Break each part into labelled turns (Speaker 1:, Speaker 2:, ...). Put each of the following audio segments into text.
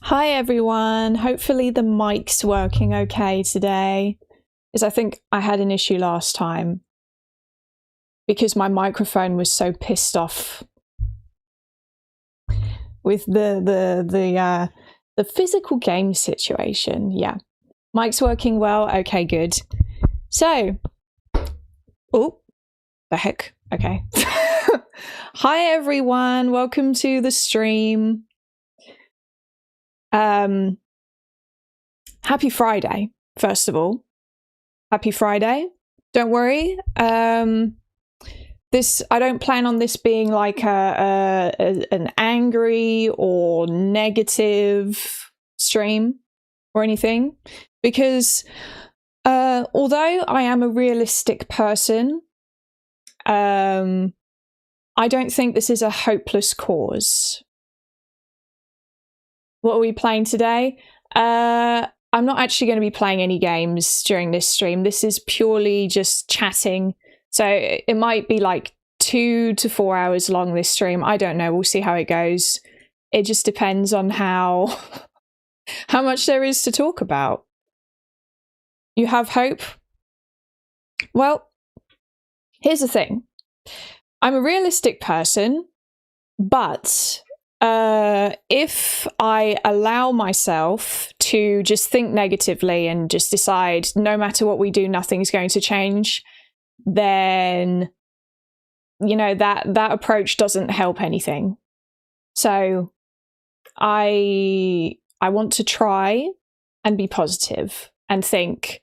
Speaker 1: Hi everyone, hopefully the mic's working okay today, because I think I had an issue last time because my microphone was so pissed off with the physical game situation. Yeah, mic's working well. Okay, good. So, oh, the heck. Okay. Hi everyone, welcome to the stream. Happy Friday, first of all. Happy Friday. Don't worry. I don't plan on this being like an angry or negative stream or anything, because although I am a realistic person, I don't think this is a hopeless cause. What are we playing today? I'm not actually going to be playing any games during this stream. This is purely just chatting. So it might be like 2 to 4 hours long, this stream. I don't know. We'll see how it goes. It just depends on how much there is to talk about. You have hope? Well, here's the thing. I'm a realistic person, but if I allow myself to just think negatively and just decide no matter what we do, nothing's going to change, then, you know, that approach doesn't help anything. So I want to try and be positive and think,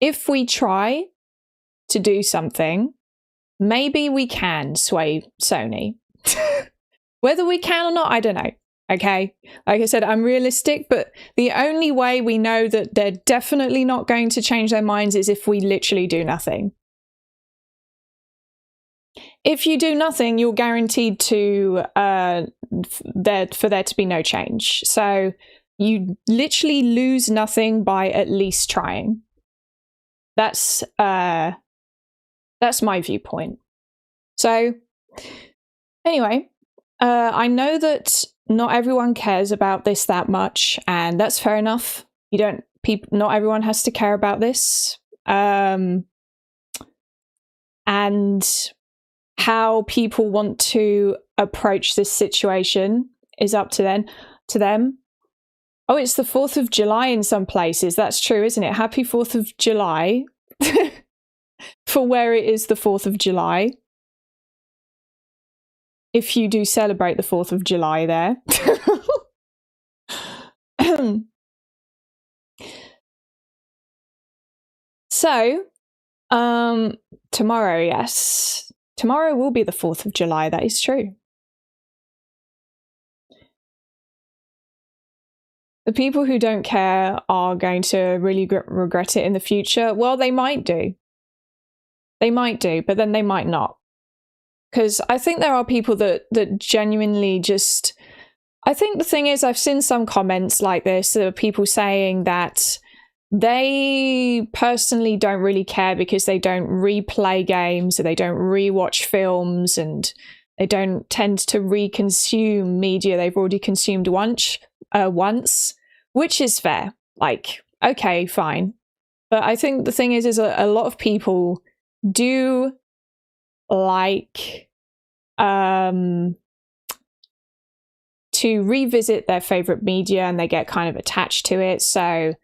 Speaker 1: if we try to do something, maybe we can sway Sony. Whether we can or not, I don't know. Okay, like I said, I'm realistic, but the only way we know that they're definitely not going to change their minds is if we literally do nothing. If you do nothing, you're guaranteed to for there to be no change. So you literally lose nothing by at least trying. That's my viewpoint. So anyway, I know that not everyone cares about this that much, and that's fair enough. Not everyone has to care about this. And how people want to approach this situation is up to them. Oh, it's the 4th of July in some places. That's true, isn't it? Happy 4th of July for where it is the 4th of July. If you do celebrate the 4th of July there. So, tomorrow, yes. Tomorrow will be the 4th of July, that is true. The people who don't care are going to really regret it in the future. Well, they might do. They might do, but then they might not. Because I think there are people that genuinely just... I think the thing is, I've seen some comments like this. There are people saying that they personally don't really care because they don't replay games, or they don't rewatch films, and they don't tend to reconsume media they've already consumed once, which is fair. Like, okay, fine. But I think the thing is a lot of people do like to revisit their favorite media, and they get kind of attached to it. So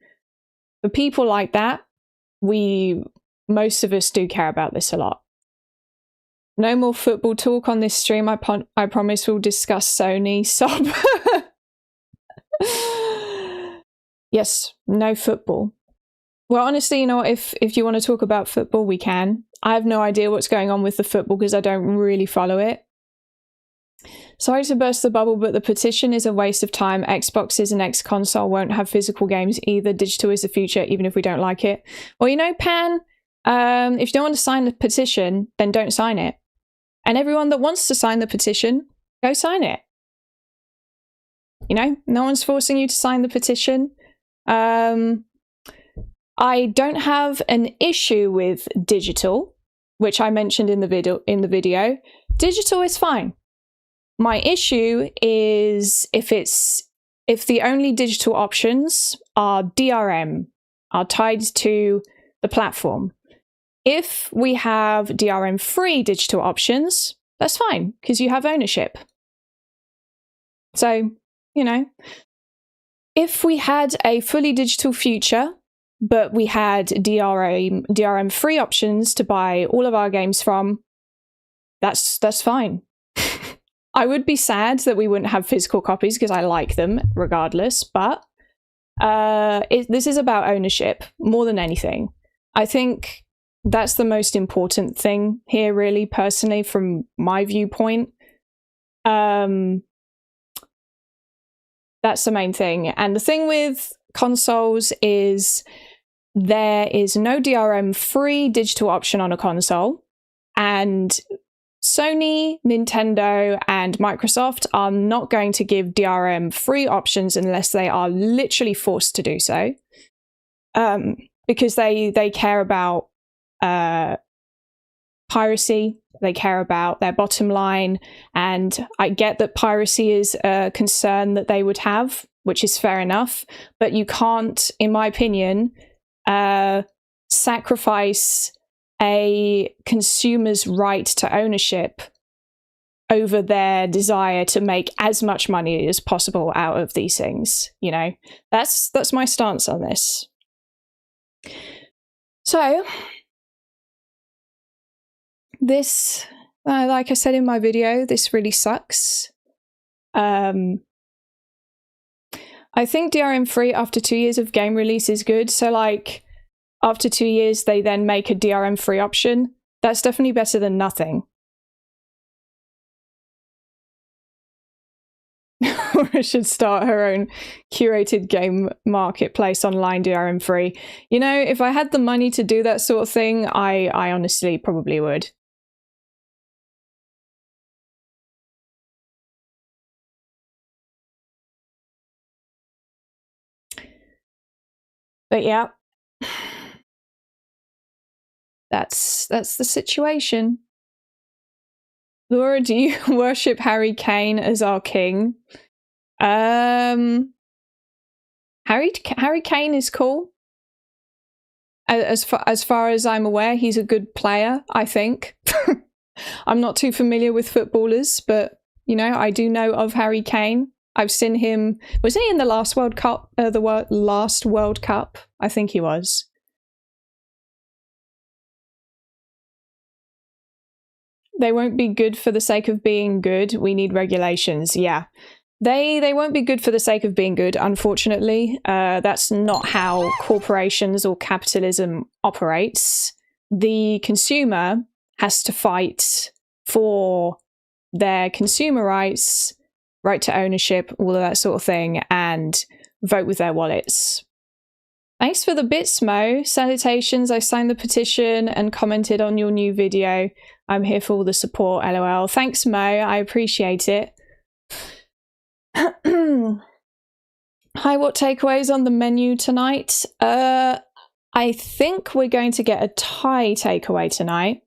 Speaker 1: for people like that, most of us do care about this a lot. No more football talk on this stream. I promise we'll discuss Sony. Sob. Yes, no football. Well, honestly, you know, if you want to talk about football, we can. I have no idea what's going on with the football because I don't really follow it. Sorry to burst the bubble, but the petition is a waste of time. Xboxes and X console won't have physical games either. Digital is the future, even if we don't like it. Well, you know, Pan, if you don't want to sign the petition, then don't sign it. And everyone that wants to sign the petition, go sign it. You know, no one's forcing you to sign the petition. I don't have an issue with digital, which I mentioned in the video. Digital is fine. My issue is if it's if the only digital options are DRM, are tied to the platform. If we have DRM-free digital options, that's fine, because you have ownership. So, you know, if we had a fully digital future, but we had DRM-free options to buy all of our games from, that's fine. I would be sad that we wouldn't have physical copies because I like them regardless, but this is about ownership more than anything. I think that's the most important thing here, really, personally, from my viewpoint. That's the main thing. And the thing with consoles is there is no DRM-free digital option on a console, and Sony, Nintendo, and Microsoft are not going to give DRM-free options unless they are literally forced to do so, because they care about piracy, they care about their bottom line, and I get that piracy is a concern that they would have, which is fair enough, but you can't, in my opinion, sacrifice a consumer's right to ownership over their desire to make as much money as possible out of these things. You know, that's my stance on this. So this, like I said in my video, this really sucks. I think DRM free after 2 years of game release is good. So like after 2 years, they then make a DRM free option. That's definitely better than nothing. Or should start her own curated game marketplace online DRM free. You know, if I had the money to do that sort of thing, I honestly probably would. But yeah, that's the situation. Laura, do you worship Harry Kane as our king? Harry Kane is cool. As far as I'm aware, he's a good player, I think. I'm not too familiar with footballers, but you know, I do know of Harry Kane. I've seen him. Was he in the last World Cup? Last World Cup? I think he was. They won't be good for the sake of being good. We need regulations. Yeah. They won't be good for the sake of being good, unfortunately. That's not how corporations or capitalism operates. The consumer has to fight for their consumer rights, right to ownership, all of that sort of thing, and vote with their wallets. Thanks for the bits, Mo. Salutations. I signed the petition and commented on your new video. I'm here for all the support, LOL. Thanks, Mo. I appreciate it. Hi, what takeaways on the menu tonight? I think we're going to get a Thai takeaway tonight.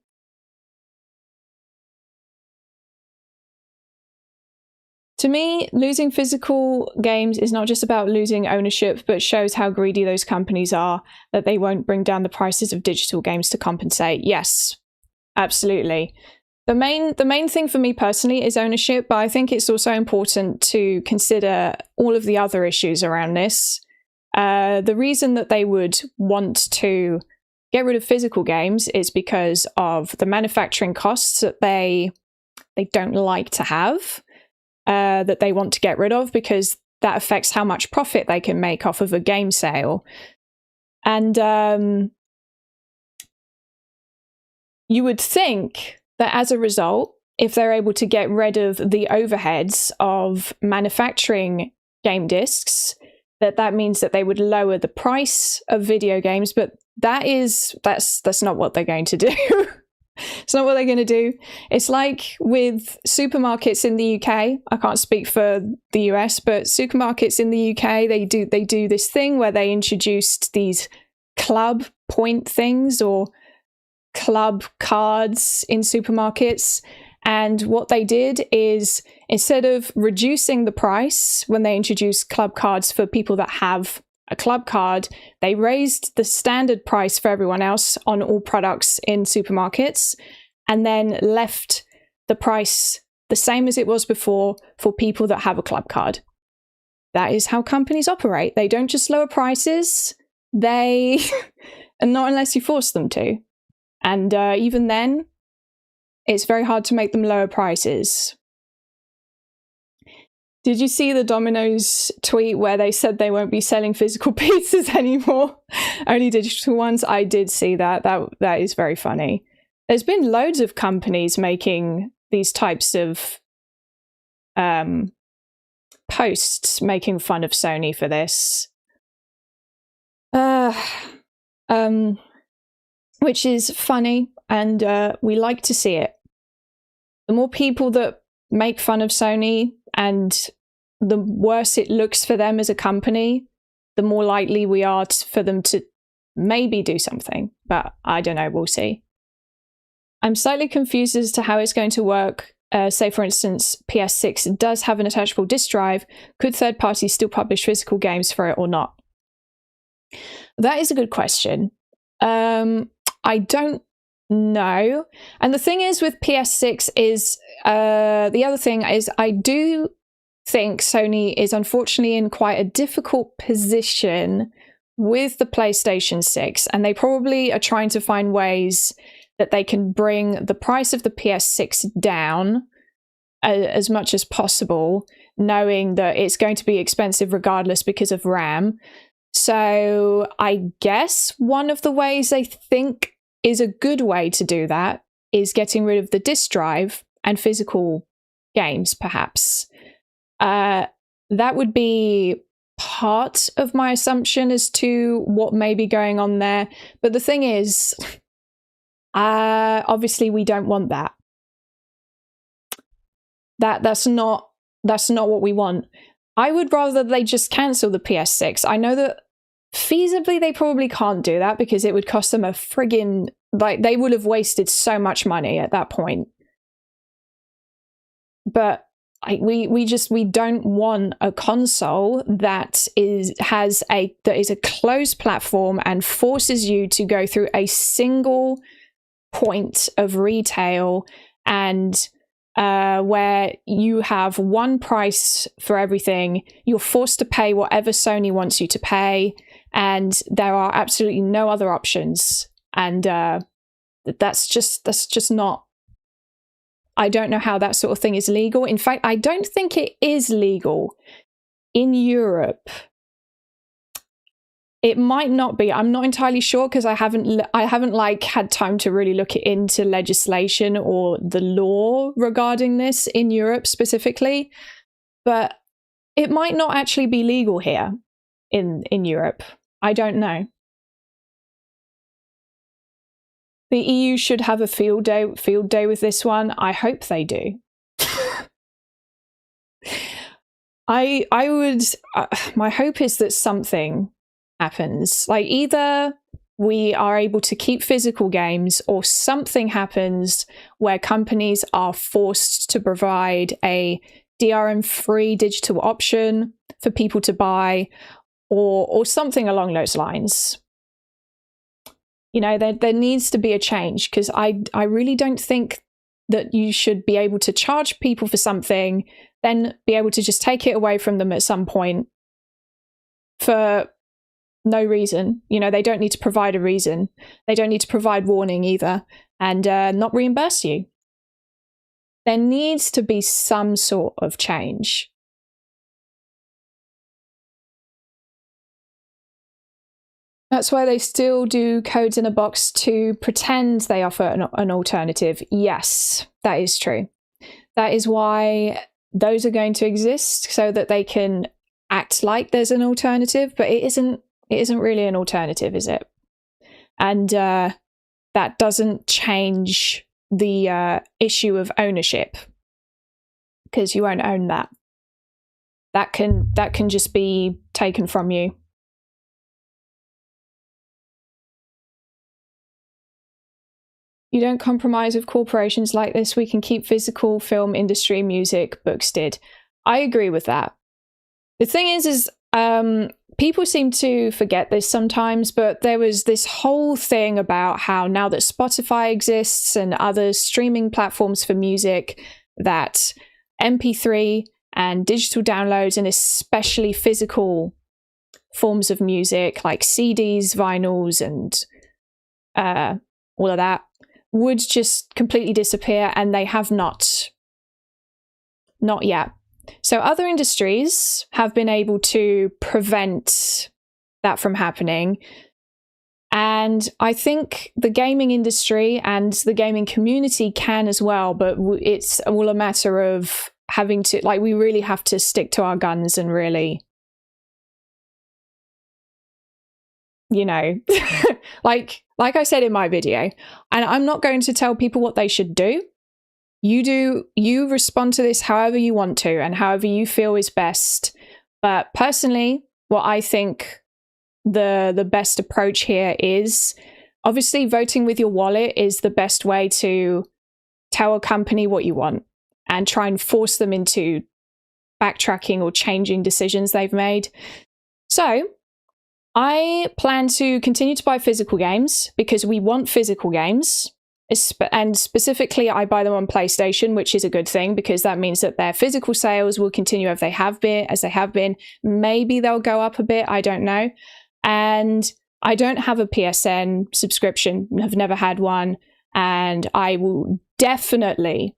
Speaker 1: To me, losing physical games is not just about losing ownership, but shows how greedy those companies are, that they won't bring down the prices of digital games to compensate. Yes, absolutely. The main thing for me personally is ownership, but I think it's also important to consider all of the other issues around this. The reason that they would want to get rid of physical games is because of the manufacturing costs that they don't like to have. That they want to get rid of because that affects how much profit they can make off of a game sale. And you would think that as a result, if they're able to get rid of the overheads of manufacturing game discs, that means that they would lower the price of video games, but that's not what they're going to do. It's not what they're going to do. It's like with supermarkets in the UK. I can't speak for the US, but supermarkets in the UK, they do this thing where they introduced these club point things or club cards in supermarkets, And what they did is, instead of reducing the price when they introduced club cards for people that have a club card, they raised the standard price for everyone else on all products in supermarkets, and then left the price the same as it was before for people that have a club card. That is how companies operate. They don't just lower prices, and not unless you force them to. And even then, it's very hard to make them lower prices. Did you see the Domino's tweet where they said they won't be selling physical pizzas anymore? Only digital ones? I did see that. That is very funny. There's been loads of companies making these types of posts making fun of Sony for this. Which is funny, and we like to see it. The more people that make fun of Sony and the worse it looks for them as a company, the more likely we are for them to maybe do something. But I don't know, we'll see. I'm slightly confused as to how it's going to work. Say, for instance, PS6 does have an attachable disk drive. Could third parties still publish physical games for it or not? That is a good question. I don't know. And the thing is with PS6 is, the other thing is, I do think Sony is unfortunately in quite a difficult position with the PlayStation 6, and they probably are trying to find ways that they can bring the price of the PS6 down as much as possible, knowing that it's going to be expensive regardless because of RAM. So I guess one of the ways they think is a good way to do that is getting rid of the disk drive and physical games, perhaps. That would be part of my assumption as to what may be going on there. But the thing is, obviously we don't want that. That's not what we want. I would rather they just cancel the PS6. I know that feasibly they probably can't do that because it would cost them a friggin', like, they would have wasted so much money at that point. But we don't want a console that is a closed platform and forces you to go through a single point of retail, and where you have one price for everything. You're forced to pay whatever Sony wants you to pay, and there are absolutely no other options. And that's just not. I don't know how that sort of thing is legal. In fact, I don't think it is legal in Europe. It might not be. I'm not entirely sure because I haven't like had time to really look into legislation or the law regarding this in Europe specifically. But it might not actually be legal here in Europe. I don't know. The EU should have a field day with this one. I hope they do. I would. My hope is that something happens. Like, either we are able to keep physical games, or something happens where companies are forced to provide a DRM-free digital option for people to buy, or something along those lines. You know, there needs to be a change, because I really don't think that you should be able to charge people for something, then be able to just take it away from them at some point for no reason. You know, they don't need to provide a reason. They don't need to provide warning either, and not reimburse you. There needs to be some sort of change. That's why they still do codes in a box to pretend they offer an alternative. Yes, that is true. That is why those are going to exist, so that they can act like there's an alternative, but it isn't really an alternative, is it? And that doesn't change the issue of ownership, because you won't own that. That can just be taken from you. You don't compromise with corporations like this. We can keep physical, film industry, music, books did. I agree with that. The thing is people seem to forget this sometimes, but there was this whole thing about how now that Spotify exists and other streaming platforms for music, that MP3 and digital downloads, and especially physical forms of music like CDs, vinyls, and all of that, would just completely disappear, and they have not yet. So other industries have been able to prevent that from happening. And I think the gaming industry and the gaming community can as well, but it's all a matter of having to, like, we really have to stick to our guns and really, you know, like I said in my video, and I'm not going to tell people what they should do. You respond to this however you want to and however you feel is best. But personally, what I think the best approach here is, obviously voting with your wallet is the best way to tell a company what you want and try and force them into backtracking or changing decisions they've made. So I plan to continue to buy physical games because we want physical games. And specifically, I buy them on PlayStation, which is a good thing because that means that their physical sales will continue as they have been. Maybe they'll go up a bit, I don't know. And I don't have a PSN subscription, have never had one, and I will definitely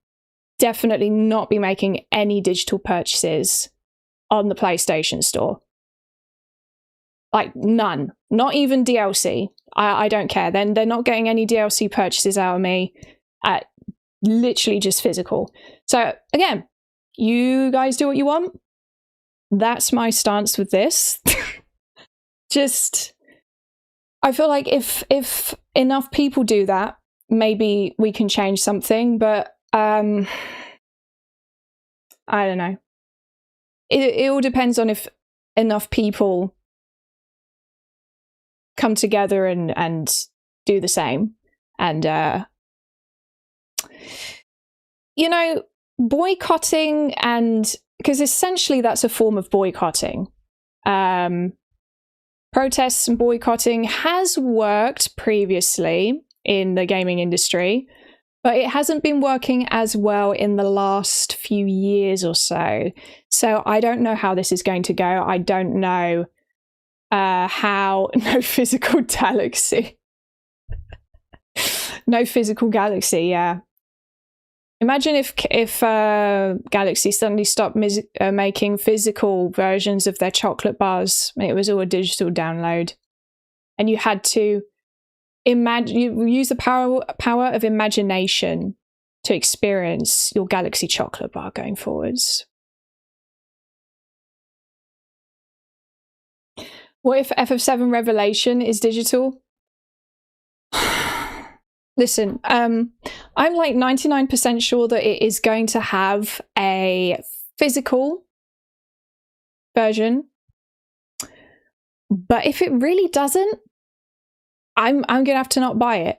Speaker 1: not be making any digital purchases on the PlayStation Store. Like none, not even DLC. I don't care. Then they're not getting any DLC purchases out of me. Literally just physical. So again, you guys do what you want. That's my stance with this. Just, I feel like if enough people do that, maybe we can change something. But I don't know. It all depends on if enough people come together and do the same. And you know, boycotting, and because essentially that's a form of boycotting. Protests and boycotting has worked previously in the gaming industry, but it hasn't been working as well in the last few years or so. So I don't know how this is going to go. I don't know how. No physical galaxy. No physical galaxy, yeah. Imagine if Galaxy suddenly stopped making physical versions of their chocolate bars. It was all a digital download, and you had to use the power of imagination to experience your Galaxy chocolate bar going forwards. What if FF7 Revelation is digital? Listen, I'm like 99% sure that it is going to have a physical version. But if it really doesn't, I'm gonna have to not buy it.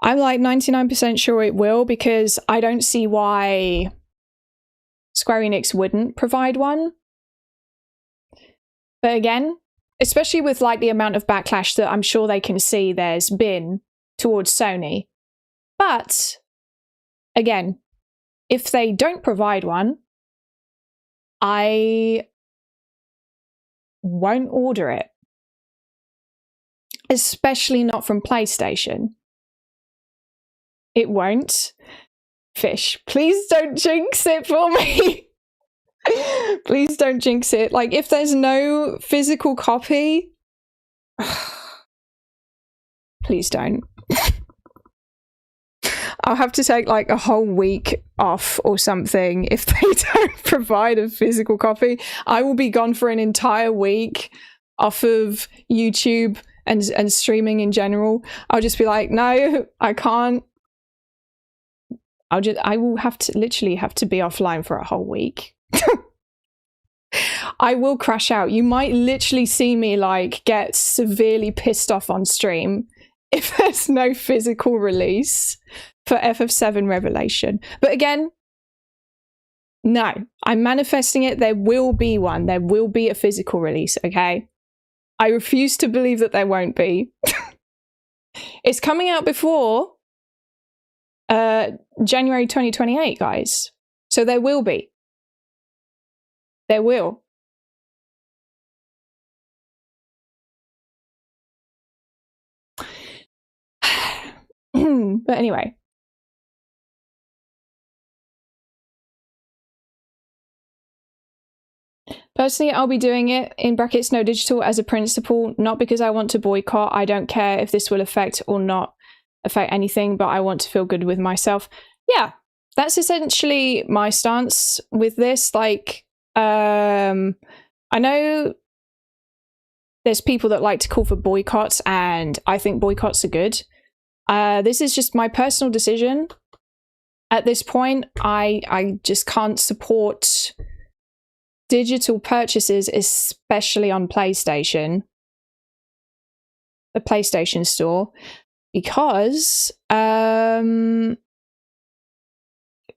Speaker 1: I'm like 99% sure it will, because I don't see why Square Enix wouldn't provide one. But again, especially with like the amount of backlash that I'm sure they can see there's been towards Sony. But again, if they don't provide one, I won't order it. Especially not from PlayStation. It won't. Fish, please don't jinx it for me. Please don't jinx it. Like, if there's no physical copy, please don't. I'll have to take like a whole week off or something if they don't provide a physical copy. I will be gone for an entire week off of YouTube and streaming in general. I'll just be like, no, I can't. I will have to literally have to be offline for a whole week. I will crash out. You might literally see me like get severely pissed off on stream if there's no physical release for FF7 Revelation. But again, no, I'm manifesting it. There will be one. There will be a physical release, okay? I refuse to believe that there won't be. It's coming out before January 2028, guys. So there will be. There will. But anyway. Personally, I'll be doing it, in brackets, no digital, as a principle, not because I want to boycott. I don't care if this will affect or not affect anything, but I want to feel good with myself. Yeah, that's essentially my stance with this. Like, I know there's people that like to call for boycotts, and I think boycotts are good. This is just my personal decision. At this point, I just can't support digital purchases, especially on PlayStation, the PlayStation Store, because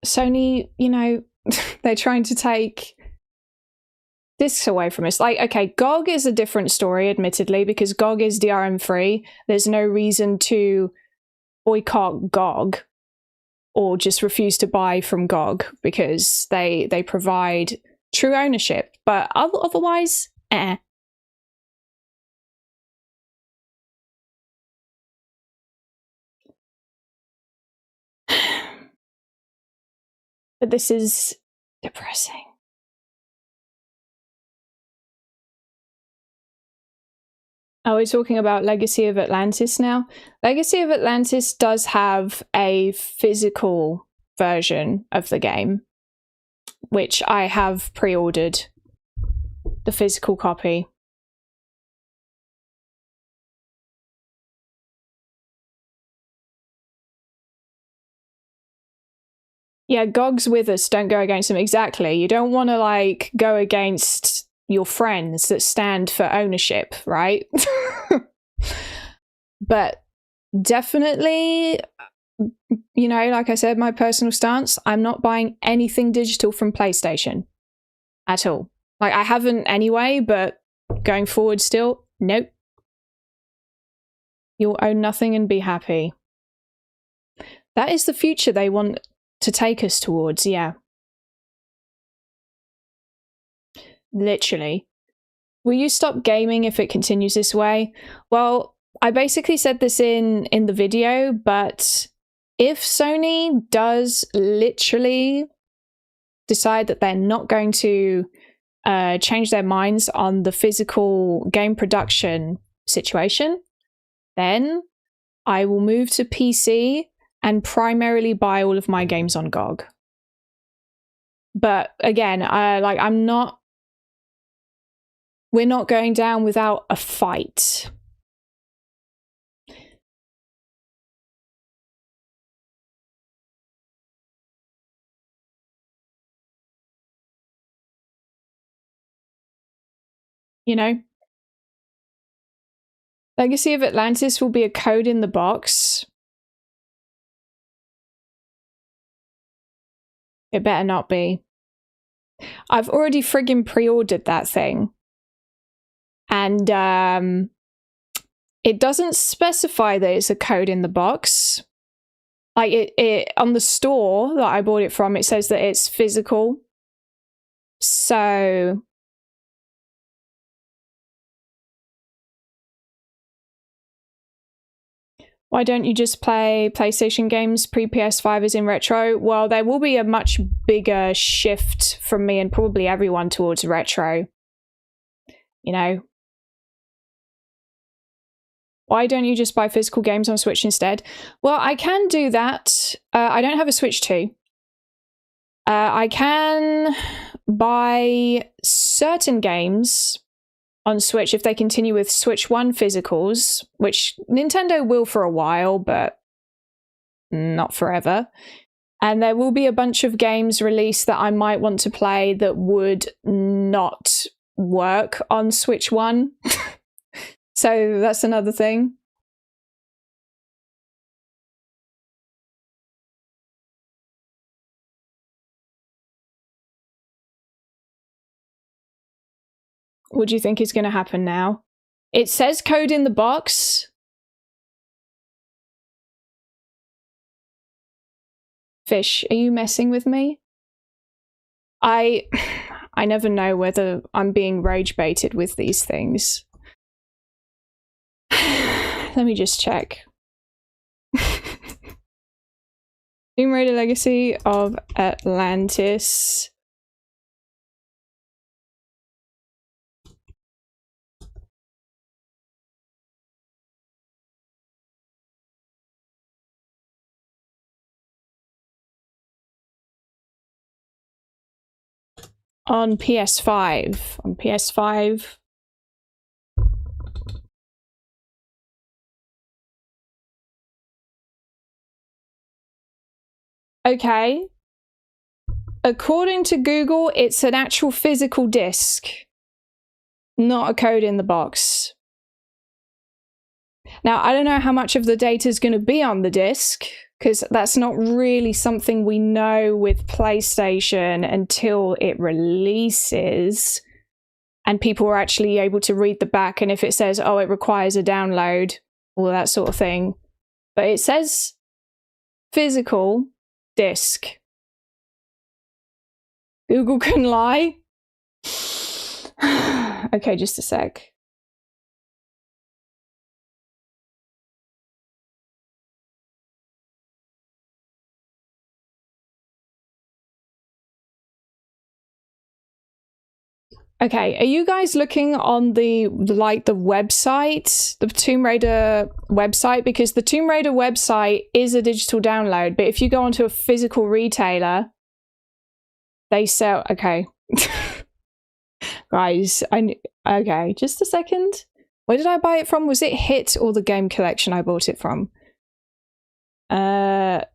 Speaker 1: Sony, you know, they're trying to take discs away from us. Like, okay, GOG is a different story, admittedly, because GOG is DRM free. There's no reason to boycott GOG or just refuse to buy from GOG because they provide true ownership, but otherwise, But this is depressing. Are we talking about Legacy of Atlantis now? Legacy of Atlantis does have a physical version of the game, which I have pre-ordered, the physical copy. Yeah, GOG's with us, don't go against them. Exactly. You don't want to, like, go against your friends that stand for ownership, right? But definitely, you know, like I said, my personal stance, I'm not buying anything digital from PlayStation at all. Like, I haven't anyway, but going forward still, nope. You'll own nothing and be happy. That is the future they want to take us towards, yeah. Literally. Will you stop gaming if it continues this way? Well, I basically said this in the video, but if Sony does literally decide that they're not going to change their minds on the physical game production situation, then I will move to PC and primarily buy all of my games on GOG. But again, we're not going down without a fight. You know? Legacy of Atlantis will be a code in the box. It better not be. I've already friggin' pre-ordered that thing. And it doesn't specify that it's a code in the box. Like, it on the store that I bought it from, it says that it's physical. So why don't you just play PlayStation games pre-PS5 as in retro? Well, there will be a much bigger shift from me and probably everyone towards retro. You know? Why don't you just buy physical games on Switch instead? Well, I can do that. I don't have a Switch 2. I can buy certain games on Switch if they continue with Switch 1 physicals, which Nintendo will for a while, but not forever. And there will be a bunch of games released that I might want to play that would not work on Switch 1. So that's another thing. What do you think is going to happen now? It says code in the box. Fish, are you messing with me? I never know whether I'm being rage baited with these things. Let me just check. Tomb Raider Legacy of Atlantis. On PS5. On PS5. Okay. According to Google, it's an actual physical disc, not a code in the box. Now, I don't know how much of the data is going to be on the disc, because that's not really something we know with PlayStation until it releases and people are actually able to read the back, and if it says, oh, it requires a download, all that sort of thing. But it says physical disc. Google can lie. Okay, just a sec. Okay, are you guys looking on the website, the Tomb Raider website? Because the Tomb Raider website is a digital download, but if you go onto a physical retailer, they sell. Okay, guys, okay, just a second. Where did I buy it from? Was it Hit or the game collection I bought it from? I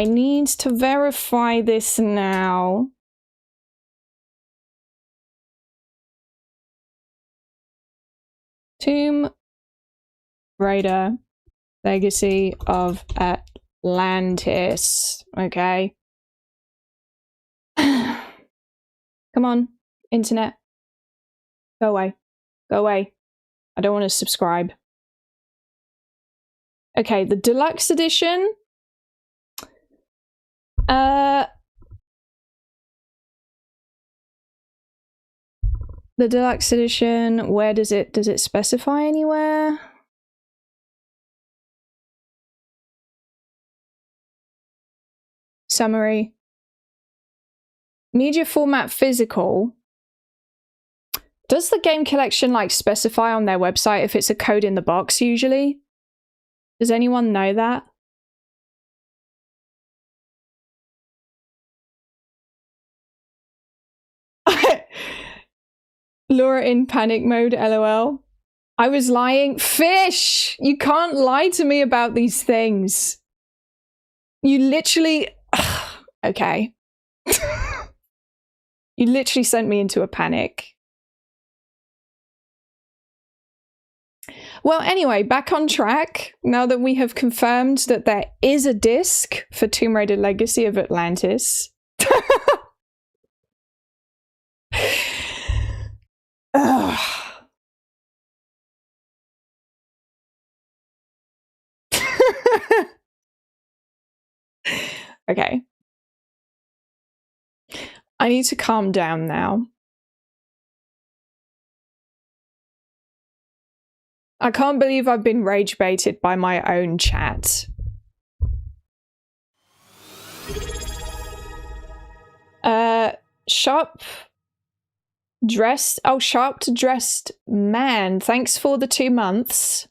Speaker 1: need to verify this now. Tomb Raider Legacy of Atlantis. Okay. Come on, internet. Go away. Go away. I don't want to subscribe. Okay, the deluxe edition. The deluxe edition, where does it specify anywhere? Summary. Media format physical. Does the game collection like specify on their website if it's a code in the box usually? Does anyone know that? Laura in panic mode, LOL. I was lying. Fish! You can't lie to me about these things. You literally... Okay. You literally sent me into a panic. Well, anyway, back on track. Now that we have confirmed that there is a disc for Tomb Raider Legacy of Atlantis. Okay. I need to calm down now. I can't believe I've been rage baited by my own chat. Sharp dressed. Oh, sharp to dressed man. Thanks for the 2 months.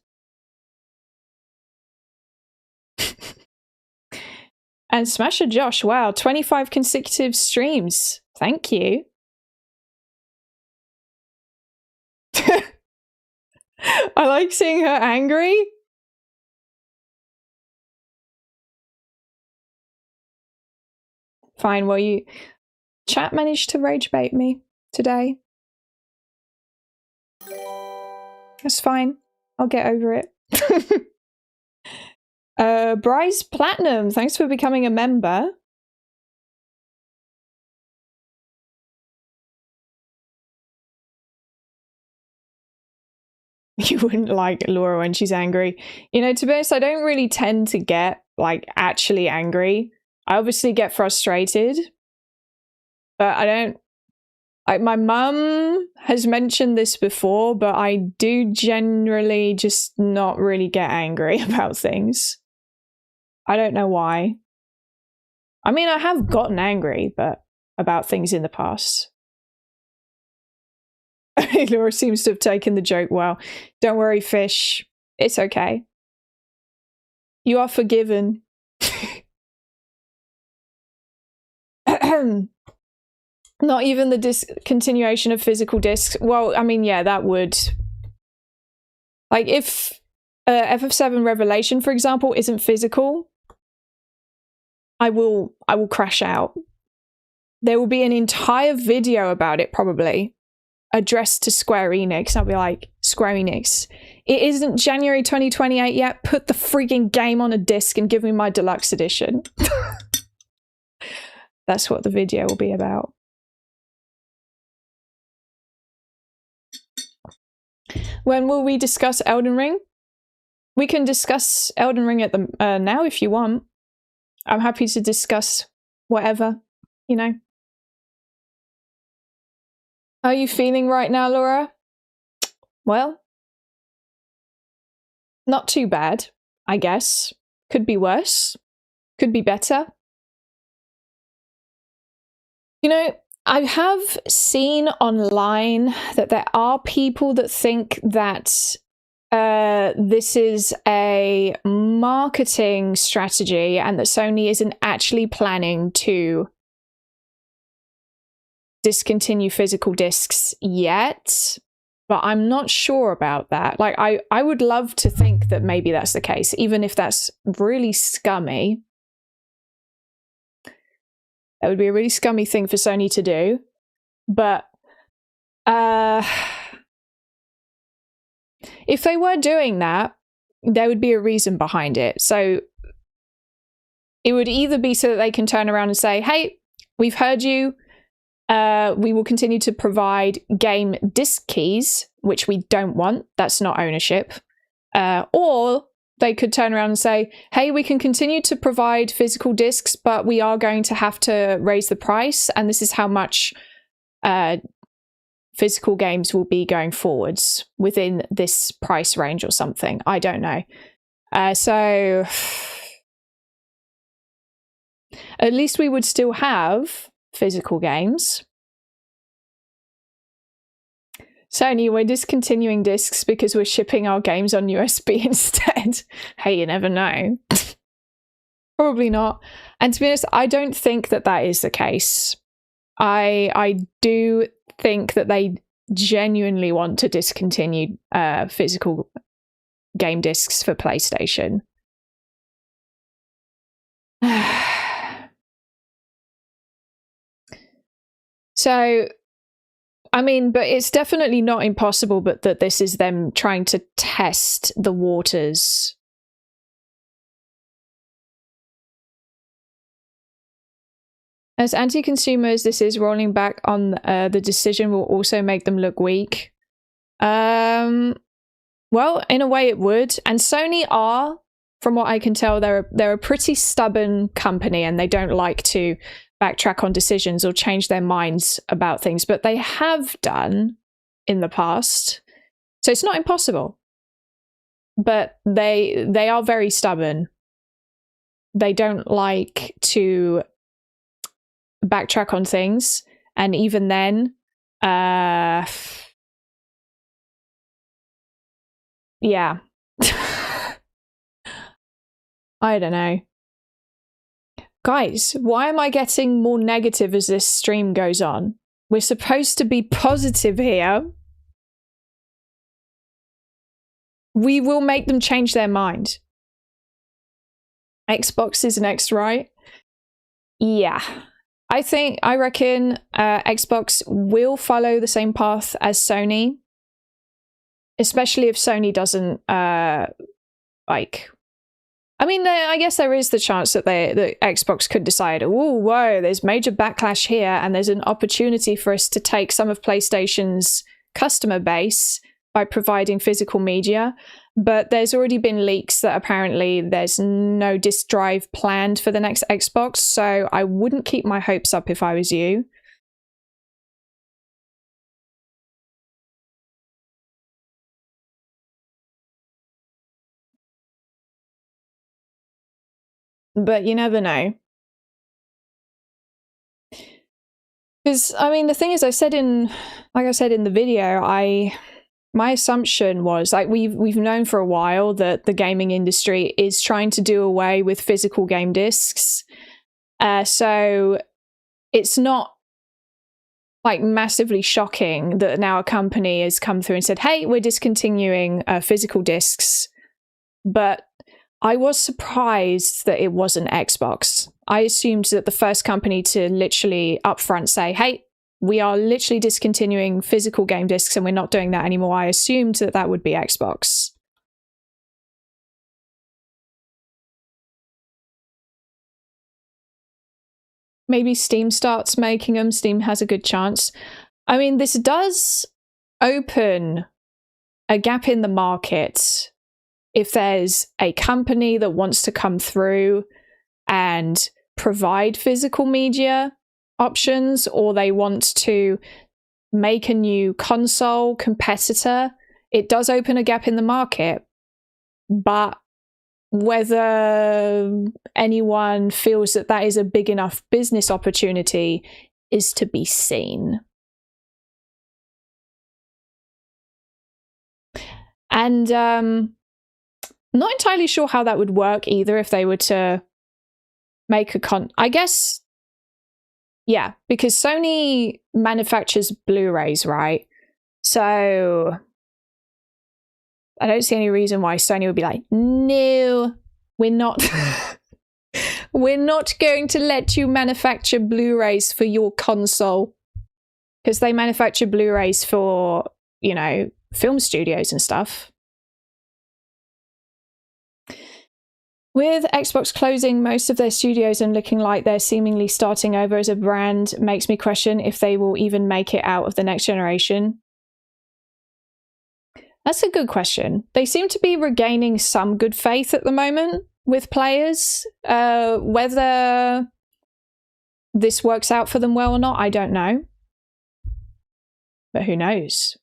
Speaker 1: And Smasher Josh, wow, 25 consecutive streams. Thank you. I like seeing her angry. Fine, well, chat managed to rage bait me today. That's fine. I'll get over it. Bryce Platinum, thanks for becoming a member. You wouldn't like Laura when she's angry. You know, to be honest, I don't really tend to get, like, actually angry. I obviously get frustrated, but I don't... Like, my mum has mentioned this before, but I do generally just not really get angry about things. I don't know why. I mean, I have gotten angry, but about things in the past. Laura seems to have taken the joke well. Don't worry, Fish. It's okay. You are forgiven. Not even the discontinuation of physical discs. Well, I mean, yeah, that would... Like, if FF7 Revelation, for example, isn't physical, I will crash out. There will be an entire video about it, probably, addressed to Square Enix. I'll be like, Square Enix, it isn't January 2028 yet. Put the freaking game on a disc and give me my deluxe edition. That's what the video will be about. When will we discuss Elden Ring? We can discuss Elden Ring at the now if you want. I'm happy to discuss whatever, you know. How are you feeling right now, Laura? Well, not too bad, I guess. Could be worse. Could be better. You know, I have seen online that there are people that think that this is a marketing strategy and that Sony isn't actually planning to discontinue physical discs yet, but I'm not sure about that. Like, I would love to think that maybe that's the case, even if that's really scummy. That would be a really scummy thing for Sony to do. But if they were doing that, there would be a reason behind it. So it would either be so that they can turn around and say, hey, we've heard you. We will continue to provide game disc keys, which we don't want. That's not ownership. Or they could turn around and say, hey, we can continue to provide physical discs, but we are going to have to raise the price. And this is how much physical games will be going forwards within this price range or something. I don't know. So at least we would still have physical games. Sony, we're discontinuing discs because we're shipping our games on USB instead. Hey, you never know. Probably not. And to be honest, I don't think that that is the case. I do think that they genuinely want to discontinue physical game discs for PlayStation. So, I mean, but it's definitely not impossible, but that this is them trying to test the waters. As anti-consumers, this is rolling back on the decision will also make them look weak. Well, in a way it would. And Sony are, from what I can tell, they're a pretty stubborn company and they don't like to backtrack on decisions or change their minds about things, but they have done in the past. So it's not impossible. But they are very stubborn. They don't like to backtrack on things, and even then yeah. I don't know. Guys, why am I getting more negative as this stream goes on? We're supposed to be positive here. We will make them change their mind. Xbox is next, right? Yeah. I reckon Xbox will follow the same path as Sony, especially if Sony doesn't like. I mean, I guess there is the chance that that Xbox could decide, oh, whoa, there's major backlash here, and there's an opportunity for us to take some of PlayStation's customer base by providing physical media. But there's already been leaks that apparently there's no disk drive planned for the next Xbox, so I wouldn't keep my hopes up if I was you. But you never know. Because, I mean, the thing is, like I said in the video, my assumption was, like, we've known for a while that the gaming industry is trying to do away with physical game discs. So it's not like massively shocking that now a company has come through and said, hey, we're discontinuing physical discs. But I was surprised that it wasn't Xbox. I assumed that the first company to literally upfront say, hey, we are literally discontinuing physical game discs and we're not doing that anymore. I assumed that that would be Xbox. Maybe Steam starts making them. Steam has a good chance. I mean, this does open a gap in the market if there's a company that wants to come through and provide physical media options, or they want to make a new console competitor. It does open a gap in the market, but whether anyone feels that that is a big enough business opportunity is to be seen. And not entirely sure how that would work either if they were to make I guess, yeah, because Sony manufactures Blu-rays, right? So I don't see any reason why Sony would be like, no, we're not we're not going to let you manufacture Blu-rays for your console. Because they manufacture Blu-rays for, you know, film studios and stuff. With Xbox closing most of their studios and looking like they're seemingly starting over as a brand, makes me question if they will even make it out of the next generation. That's a good question. They seem to be regaining some good faith at the moment with players. Whether this works out for them well or not, I don't know. But who knows?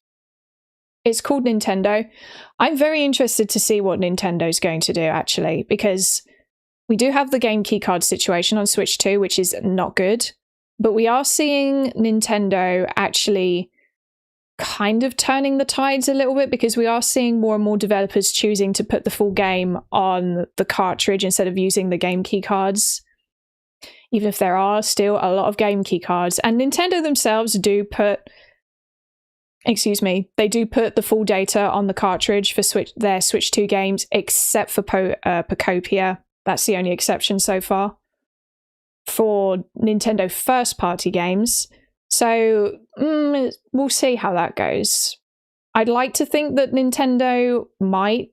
Speaker 1: It's called Nintendo. I'm very interested to see what Nintendo's going to do, actually, because we do have the game keycard situation on Switch 2, which is not good. But we are seeing Nintendo actually kind of turning the tides a little bit, because we are seeing more and more developers choosing to put the full game on the cartridge instead of using the game keycards. Even if there are still a lot of game keycards. And Nintendo themselves do put... they do put the full data on the cartridge for their Switch 2 games, except for Pocopia. That's the only exception so far for Nintendo first-party games. So we'll see how that goes. I'd like to think that Nintendo might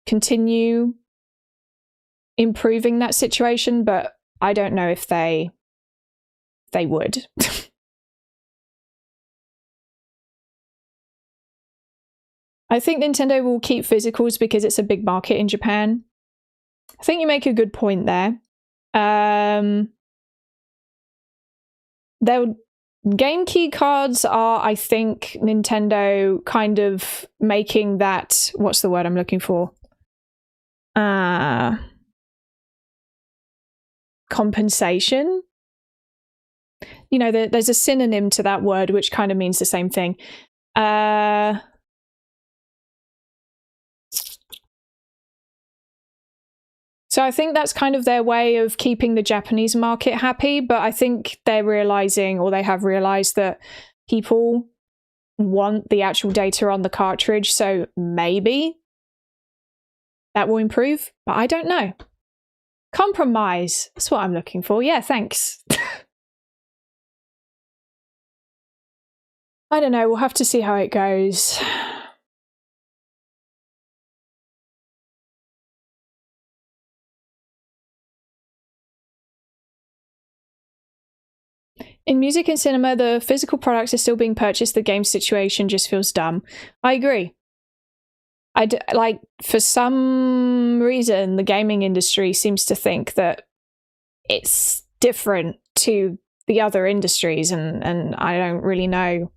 Speaker 1: continue improving that situation, but I don't know if they would. I think Nintendo will keep physicals because it's a big market in Japan. I think you make a good point there. Game key cards are, I think, Nintendo kind of making that... What's the word I'm looking for? Compensation? You know, there's a synonym to that word which kind of means the same thing. So I think that's kind of their way of keeping the Japanese market happy, but I think they're realizing, or they have realized, that people want the actual data on the cartridge, so maybe that will improve, but I don't know. Compromise, that's what I'm looking for. Yeah, thanks. I don't know, we'll have to see how it goes. In music and cinema, the physical products are still being purchased. The game situation just feels dumb. I agree. Like, for some reason, the gaming industry seems to think that it's different to the other industries, and I don't really know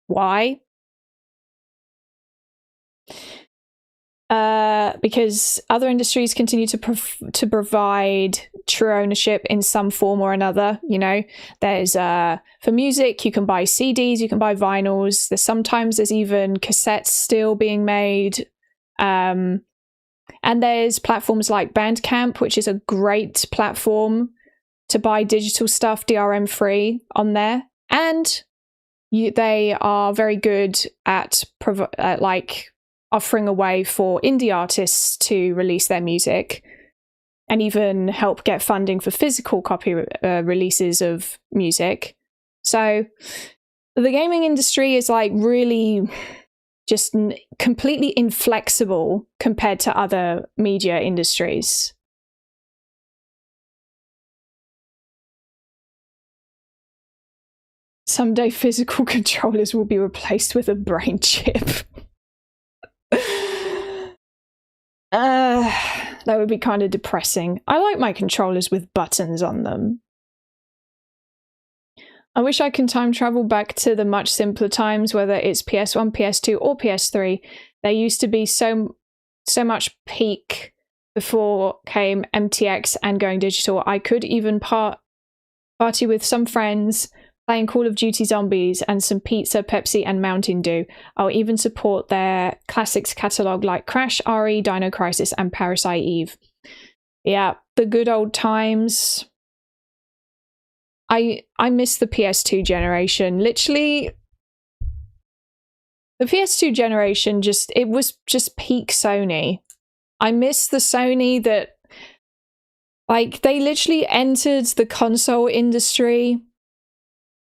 Speaker 1: why. Because other industries continue to provide true ownership in some form or another. You know, there's for music, you can buy CDs, you can buy vinyls. There's even cassettes still being made. And there's platforms like Bandcamp, which is a great platform to buy digital stuff DRM free on there. And they are very good at like offering a way for indie artists to release their music and even help get funding for physical copy releases of music. So the gaming industry is like really just completely inflexible compared to other media industries. Someday physical controllers will be replaced with a brain chip. That would be kind of depressing. I like my controllers with buttons on them. I wish I can time travel back to the much simpler times, whether it's PS1, PS2, or PS3. There used to be so much peak before came MTX and going digital. I could even party with some friends, playing Call of Duty Zombies and some pizza, Pepsi, and Mountain Dew. I'll even support their classics catalogue like Crash, RE, Dino Crisis, and Parasite Eve. Yeah, the good old times. I miss the PS2 generation. Literally, the PS2 generation it was just peak Sony. I miss the Sony that, like, they literally entered the console industry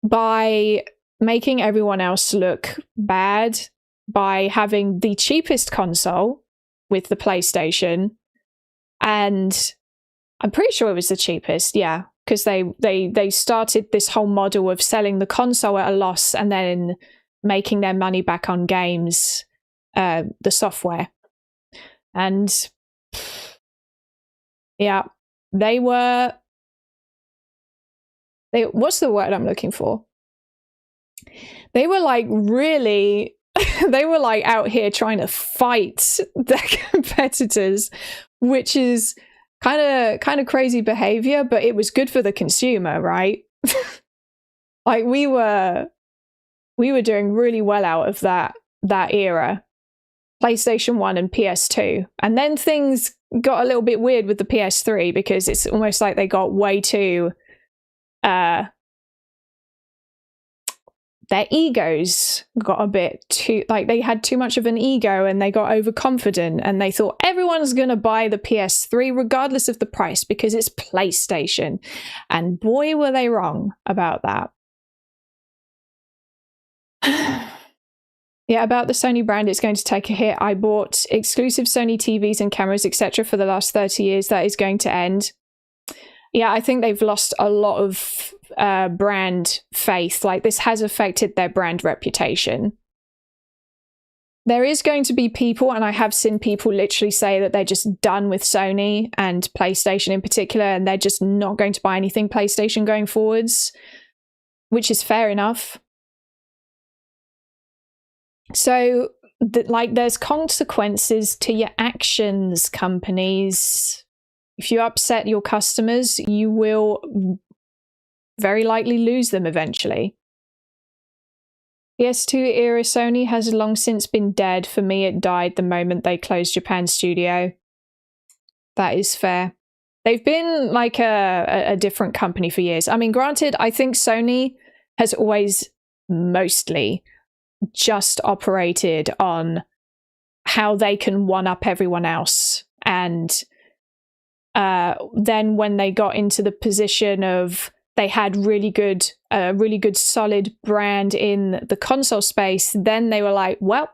Speaker 1: by making everyone else look bad by having the cheapest console with the PlayStation, and I'm pretty sure it was the cheapest, yeah, because they started this whole model of selling the console at a loss and then making their money back on games, the software. And yeah, what's the word I'm looking for? They were like really, they were like out here trying to fight their competitors, which is kind of crazy behavior, but it was good for the consumer, right? Like we were doing really well out of that era, PlayStation 1 and PS2. And then things got a little bit weird with the PS3 because it's almost like they got way too their egos got a bit too, like they had too much of an ego and they got overconfident and they thought everyone's going to buy the PS3 regardless of the price because it's PlayStation. And boy, were they wrong about that. Yeah, about the Sony brand, it's going to take a hit. I bought exclusive Sony TVs and cameras, etc. for the last 30 years. That is going to end. Yeah, I think they've lost a lot of brand faith. Like, this has affected their brand reputation. There is going to be people, and I have seen people literally say that they're just done with Sony and PlayStation in particular, and they're just not going to buy anything PlayStation going forwards, which is fair enough. So, there's consequences to your actions, companies. If you upset your customers, you will very likely lose them eventually. PS2 era Sony has long since been dead. For me, it died the moment they closed Japan studio. That is fair. They've been like a different company for years. I mean, granted, I think Sony has always mostly just operated on how they can one-up everyone else. And then when they got into the position of they had really good a really good solid brand in the console space, then they were like, well,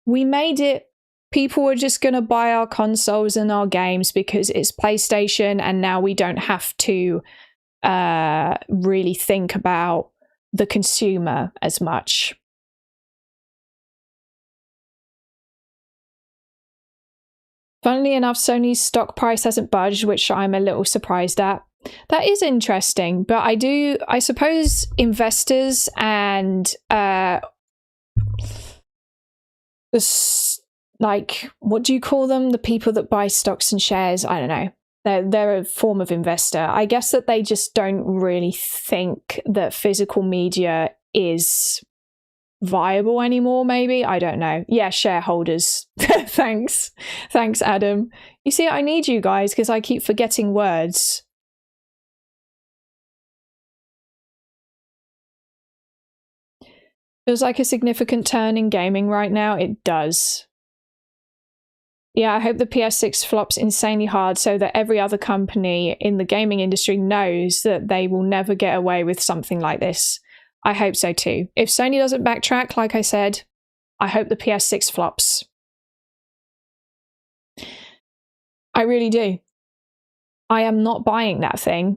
Speaker 1: we made it. People are just going to buy our consoles and our games because it's PlayStation, and now we don't have to really think about the consumer as much. Funnily enough, Sony's stock price hasn't budged, which I'm a little surprised at. That is interesting, but I suppose investors and like, what do you call them? The people that buy stocks and shares? I don't know. They're a form of investor. I guess that they just don't really think that physical media is viable anymore, maybe. I don't know. Yeah, shareholders. Thanks, Adam. You see, I need you guys because I keep forgetting words. Feels like a significant turn in gaming right now. It does. Yeah, I hope the PS6 flops insanely hard so that every other company in the gaming industry knows that they will never get away with something like this. I hope so too. If Sony doesn't backtrack, like I said, I hope the PS6 flops. I really do. I am not buying that thing.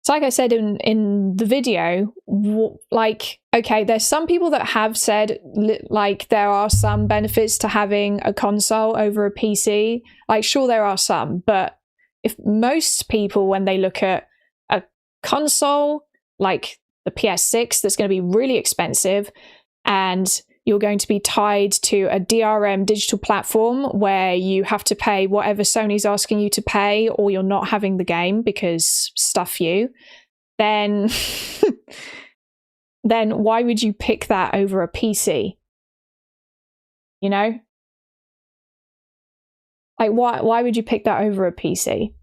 Speaker 1: It's like I said in the video, like, okay, there's some people that have said, like, there are some benefits to having a console over a PC. Like, sure, there are some, but if most people, when they look at a console, like the PS6, that's going to be really expensive, and you're going to be tied to a DRM digital platform where you have to pay whatever Sony's asking you to pay, or you're not having the game because stuff you, then then why would you pick that over a PC? You know? Like, why would you pick that over a PC?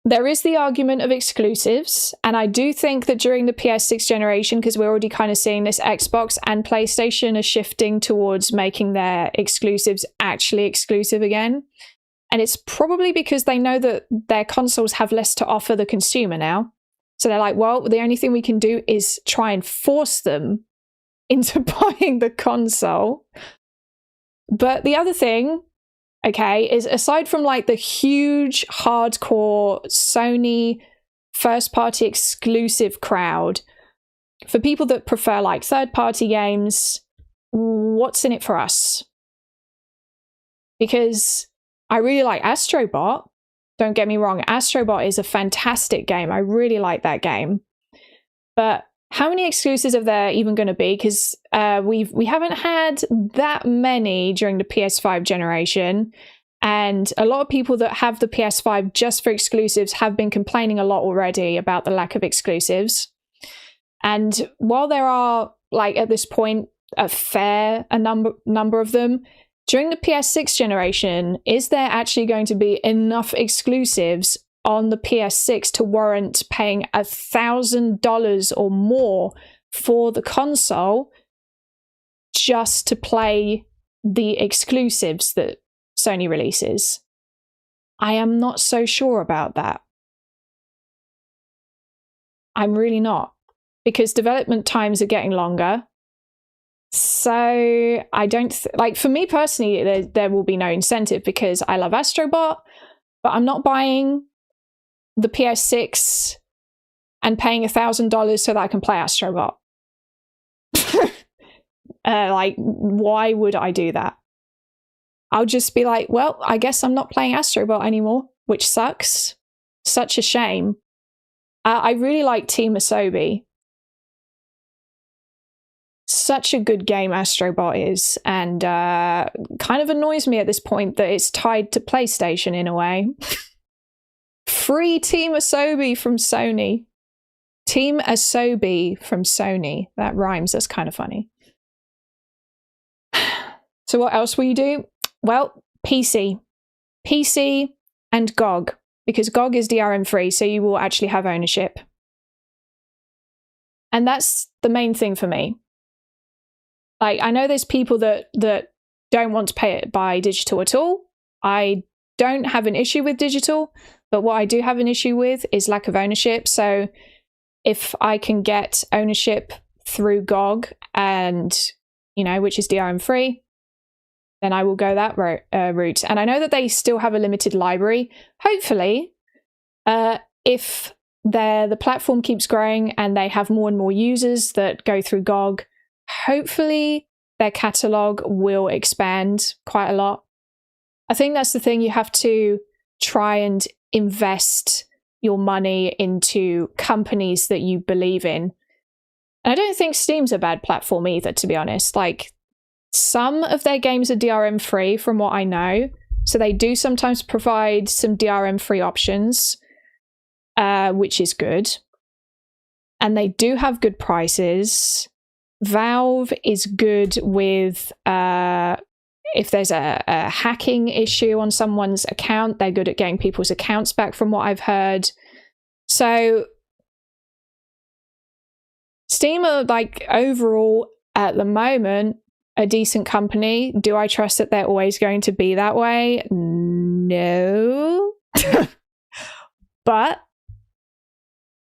Speaker 1: There is the argument of exclusives, and I do think that during the PS6 generation, because we're already kind of seeing this, Xbox and PlayStation are shifting towards making their exclusives actually exclusive again. And it's probably because they know that their consoles have less to offer the consumer now. So they're like, well, the only thing we can do is try and force them into buying the console. But the other thing, okay, is aside from like the huge hardcore Sony first-party exclusive crowd, for people that prefer like third-party games, what's in it for us? Because I really like Astrobot. Don't get me wrong, Astrobot is a fantastic game. I really like that game. But how many exclusives are there even going to be? Because we haven't had that many during the PS5 generation. And a lot of people that have the PS5 just for exclusives have been complaining a lot already about the lack of exclusives. And while there are, like, at this point, a number of them, during the PS6 generation, is there actually going to be enough exclusives on the PS6 to warrant paying $1,000 or more for the console just to play the exclusives that Sony releases? I am not so sure about that. I'm really not, because development times are getting longer. So I don't like, for me personally, there will be no incentive because I love Astrobot, but I'm not buying the PS6 and paying $1,000 so that I can play Astrobot. Like, why would I do that? I'll just be like, well, I guess I'm not playing Astrobot anymore, which sucks. Such a shame. I really like Team Asobi. Such a good game Astrobot is, and kind of annoys me at this point that it's tied to PlayStation in a way. Free Team Asobi from Sony. Team Asobi from Sony. That rhymes. That's kind of funny. So what else will you do? Well, PC. PC and GOG. Because GOG is DRM free, so you will actually have ownership. And that's the main thing for me. Like, I know there's people that don't want to pay it by digital at all. I don't have an issue with digital, But what I do have an issue with is lack of ownership. So if I can get ownership through GOG and, you know, which is DRM free, then I will go that route. And I know that they still have a limited library. Hopefully, if the platform keeps growing and they have more and more users that go through GOG, hopefully their catalog will expand quite a lot. I think that's the thing. You have to try and invest your money into companies that you believe in. And I don't think Steam's a bad platform either, to be honest. Like, some of their games are DRM free from what I know. So they do sometimes provide some DRM free options, which is good. And they do have good prices. Valve is good with if there's a hacking issue on someone's account, they're good at getting people's accounts back from what I've heard. So Steam are, like, overall at the moment a decent company. Do I trust that they're always going to be that way? No. But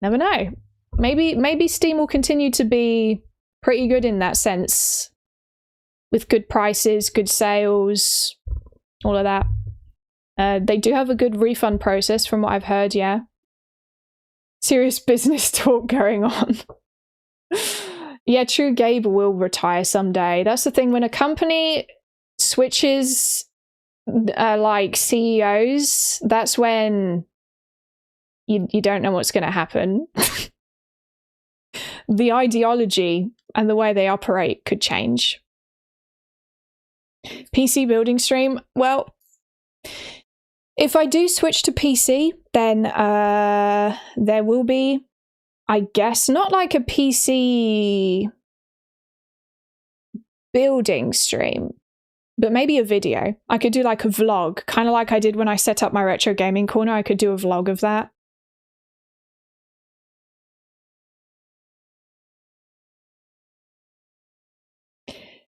Speaker 1: never know. Maybe Steam will continue to be pretty good in that sense, with good prices, good sales, all of that. They do have a good refund process from what I've heard, yeah. Serious business talk going on. Yeah, true, Gabe will retire someday. That's the thing, when a company switches like CEOs, that's when you don't know what's going to happen. The ideology and the way they operate could change. PC building stream. Well, if I do switch to PC, then there will be, I guess, not like a PC building stream, but maybe a video. I could do like a vlog, kind of like I did when I set up my retro gaming corner. I could do a vlog of that.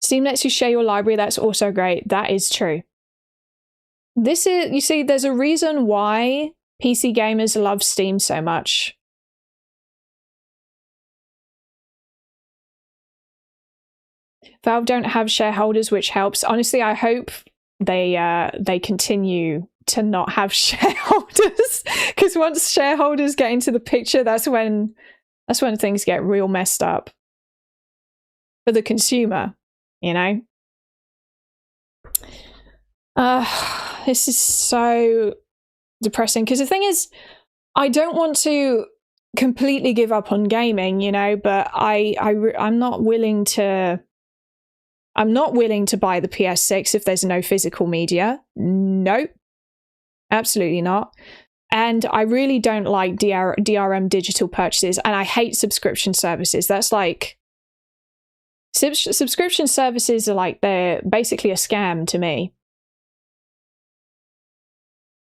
Speaker 1: Steam lets you share your library. That's also great. That is true. This is, you see, there's a reason why PC gamers love Steam so much. Valve don't have shareholders, which helps. Honestly, I hope they continue to not have shareholders, because once shareholders get into the picture, that's when things get real messed up for the consumer. You know, this is so depressing, because the thing is, I don't want to completely give up on gaming, you know, but I'm not willing to buy the PS6 if there's no physical media. Nope, absolutely not. And I really don't like DRM digital purchases, and I hate subscription services. That's like, subscription services are like, they're basically a scam to me.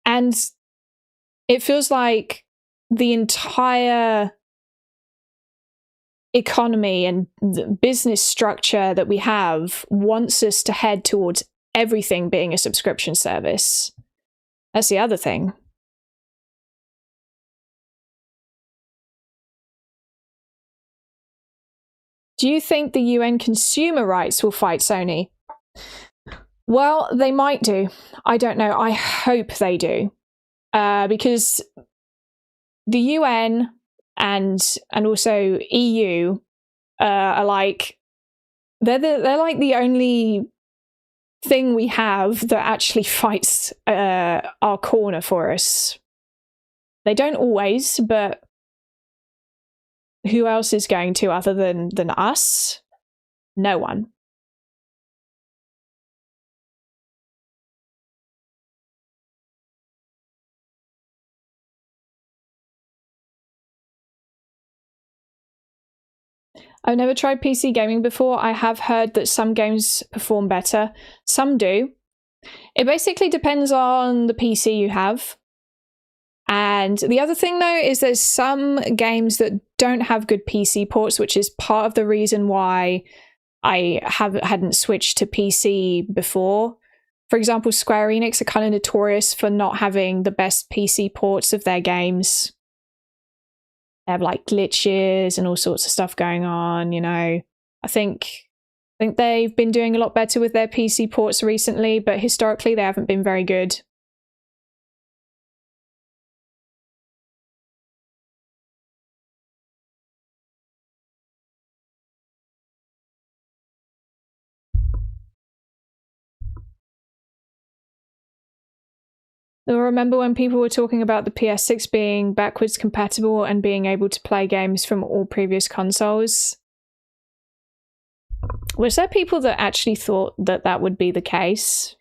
Speaker 1: And it feels like the entire economy and the business structure that we have wants us to head towards everything being a subscription service. That's the other thing. Do you think the UN consumer rights will fight Sony? Well, they might do. I don't know. I hope they do. Because the UN and also EU are like, they're like the only thing we have that actually fights our corner for us. They don't always, but who else is going to other than us? No one. I've never tried PC gaming before. I have heard that some games perform better. Some do. It basically depends on the PC you have. And the other thing, though, is there's some games that don't have good PC ports, which is part of the reason why I hadn't switched to PC before. For example, Square Enix are kind of notorious for not having the best PC ports of their games. They have like glitches and all sorts of stuff going on, you know. I think they've been doing a lot better with their PC ports recently, but historically they haven't been very good. I remember when people were talking about the PS6 being backwards compatible and being able to play games from all previous consoles. Was there people that actually thought that that would be the case?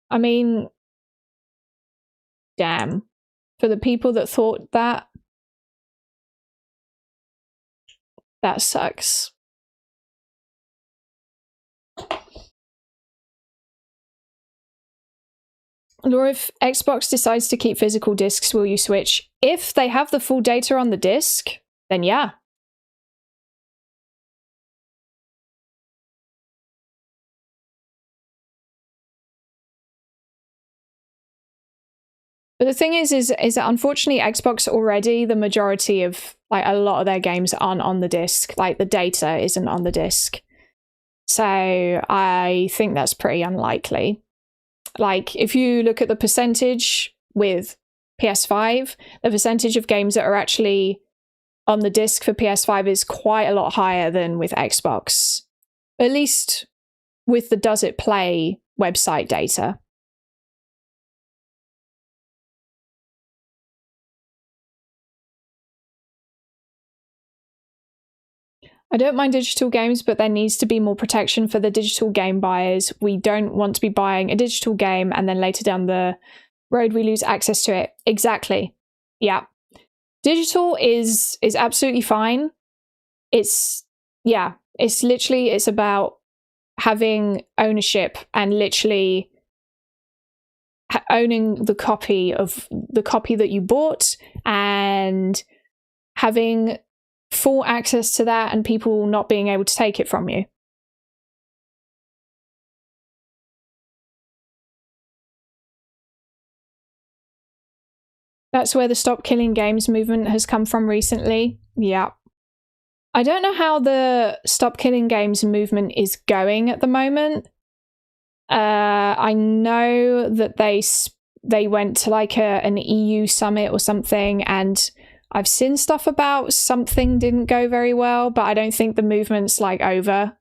Speaker 1: I mean, damn. For the people that thought that, that sucks. Or if Xbox decides to keep physical discs, will you switch? If they have the full data on the disc, then yeah. But the thing is that unfortunately Xbox already, the majority of, like, a lot of their games aren't on the disc. Like, the data isn't on the disc. So I think that's pretty unlikely. Like, if you look at the percentage with PS5, the percentage of games that are actually on the disc for PS5 is quite a lot higher than with Xbox. At least with the Does It Play website data. I don't mind digital games, but there needs to be more protection for the digital game buyers. We don't want to be buying a digital game and then later down the road we lose access to it. Exactly. Yeah. Digital is absolutely fine. It's literally, it's about having ownership and literally owning the copy that you bought and having full access to that and people not being able to take it from you. That's where the Stop Killing Games movement has come from recently. Yeah. I don't know how the Stop Killing Games movement is going at the moment. I know that they went to like an EU summit or something, and I've seen stuff about something didn't go very well, but I don't think the movement's like over.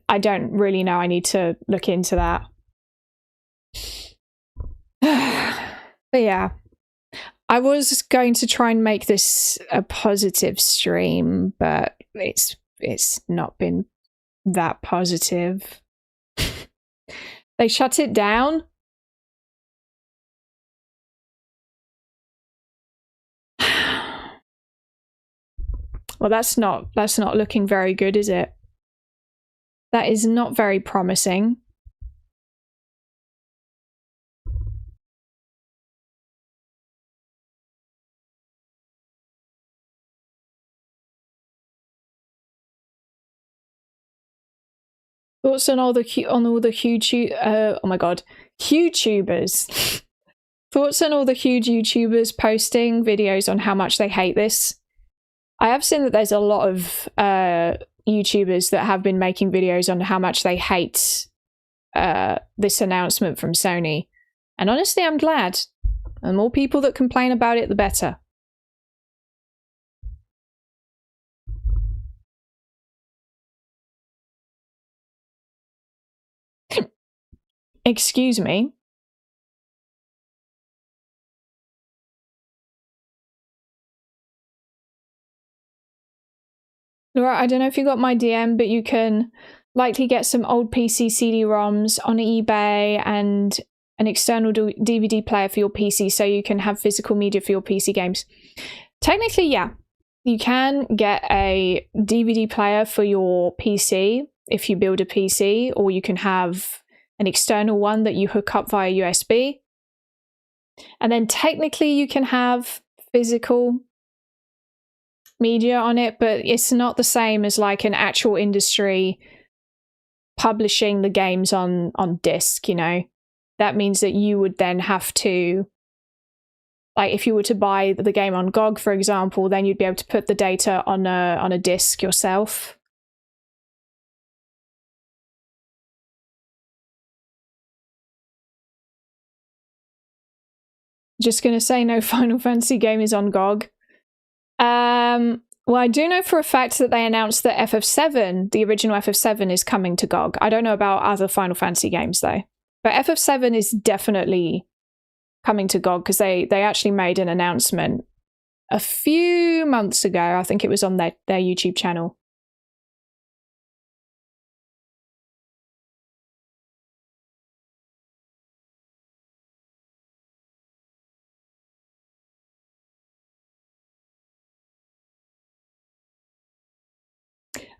Speaker 1: I don't really know. I need to look into that. But yeah, I was going to try and make this a positive stream, but it's not been that positive. They shut it down. Well, that's not looking very good, is it? That is not very promising. Thoughts on all the huge oh my god, YouTubers. Thoughts on all the huge YouTubers posting videos on how much they hate this. I have seen that there's a lot of YouTubers that have been making videos on how much they hate this announcement from Sony. And honestly, I'm glad. The more people that complain about it, the better. Excuse me. Laura, I don't know if you got my DM, but you can likely get some old PC CD-ROMs on eBay and an external DVD player for your PC so you can have physical media for your PC games. Technically, yeah. You can get a DVD player for your PC if you build a PC, or you can have an external one that you hook up via USB. And then technically you can have physical media on it, but it's not the same as like an actual industry publishing the games on disk, you know. That means that you would then have to, like, if you were to buy the game on GOG, for example, then you'd be able to put the data on a disk yourself. Just going to say no Final Fantasy game is on GOG. Well, I do know for a fact that they announced that FF7, the original FF7, is coming to GOG. I don't know about other Final Fantasy games, though. But FF7 is definitely coming to GOG, because they actually made an announcement a few months ago. I think it was on their YouTube channel.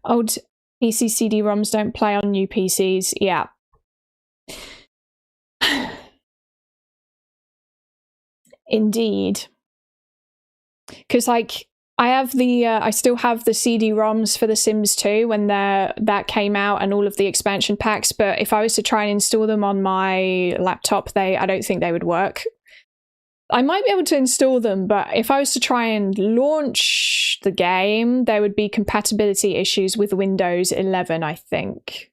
Speaker 1: Old PC CD-ROMs don't play on new PCs. Yeah. Indeed. Because, like, I still have the CD-ROMs for The Sims 2 when that came out, and all of the expansion packs, but if I was to try and install them on my laptop, I don't think they would work. I might be able to install them, but if I was to try and launch the game, there would be compatibility issues with Windows 11, I think.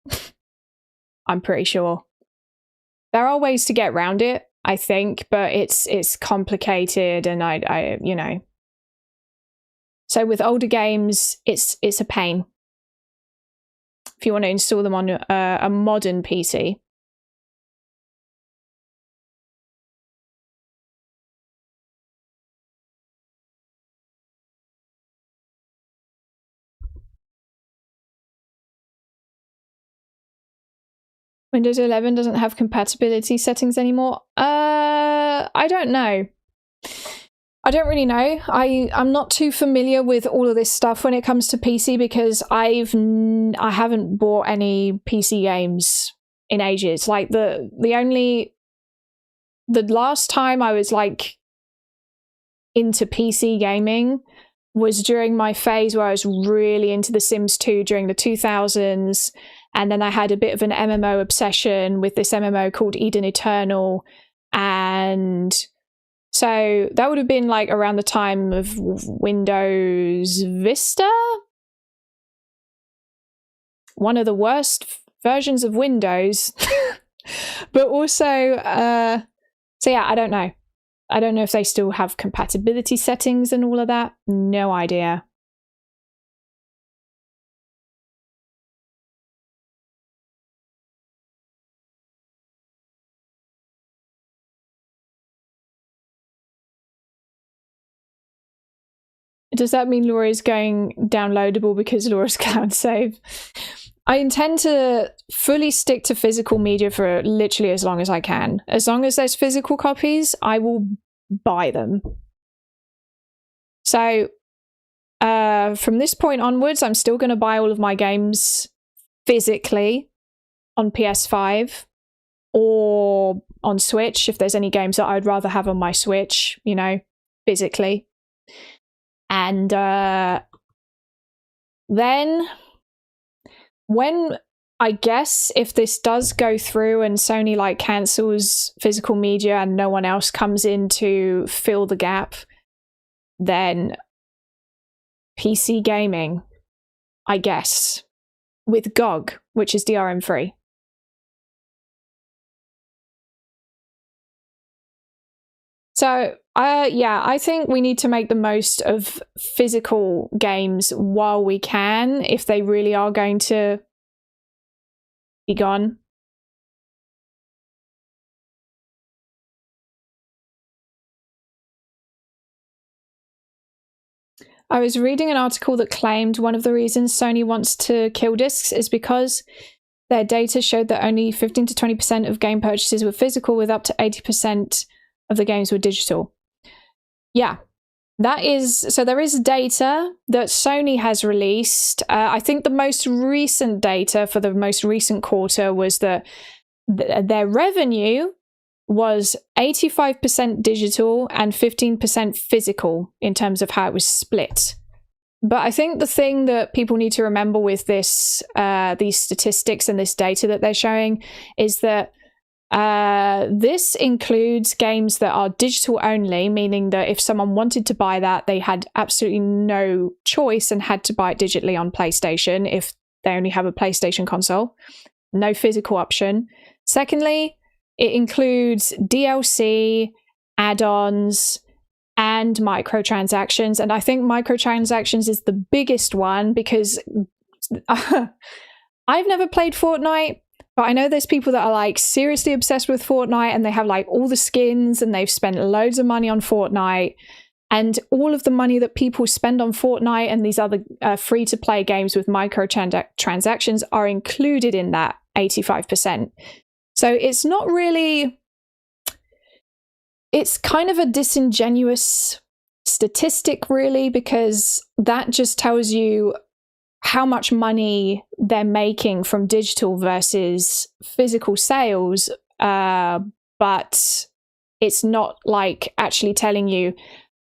Speaker 1: I'm pretty sure. There are ways to get around it, I think, but it's complicated, and I you know. So with older games, it's a pain if you want to install them on a modern PC. Windows 11 doesn't have compatibility settings anymore. I don't know. I don't really know. I'm not too familiar with all of this stuff when it comes to PC, because I haven't bought any PC games in ages. Like the last time I was like into PC gaming was during my phase where I was really into The Sims 2 during the 2000s. And then I had a bit of an MMO obsession with this MMO called Eden Eternal. And so that would have been like around the time of Windows Vista. One of the worst versions of Windows. But also, so yeah, I don't know. I don't know if they still have compatibility settings and all of that. No idea. Does that mean Laura's going downloadable because Laura's cloud save? I intend to fully stick to physical media for literally as long as I can. As long as there's physical copies, I will buy them. So from this point onwards, I'm still going to buy all of my games physically on PS5 or on Switch, if there's any games that I'd rather have on my Switch, you know, physically. And then when, I guess, if this does go through and Sony like cancels physical media and no one else comes in to fill the gap, then PC gaming, I guess, with GOG, which is DRM free. So, yeah, I think we need to make the most of physical games while we can, if they really are going to be gone. I was reading an article that claimed one of the reasons Sony wants to kill discs is because their data showed that only 15 to 20% of game purchases were physical, with up to 80% of the games were digital. Yeah, that is, so there is data that Sony has released. I think the most recent data for the most recent quarter was that their revenue was 85% digital and 15% physical in terms of how it was split. But I think the thing that people need to remember with this, these statistics and this data that they're showing is that this includes games that are digital only, meaning that if someone wanted to buy that, they had absolutely no choice and had to buy it digitally on PlayStation if they only have a PlayStation console. No physical option. Secondly, it includes DLC, add-ons, and microtransactions. And I think microtransactions is the biggest one because I've never played Fortnite, but I know there's people that are like seriously obsessed with Fortnite and they have like all the skins and they've spent loads of money on Fortnite. And all of the money that people spend on Fortnite and these other free-to-play games with microtransactions are included in that 85%. So it's not really... It's kind of a disingenuous statistic, really, because that just tells you how much money they're making from digital versus physical sales. But it's not like actually telling you,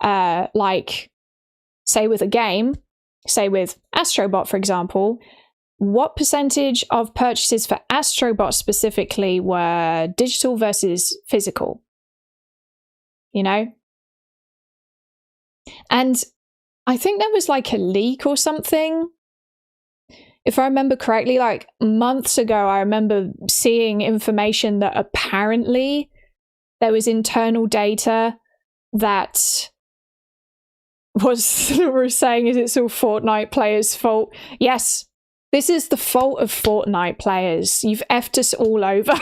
Speaker 1: like, say with a game, say with Astrobot, for example, what percentage of purchases for Astrobot specifically were digital versus physical? You know? And I think there was like a leak or something. If I remember correctly, like months ago, I remember seeing information that apparently there was internal data that was saying is it's all Fortnite players' fault. Yes, this is the fault of Fortnite players. You've effed us all over.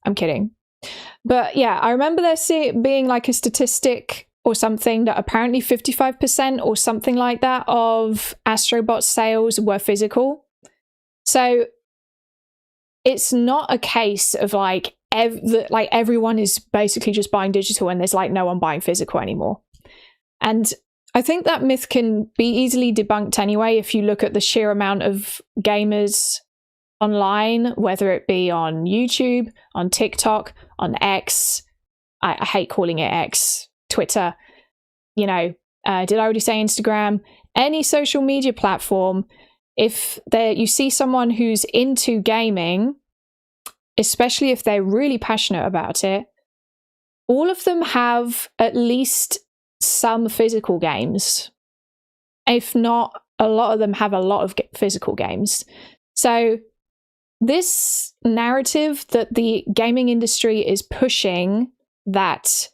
Speaker 1: I'm kidding. But yeah, I remember there being like a statistic or something that apparently 55% or something like that of Astrobot sales were physical. So it's not a case of like everyone is basically just buying digital and there's like no one buying physical anymore. And I think that myth can be easily debunked anyway if you look at the sheer amount of gamers online, whether it be on YouTube, on TikTok, on X. I hate calling it X, Twitter, you know, did I already say Instagram? Any social media platform, if you see someone who's into gaming, especially if they're really passionate about it, all of them have at least some physical games. If not, a lot of them have a lot of physical games. So this narrative that the gaming industry is pushing, that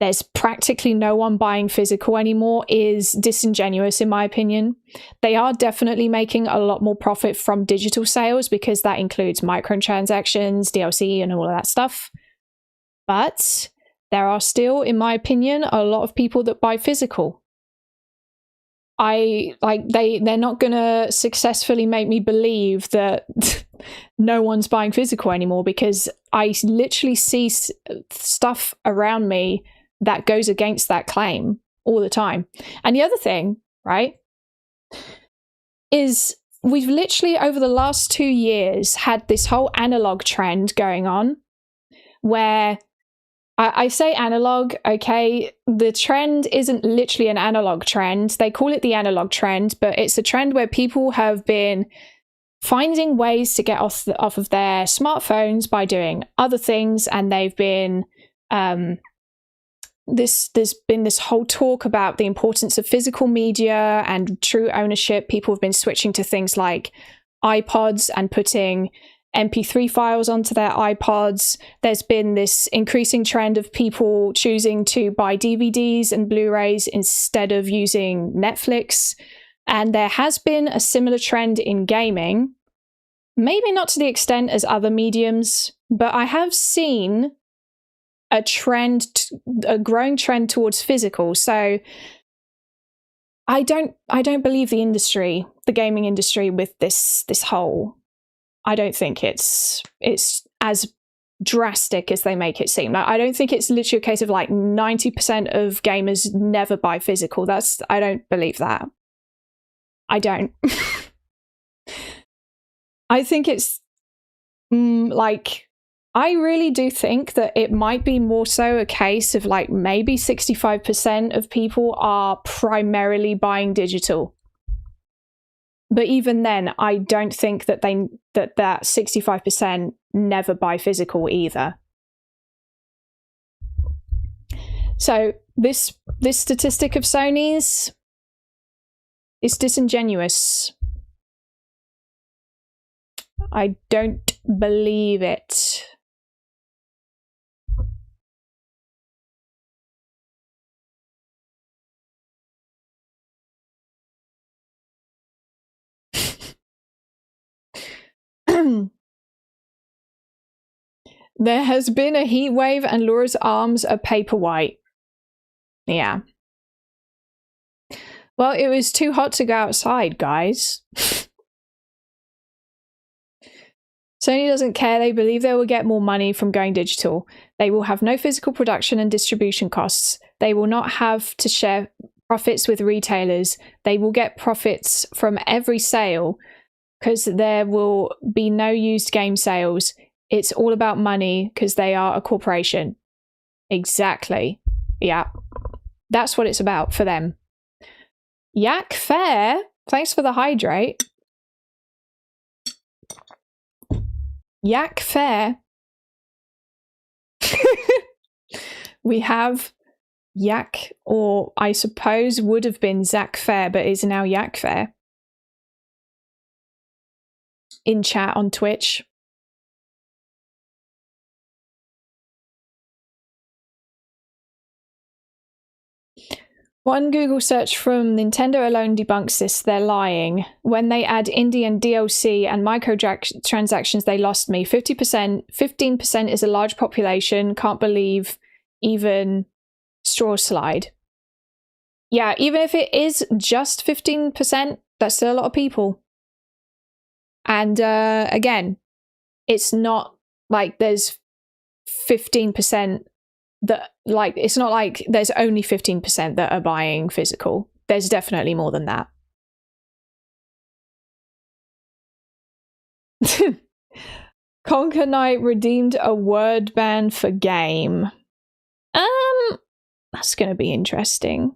Speaker 1: there's practically no one buying physical anymore, is disingenuous in my opinion. They are definitely making a lot more profit from digital sales because that includes microtransactions, DLC, and all of that stuff. But there are still, in my opinion, a lot of people that buy physical. They're not gonna successfully make me believe that no one's buying physical anymore, because I literally see stuff around me that goes against that claim all the time. And the other thing, right, is we've literally over the last 2 years had this whole analog trend going on where I say analog, okay, the trend isn't literally an analog trend. They call it the analog trend, but it's a trend where people have been finding ways to get off of their smartphones by doing other things, and they've been there's been this whole talk about the importance of physical media and true ownership. People have been switching to things like iPods and putting MP3 files onto their iPods. There's been this increasing trend of people choosing to buy DVDs and Blu-rays instead of using Netflix. And there has been a similar trend in gaming, maybe not to the extent as other mediums, but I have seen a growing trend towards physical. So I don't believe the gaming industry with this whole. I don't think it's as drastic as they make it seem. Like, I don't think it's literally a case of like 90% of gamers never buy physical. I don't believe that. I don't. I think it's like I really do think that it might be more so a case of like maybe 65% of people are primarily buying digital. But even then, I don't think that that 65% never buy physical either. So this statistic of Sony's is disingenuous. I don't believe it. There has been a heat wave and Laura's arms are paper white. Yeah. Well, it was too hot to go outside, guys. Sony doesn't care. They believe they will get more money from going digital. They will have no physical production and distribution costs. They will not have to share profits with retailers. They will get profits from every sale because there will be no used game sales. It's all about money because they are a corporation. Exactly. Yeah. That's what it's about for them. Yak Fair, thanks for the hydrate. Yak Fair. We have Yak, or I suppose would have been Zach Fair, but is now Yak Fair. In chat on Twitch. One Google search from Nintendo alone debunks this. They're lying. When they add indie and DLC and microtransactions, they lost me. 50%, 15% is a large population. Can't believe even straw slide. Yeah, even if it is just 15%, that's still a lot of people. And again, it's not like there's 15% that, like, it's not like there's only 15% that are buying physical. There's definitely more than that. Conker Knight redeemed a word ban for game. That's gonna be interesting.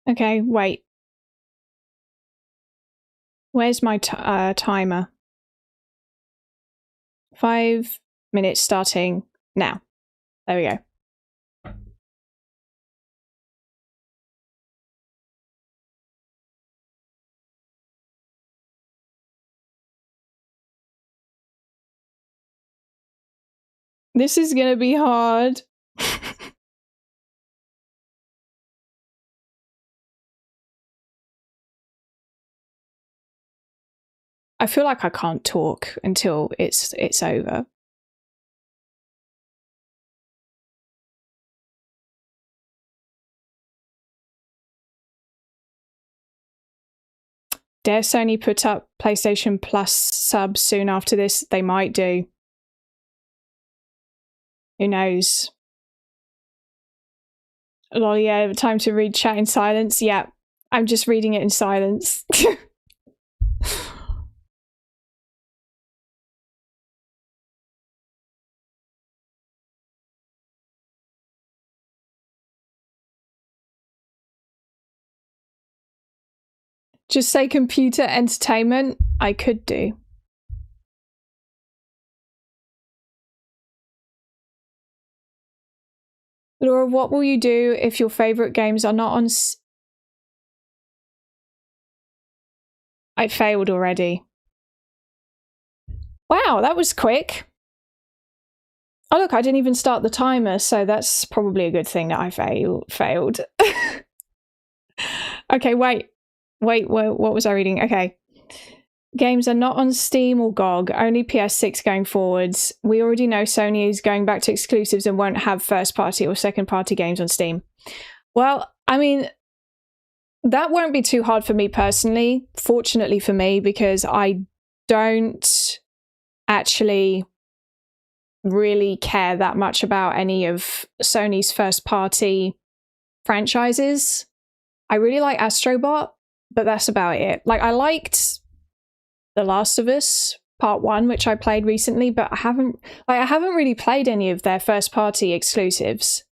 Speaker 1: Okay, wait. Where's my timer? 5 minutes starting now. There we go. This is gonna be hard. I feel like I can't talk until it's over. Dare Sony put up PlayStation Plus subs soon after this? They might do. Who knows? Lol, yeah, time to read chat in silence. Yeah, I'm just reading it in silence. Just say computer entertainment. I could do. Laura, what will you do if your favorite games are not on I failed already. Wow, that was quick. Oh look, I didn't even start the timer, so that's probably a good thing that I failed. Okay, wait, what was I reading? Okay. Games are not on Steam or GOG, only PS6 going forwards. We already know Sony is going back to exclusives and won't have first-party or second-party games on Steam. Well, I mean, that won't be too hard for me personally, fortunately for me, because I don't actually really care that much about any of Sony's first-party franchises. I really like Astrobot, but that's about it. Like, I liked The Last of Us Part 1, which I played recently, but I haven't really played any of their first-party exclusives.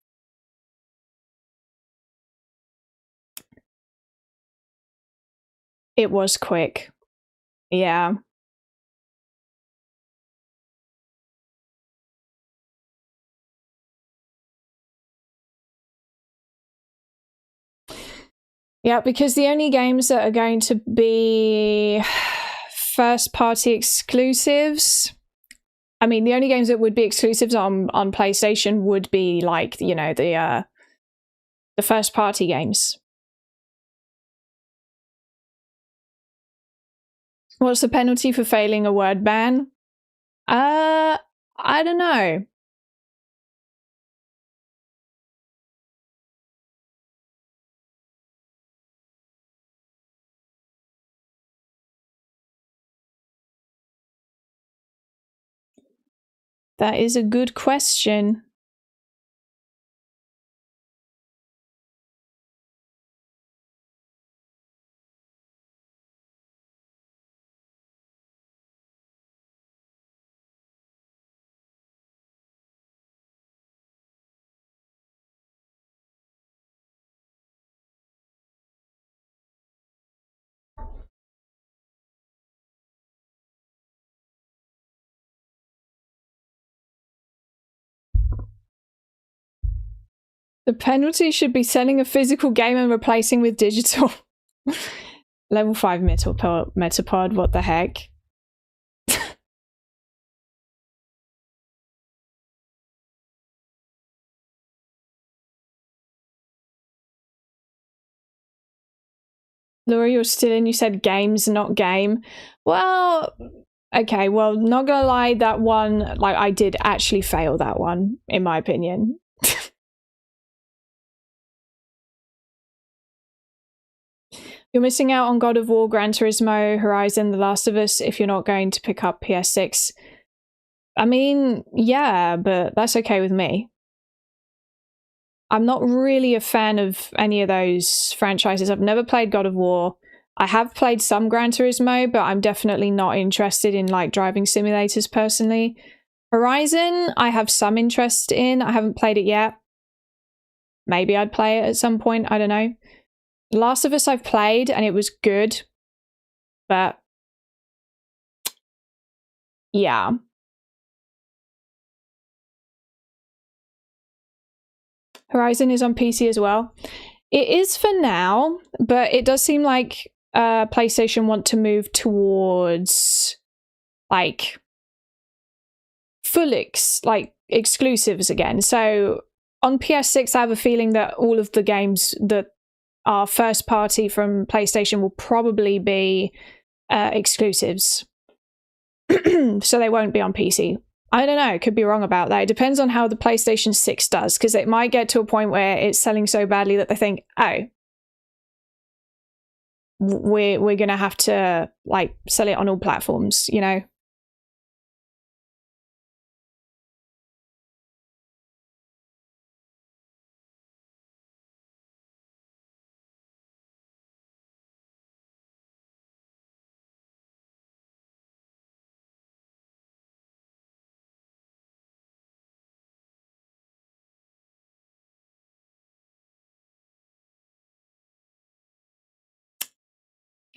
Speaker 1: It was quick. Yeah. Yeah, because the only games that are going to be first-party exclusives, I mean, the only games that would be exclusives on PlayStation would be like, you know, the first-party games. What's the penalty for failing a word ban? I don't know. That is a good question. The penalty should be selling a physical game and replacing with digital. Level 5 Metapod, what the heck? Laura, you're still in. You said games, not game. Well, okay, well, not gonna lie, that one, like, I did actually fail that one, in my opinion. You're missing out on God of War, Gran Turismo, Horizon, The Last of Us if you're not going to pick up PS6. I mean, yeah, but that's okay with me. I'm not really a fan of any of those franchises. I've never played God of War. I have played some Gran Turismo, but I'm definitely not interested in like driving simulators personally. Horizon, I have some interest in. I haven't played it yet. Maybe I'd play it at some point. I don't know. Last of Us I've played and it was good, but yeah. Horizon is on PC as well. It is for now, but it does seem like PlayStation want to move towards like exclusives again. So on PS6, I have a feeling that all of the games that are first party from PlayStation will probably be exclusives. So they won't be on PC. I don't know, could be wrong about that. It depends on how the PlayStation 6 does, because it might get to a point where it's selling so badly that they think, oh, we're gonna have to like sell it on all platforms, you know?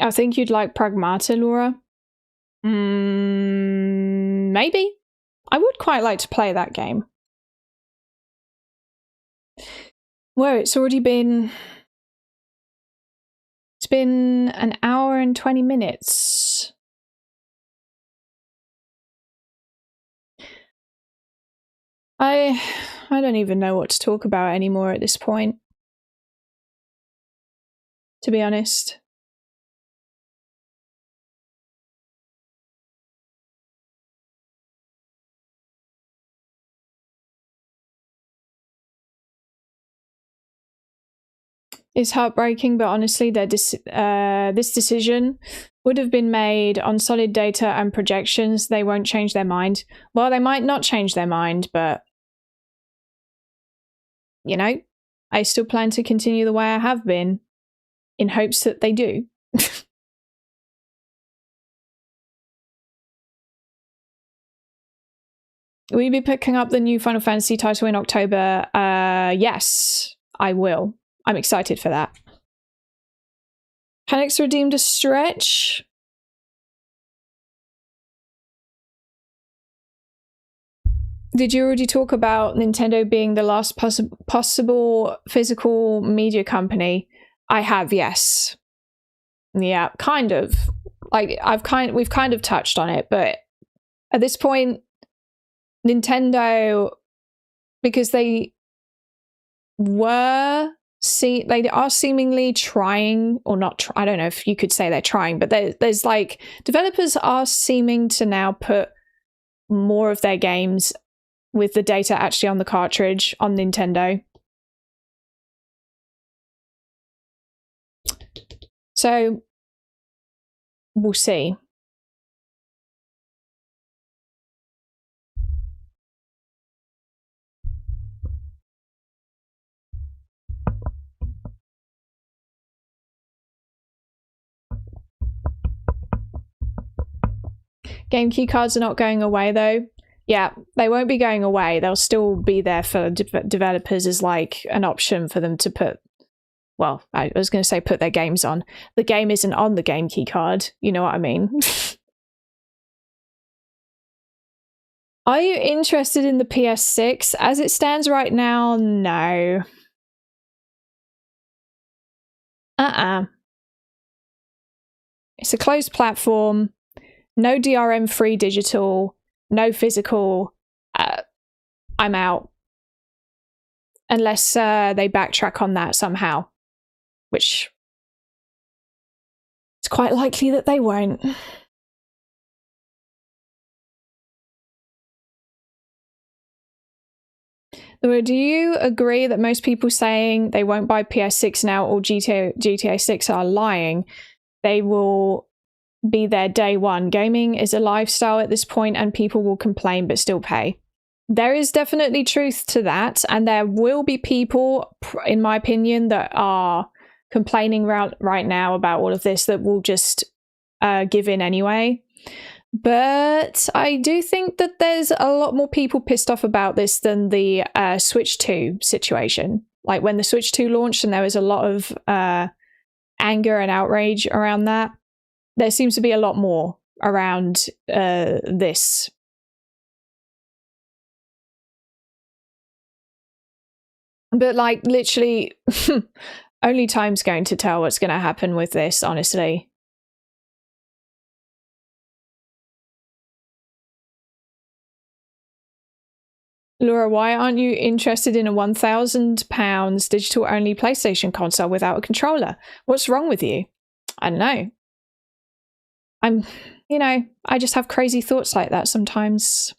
Speaker 1: I think you'd like Pragmata, Laura. Maybe. I would quite like to play that game. Whoa, it's already been... It's been an hour and 20 minutes. I don't even know what to talk about anymore at this point, to be honest. is heartbreaking, but honestly, this decision would have been made on solid data and projections. They won't change their mind. Well, they might not change their mind, but you know, I still plan to continue the way I have been in hopes that they do. Will you be picking up the new Final Fantasy title in October? Yes, I will. I'm excited for that. Panics redeemed a stretch. Did you already talk about Nintendo being the last possible physical media company? I have, yes. Yeah, kind of. Like we've kind of touched on it, but at this point, Nintendo, because they are seemingly trying, or not. I don't know if you could say they're trying, but there's like developers are seeming to now put more of their games with the data actually on the cartridge on Nintendo. So we'll see. Game key cards are not going away though. Yeah, they won't be going away. They'll still be there for developers as like an option for them to put, well, I was going to say put their games on. The game isn't on the game key card. You know what I mean? Are you interested in the PS6? As it stands right now, no. It's a closed platform. No DRM-free digital. No physical. I'm out. Unless they backtrack on that somehow. Which it's quite likely that they won't. Do you agree that most people saying they won't buy PS6 now or GTA 6 are lying? They will be there day one. Gaming is a lifestyle at this point and people will complain but still pay. There is definitely truth to that, and there will be people, in my opinion, that are complaining right now about all of this that will just give in anyway. But I do think that there's a lot more people pissed off about this than the Switch 2 situation. Like when the Switch 2 launched and there was a lot of anger and outrage around that, there seems to be a lot more around this. But like literally only time's going to tell what's going to happen with this, honestly. Laura, why aren't you interested in a £1,000 digital-only PlayStation console without a controller? What's wrong with you? I don't know. I just have crazy thoughts like that sometimes.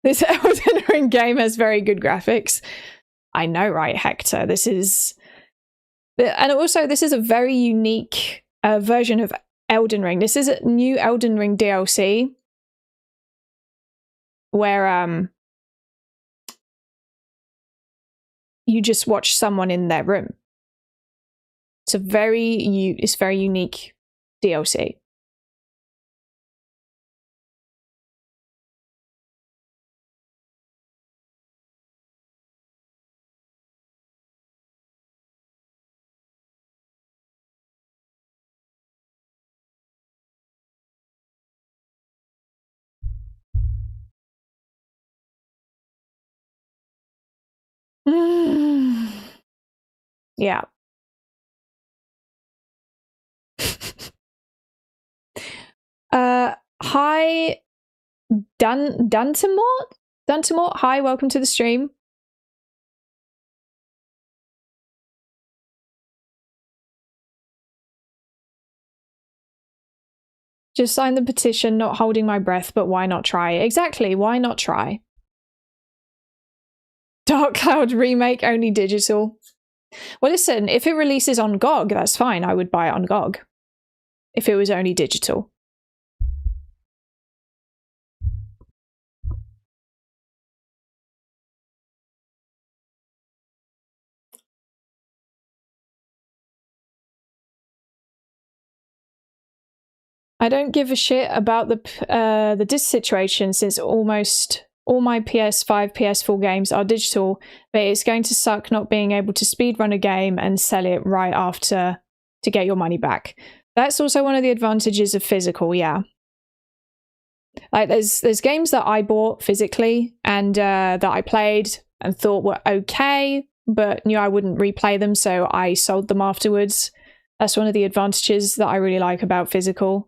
Speaker 1: This Elden Ring game has very good graphics. I know, right, Hector? This is... And also, this is a very unique version of Elden Ring. This is a new Elden Ring DLC where you just watch someone in their room. It's a very unique DLC. Yeah. Hi, Duntamort? Hi, welcome to the stream. Just sign the petition, not holding my breath, but why not try? Exactly, why not try? Dark Cloud remake only digital. Well, listen, if it releases on GOG, that's fine. I would buy it on GOG if it was only digital. I don't give a shit about the disc situation since almost all my PS5, PS4 games are digital, but it's going to suck not being able to speedrun a game and sell it right after to get your money back. That's also one of the advantages of physical, yeah. Like there's games that I bought physically and that I played and thought were okay, but knew I wouldn't replay them, so I sold them afterwards. That's one of the advantages that I really like about physical.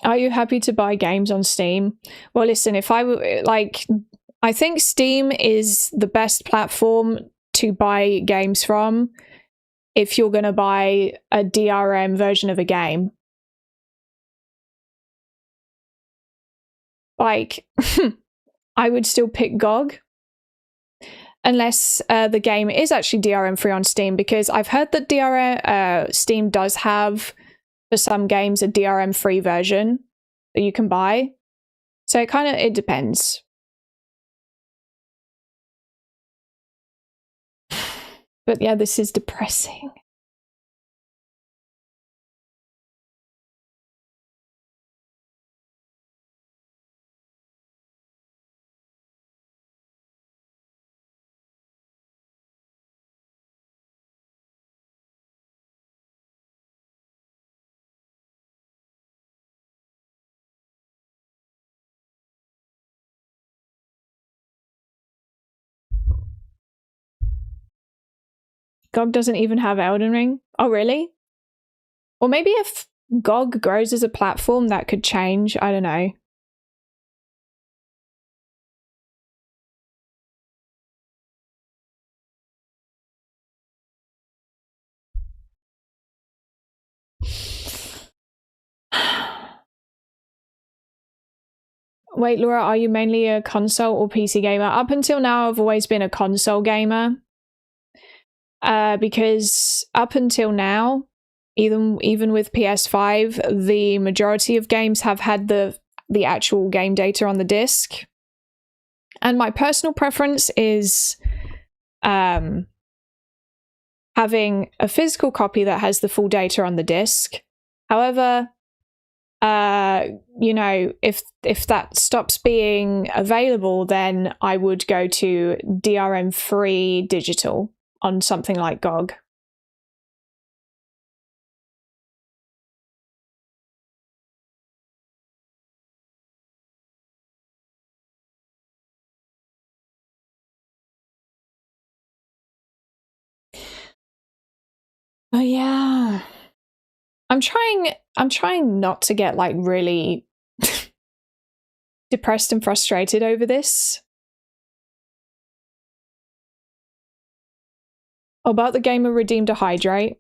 Speaker 1: Are you happy to buy games on Steam? Well, listen, if I like, I think Steam is the best platform to buy games from if you're going to buy a DRM version of a game. Like, I would still pick GOG unless the game is actually DRM free on Steam, because I've heard that Steam does have, for some games, a DRM free version that you can buy. So it depends. But yeah, this is depressing. GOG doesn't even have Elden Ring? Oh, really? Or maybe if GOG grows as a platform, that could change. I don't know. Wait, Laura, are you mainly a console or PC gamer? Up until now, I've always been a console gamer. Because up until now, even with PS5, the majority of games have had the actual game data on the disc. And my personal preference is having a physical copy that has the full data on the disc. However, you know, if that stops being available, then I would go to DRM-free digital on something like GOG. Oh yeah. I'm trying not to get like really depressed and frustrated over this. About the gamer redeemed a hydrate.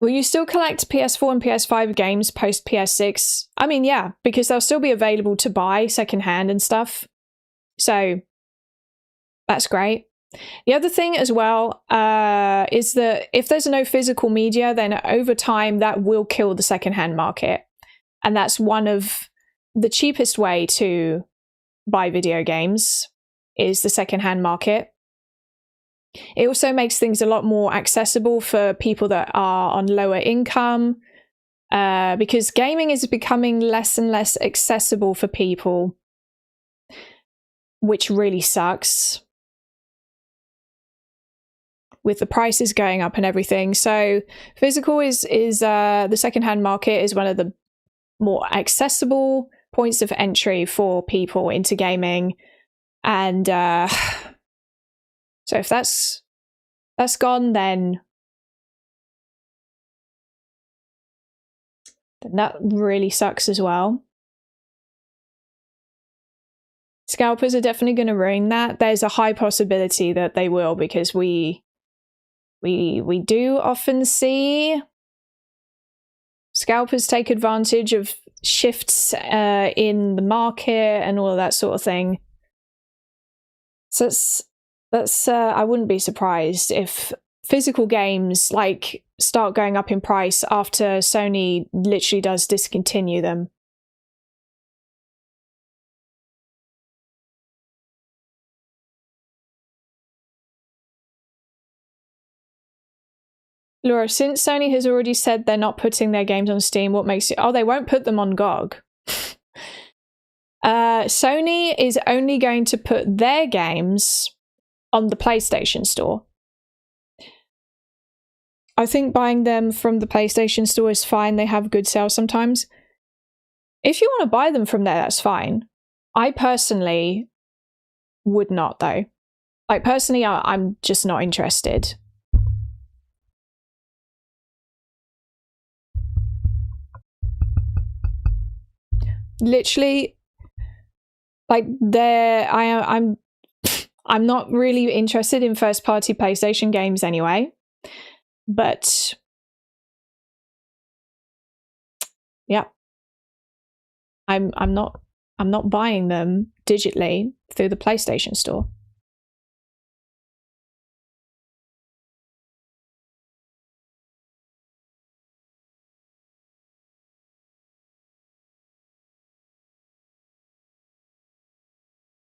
Speaker 1: Will you still collect PS4 and PS5 games post PS6? I mean, yeah, because they'll still be available to buy secondhand and stuff. So that's great. The other thing as well is that if there's no physical media, then over time that will kill the secondhand market. And that's one of the cheapest way to buy video games is the secondhand market. It also makes things a lot more accessible for people that are on lower income, because gaming is becoming less and less accessible for people, which really sucks with the prices going up and everything. So physical is the secondhand market is one of the more accessible points of entry for people into gaming. And so if that's gone, then that really sucks as well. Scalpers are definitely going to ruin that. There's a high possibility that they will, because we do often see scalpers take advantage of shifts in the market and all of that sort of thing. So that's I wouldn't be surprised if physical games like start going up in price after Sony literally does discontinue them. Laura, since Sony has already said they're not putting their games on Steam, what makes it... Oh, they won't put them on GOG. Sony is only going to put their games on the PlayStation Store. I think buying them from the PlayStation Store is fine. They have good sales sometimes. If you want to buy them from there, that's fine. I personally would not, though. Like, personally, I'm just not interested. Literally, like, I'm not really interested in first-party PlayStation games anyway. But yeah, I'm not buying them digitally through the PlayStation Store.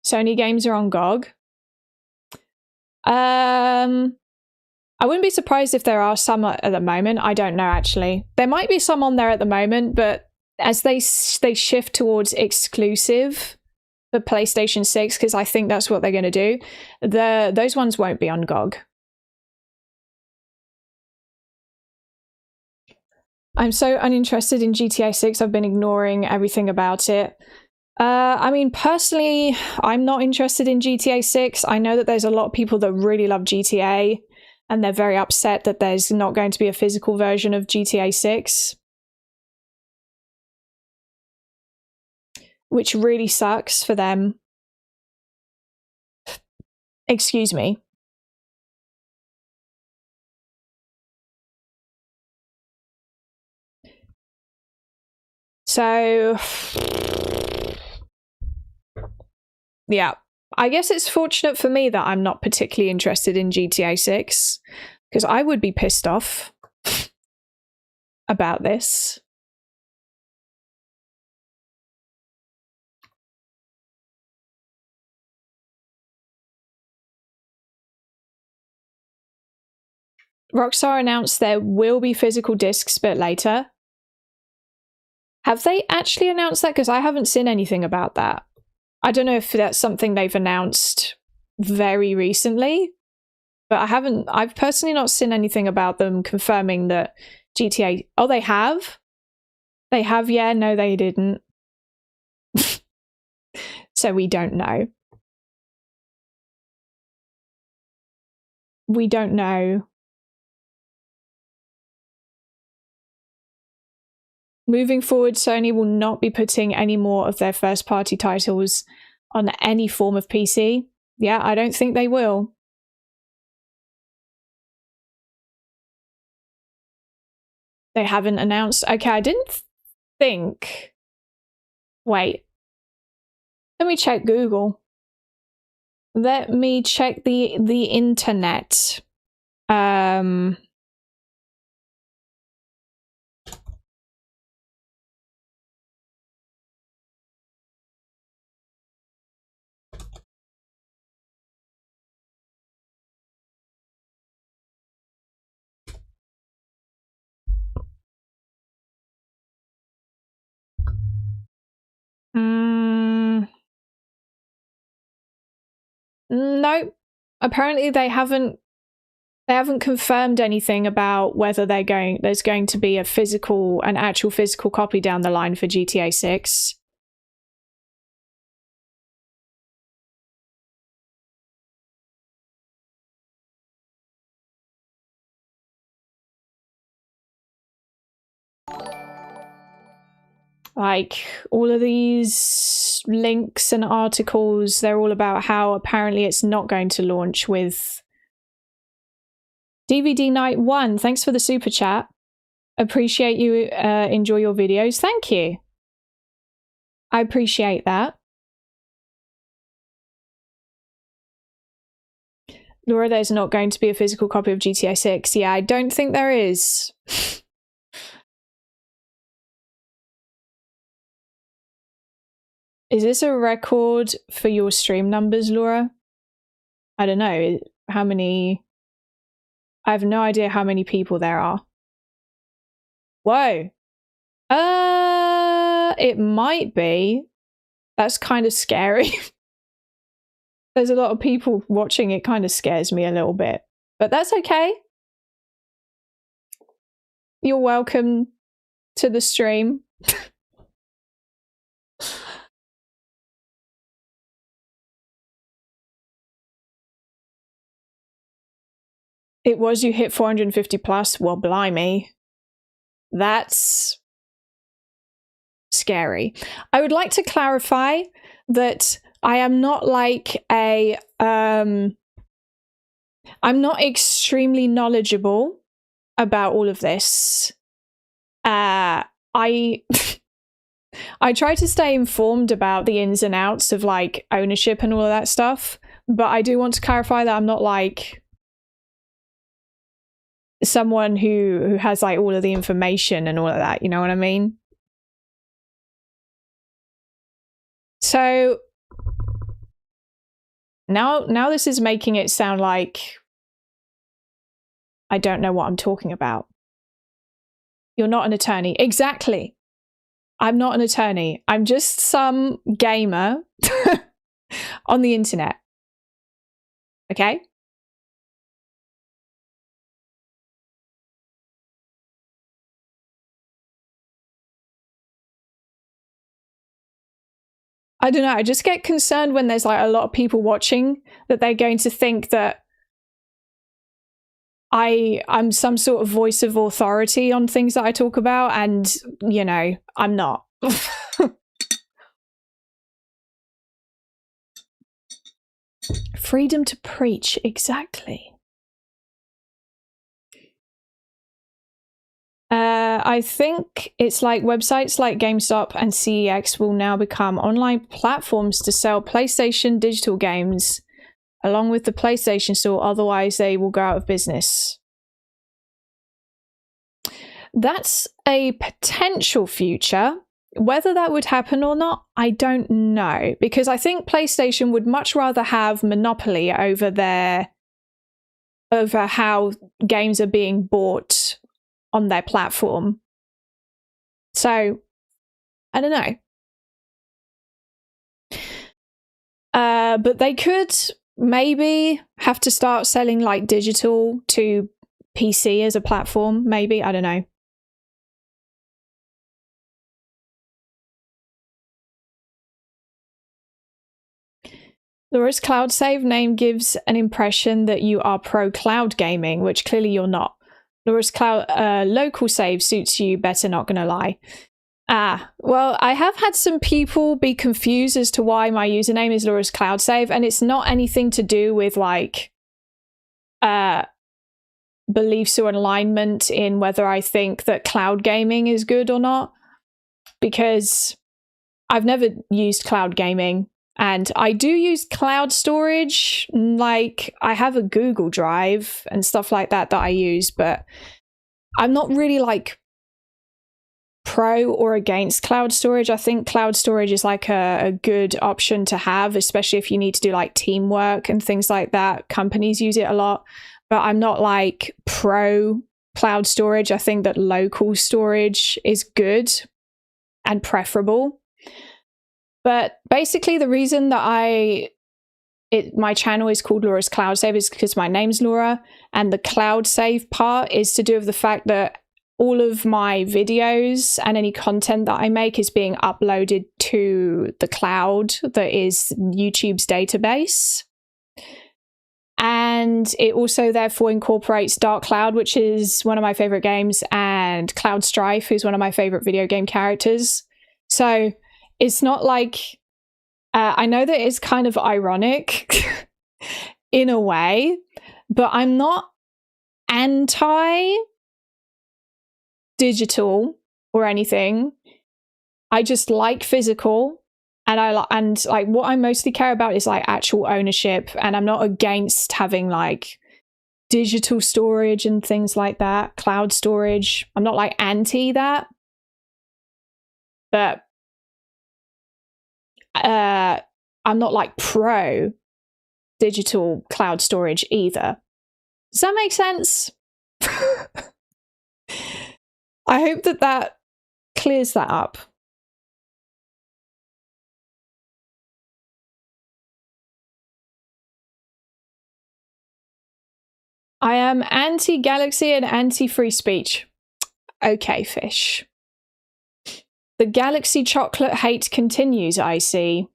Speaker 1: Sony games are on GOG. I wouldn't be surprised if there are some at the moment. I don't know, actually. There might be some on there at the moment, but as they shift towards exclusive for PlayStation 6, because I think that's what they're going to do, those ones won't be on GOG. I'm so uninterested in GTA 6. I've been ignoring everything about it. I mean, personally, I'm not interested in GTA 6. I know that there's a lot of people that really love GTA, and they're very upset that there's not going to be a physical version of GTA 6. Which really sucks for them. Excuse me. So... yeah. I guess it's fortunate for me that I'm not particularly interested in GTA 6, because I would be pissed off about this. Rockstar announced there will be physical discs, but later. Have they actually announced that? Because I haven't seen anything about that. I don't know if that's something they've announced very recently, but I've personally not seen anything about them confirming that GTA... Oh, they have? They have, yeah? No, they didn't. So we don't know. We don't know. Moving forward, Sony will not be putting any more of their first-party titles on any form of PC. Yeah, I don't think they will. They haven't announced... Okay, I didn't think... Wait. Let me check Google. Let me check the internet. Nope. Apparently they haven't confirmed anything about whether there's going to be an actual physical copy down the line for GTA 6. Like, all of these links and articles, they're all about how apparently it's not going to launch with DVD Night 1. Thanks for the super chat. Appreciate you. Enjoy your videos. Thank you. I appreciate that. Laura, there's not going to be a physical copy of GTA 6. Yeah, I don't think there is. Is this a record for your stream numbers, Laura? I don't know. How many? I have no idea how many people there are. Whoa. It might be. That's kind of scary. There's a lot of people watching. It kind of scares me a little bit. But that's okay. You're welcome to the stream. It was, you hit 450 plus. Well, blimey. That's scary. I would like to clarify that I am not like a, I'm not extremely knowledgeable about all of this. I try to stay informed about the ins and outs of like ownership and all of that stuff, but I do want to clarify that I'm not like someone who has like all of the information and all of that, you know what I mean? So now this is making it sound like I don't know what I'm talking about. You're not an attorney. Exactly. I'm not an attorney. I'm just some gamer on the internet. Okay? I don't know, I just get concerned when there's like a lot of people watching that they're going to think that I'm some sort of voice of authority on things that I talk about, and, you know, I'm not. Freedom to preach, exactly. I think it's like websites like GameStop and CEX will now become online platforms to sell PlayStation digital games along with the PlayStation Store, otherwise they will go out of business. That's a potential future. Whether that would happen or not, I don't know, because I think PlayStation would much rather have monopoly over how games are being bought on their platform. So, I don't know. But they could maybe have to start selling like digital to PC as a platform, maybe, I don't know. Laura's cloud save name gives an impression that you are pro cloud gaming, which clearly you're not. Laura's cloud local save suits you better, not gonna lie. Well, I have had some people be confused as to why my username is Laura's cloud save, and it's not anything to do with like beliefs or alignment in whether I think that cloud gaming is good or not, because I've never used cloud gaming. And I do use cloud storage, like I have a Google Drive and stuff like that I use, but I'm not really like pro or against cloud storage. I think cloud storage is like a good option to have, especially if you need to do like teamwork and things like that. Companies use it a lot, but I'm not like pro cloud storage. I think that local storage is good and preferable. But basically the reason that my channel is called Laura's Cloud Save is because my name's Laura, and the cloud save part is to do with the fact that all of my videos and any content that I make is being uploaded to the cloud that is YouTube's database. And it also therefore incorporates Dark Cloud, which is one of my favorite games, and Cloud Strife, who's one of my favorite video game characters. So it's not like, I know that it's kind of ironic in a way, but I'm not anti-digital or anything. I just like physical, and like what I mostly care about is like actual ownership, and I'm not against having like digital storage and things like that, cloud storage. I'm not like anti that, but I'm not like pro digital cloud storage either. Does that make sense? I hope that that clears that up. I am anti-Galaxy and anti-free speech. Okay, fish. The Galaxy chocolate hate continues, I see.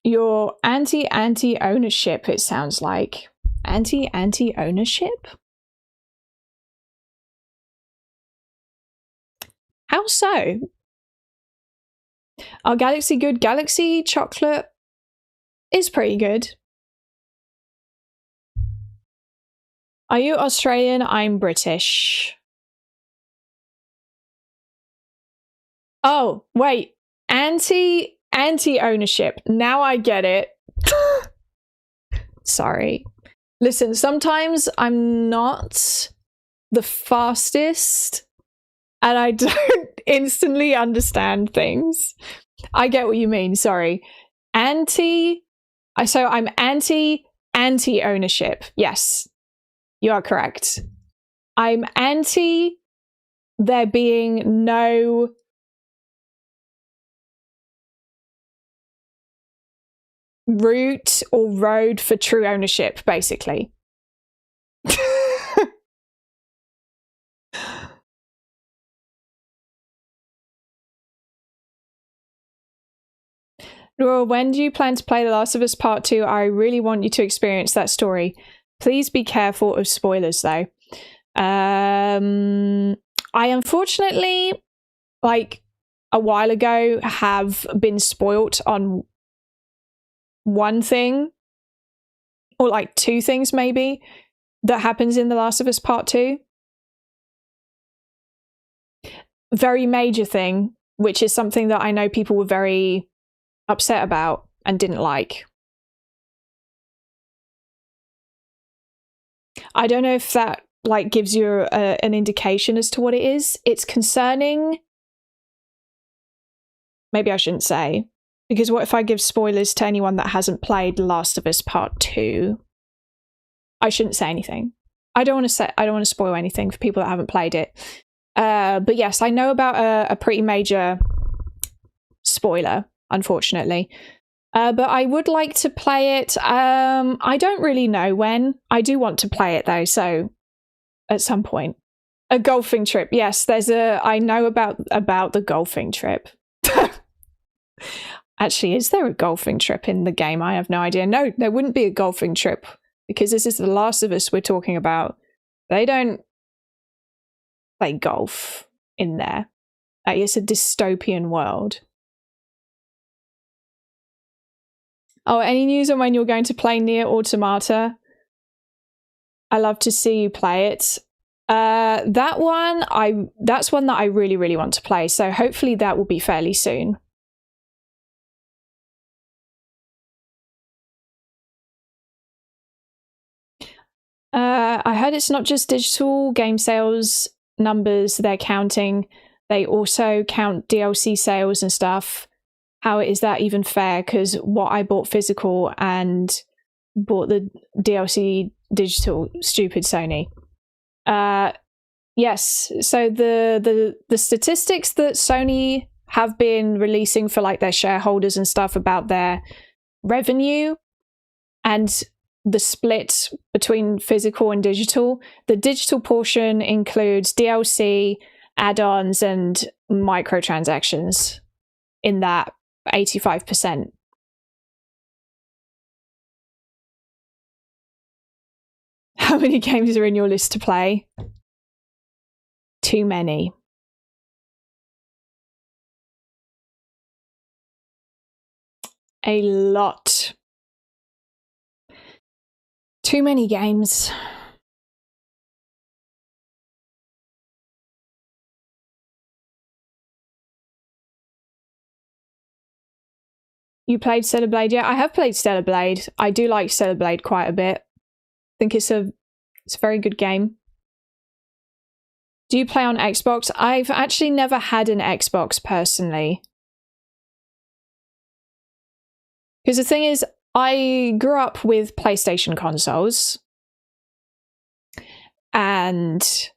Speaker 1: You're anti-ownership, it sounds like. Anti-ownership? How so? Are Galaxy good? Galaxy chocolate is pretty good. Are you Australian? I'm British. Oh, wait. Anti-ownership. Now I get it. Sorry. Listen, sometimes I'm not the fastest and I don't instantly understand things. I get what you mean, sorry. So I'm anti-ownership. Yes, you are correct. I'm anti there being no route or road for true ownership, basically. Laura, when do you plan to play The Last of Us Part 2? I really want you to experience that story. Please be careful of spoilers, though. I unfortunately, like a while ago, have been spoilt on one thing, or like two things maybe, that happens in The Last of Us Part 2. Very major thing, which is something that I know people were very upset about and didn't like. I don't know if that like gives you an indication as to what it is. It's concerning. Maybe I shouldn't say, because what if I give spoilers to anyone that hasn't played The Last of Us Part 2? I shouldn't say anything. I don't want to spoil anything for people that haven't played it. But yes, I know about a pretty major spoiler, unfortunately. But I would like to play it. I don't really know when. I do want to play it though, so at some point. A golfing trip. Yes, I know about the golfing trip. Actually, is there a golfing trip in the game? I have no idea. No, there wouldn't be a golfing trip because this is The Last of Us we're talking about. They don't play golf in there. Like, it's a dystopian world. Oh, any news on when you're going to play Nier Automata? I love to see you play it. That's one that I really, really want to play. So hopefully that will be fairly soon. I heard it's not just digital game sales numbers they're counting. They also count DLC sales and stuff. How is that even fair? Because what I bought physical and bought the DLC digital, stupid Sony. Yes, so the statistics that Sony have been releasing for like their shareholders and stuff about their revenue and the split between physical and digital. The digital portion includes DLC add-ons and microtransactions in that 85%. How many games are in your list to play? Too many. A lot. Too many games. You played Stellar Blade? Yeah, I have played Stellar Blade. I do like Stellar Blade quite a bit. I think it's a very good game. Do you play on Xbox? I've actually never had an Xbox personally. Because the thing is, I grew up with PlayStation consoles. And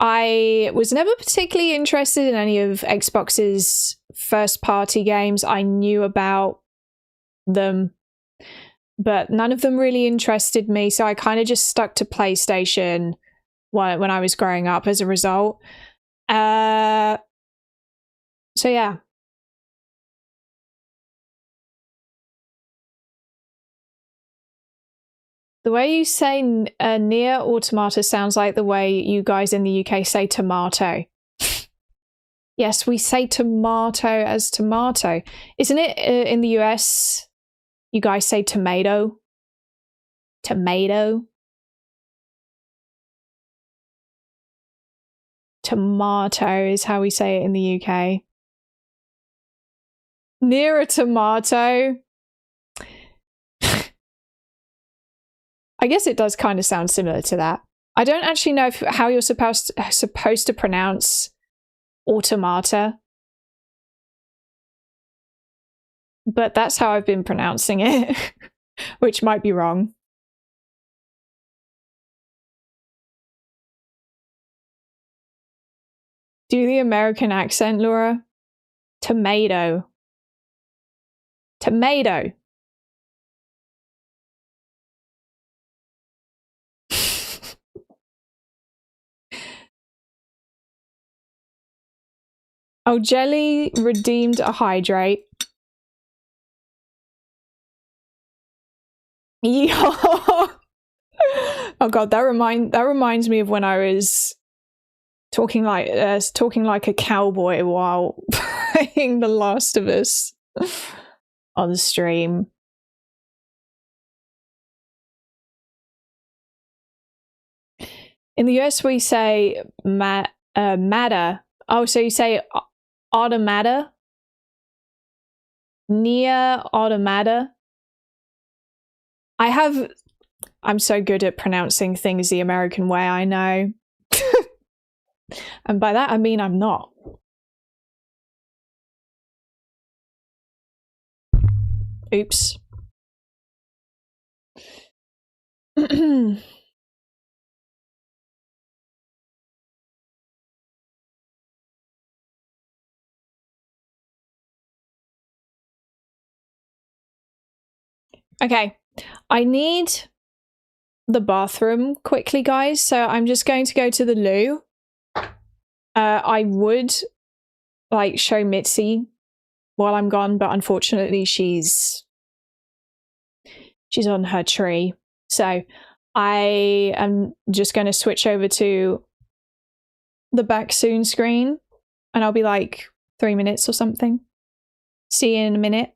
Speaker 1: I was never particularly interested in any of Xbox's first-party games. I knew about them, but none of them really interested me, so I kind of just stuck to PlayStation when I was growing up as a result. So yeah. The way you say Nier Automata sounds like the way you guys in the UK say tomato. Yes, we say tomato as tomato. Isn't it in the US, you guys say tomato? Tomato? Tomato is how we say it in the UK. Near a tomato? I guess it does kind of sound similar to that. I don't actually know how you're supposed to pronounce automata, but that's how I've been pronouncing it, which might be wrong. Do the American accent, Laura. Tomato. Tomato. Oh, Jelly redeemed a hydrate. Oh god, that reminds me of when I was talking like a cowboy while playing The Last of Us on the stream. In the US, we say matter. Oh, so you say automata? Near automata? I'm so good at pronouncing things the American way, I know. And by that, I mean I'm not. Oops. Okay, I need the bathroom quickly, guys, so I'm just going to go to the loo. I would like show Mitzi while I'm gone, but unfortunately she's on her tree. So I am just going to switch over to the back soon screen, and I'll be like 3 minutes or something. See you in a minute.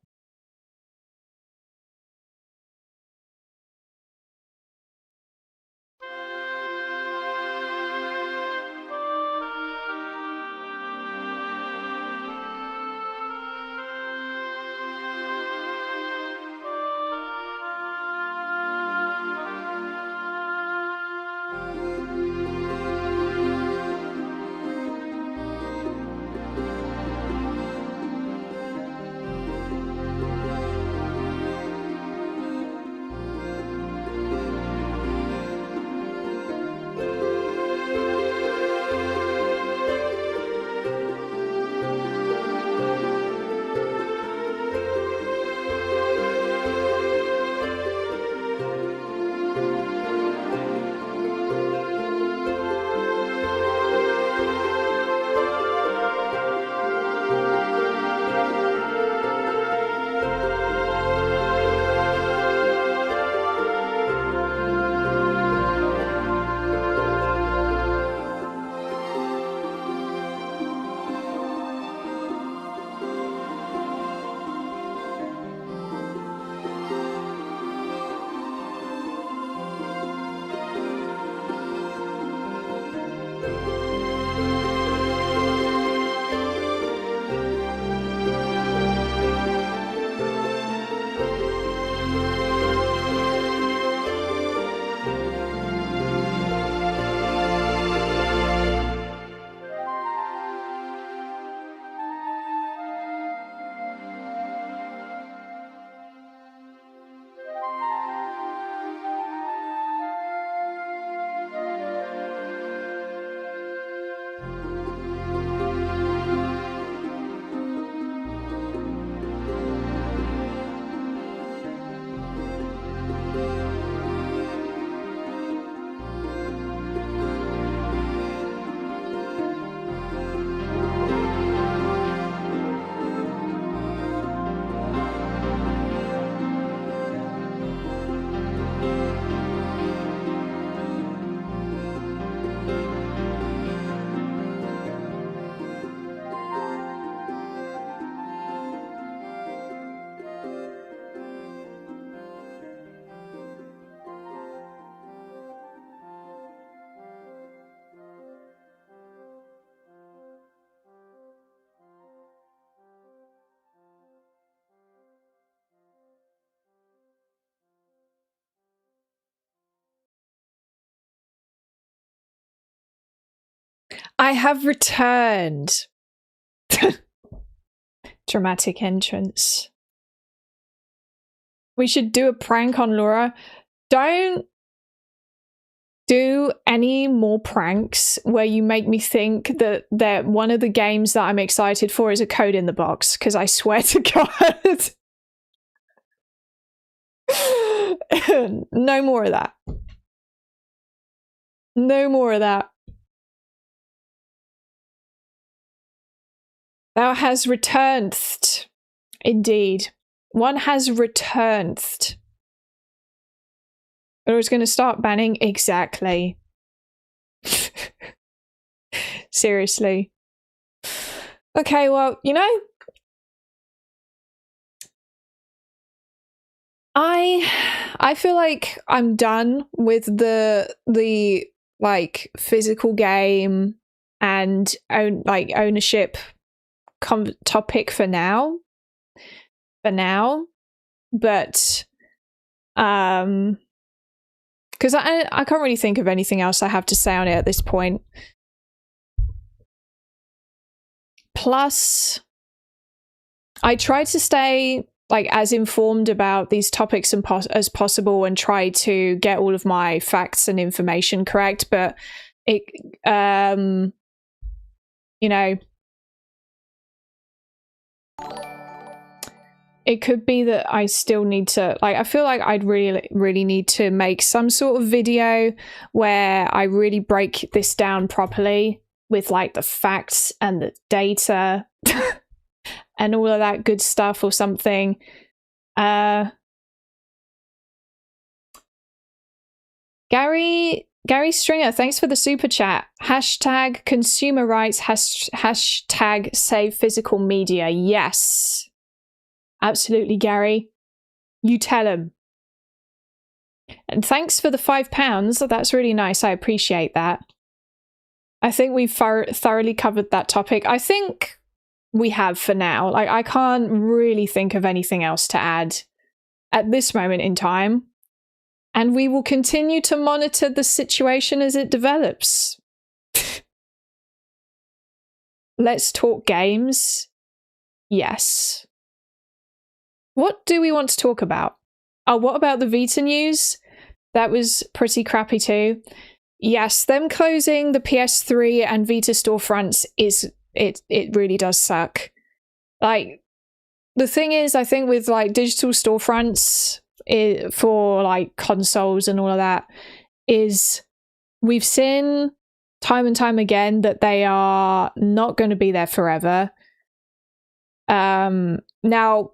Speaker 1: I have returned. Dramatic entrance. We should do a prank on Laura. Don't do any more pranks where you make me think that one of the games that I'm excited for is a code in the box, because I swear to God. No more of that. No more of that. Thou has returned. Indeed. One has returned. But I was going to start banning. Exactly. Seriously. Okay, well, you know, I feel like I'm done with the like physical game and ownership topic for now. But because I can't really think of anything else I have to say on it at this point. Plus, I try to stay like as informed about these topics as possible and try to get all of my facts and information correct, but it you know, it could be that I still need to, like, I feel like I'd really need to make some sort of video where I really break this down properly with like the facts and the data and all of that good stuff or something. Gary Stringer, thanks for the super chat. Hashtag consumer rights, hashtag save physical media. Yes. Absolutely, Gary. You tell him. And thanks for the £5. That's really nice. I appreciate that. I think we've thoroughly covered that topic. I think we have for now. Like, I can't really think of anything else to add at this moment in time. And we will continue to monitor the situation as it develops. Let's talk games. Yes. What do we want to talk about? Oh, what about the Vita news? That was pretty crappy too. Yes, them closing the PS3 and Vita storefronts it really does suck. Like, the thing is, I think with like digital storefronts for like consoles and all of that, is we've seen time and time again that they are not going to be there forever. Now,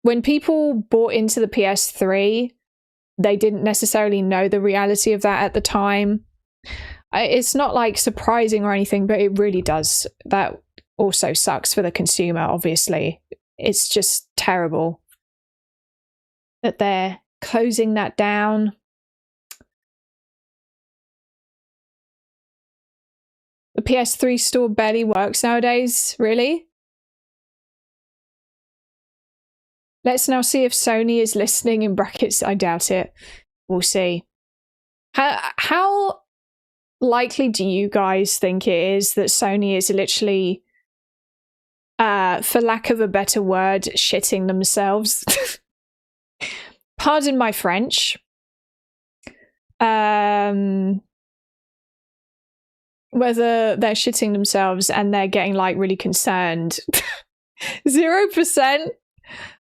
Speaker 1: when people bought into the PS3, they didn't necessarily know the reality of that at the time. It's not like surprising or anything, but it really does. That also sucks for the consumer, obviously. It's just terrible that they're closing that down. The PS3 store barely works nowadays, really? Let's now see if Sony is listening, in brackets. I doubt it. We'll see. How likely do you guys think it is that Sony is literally, for lack of a better word, shitting themselves? Pardon my French. Whether they're shitting themselves and they're getting like really concerned. 0%.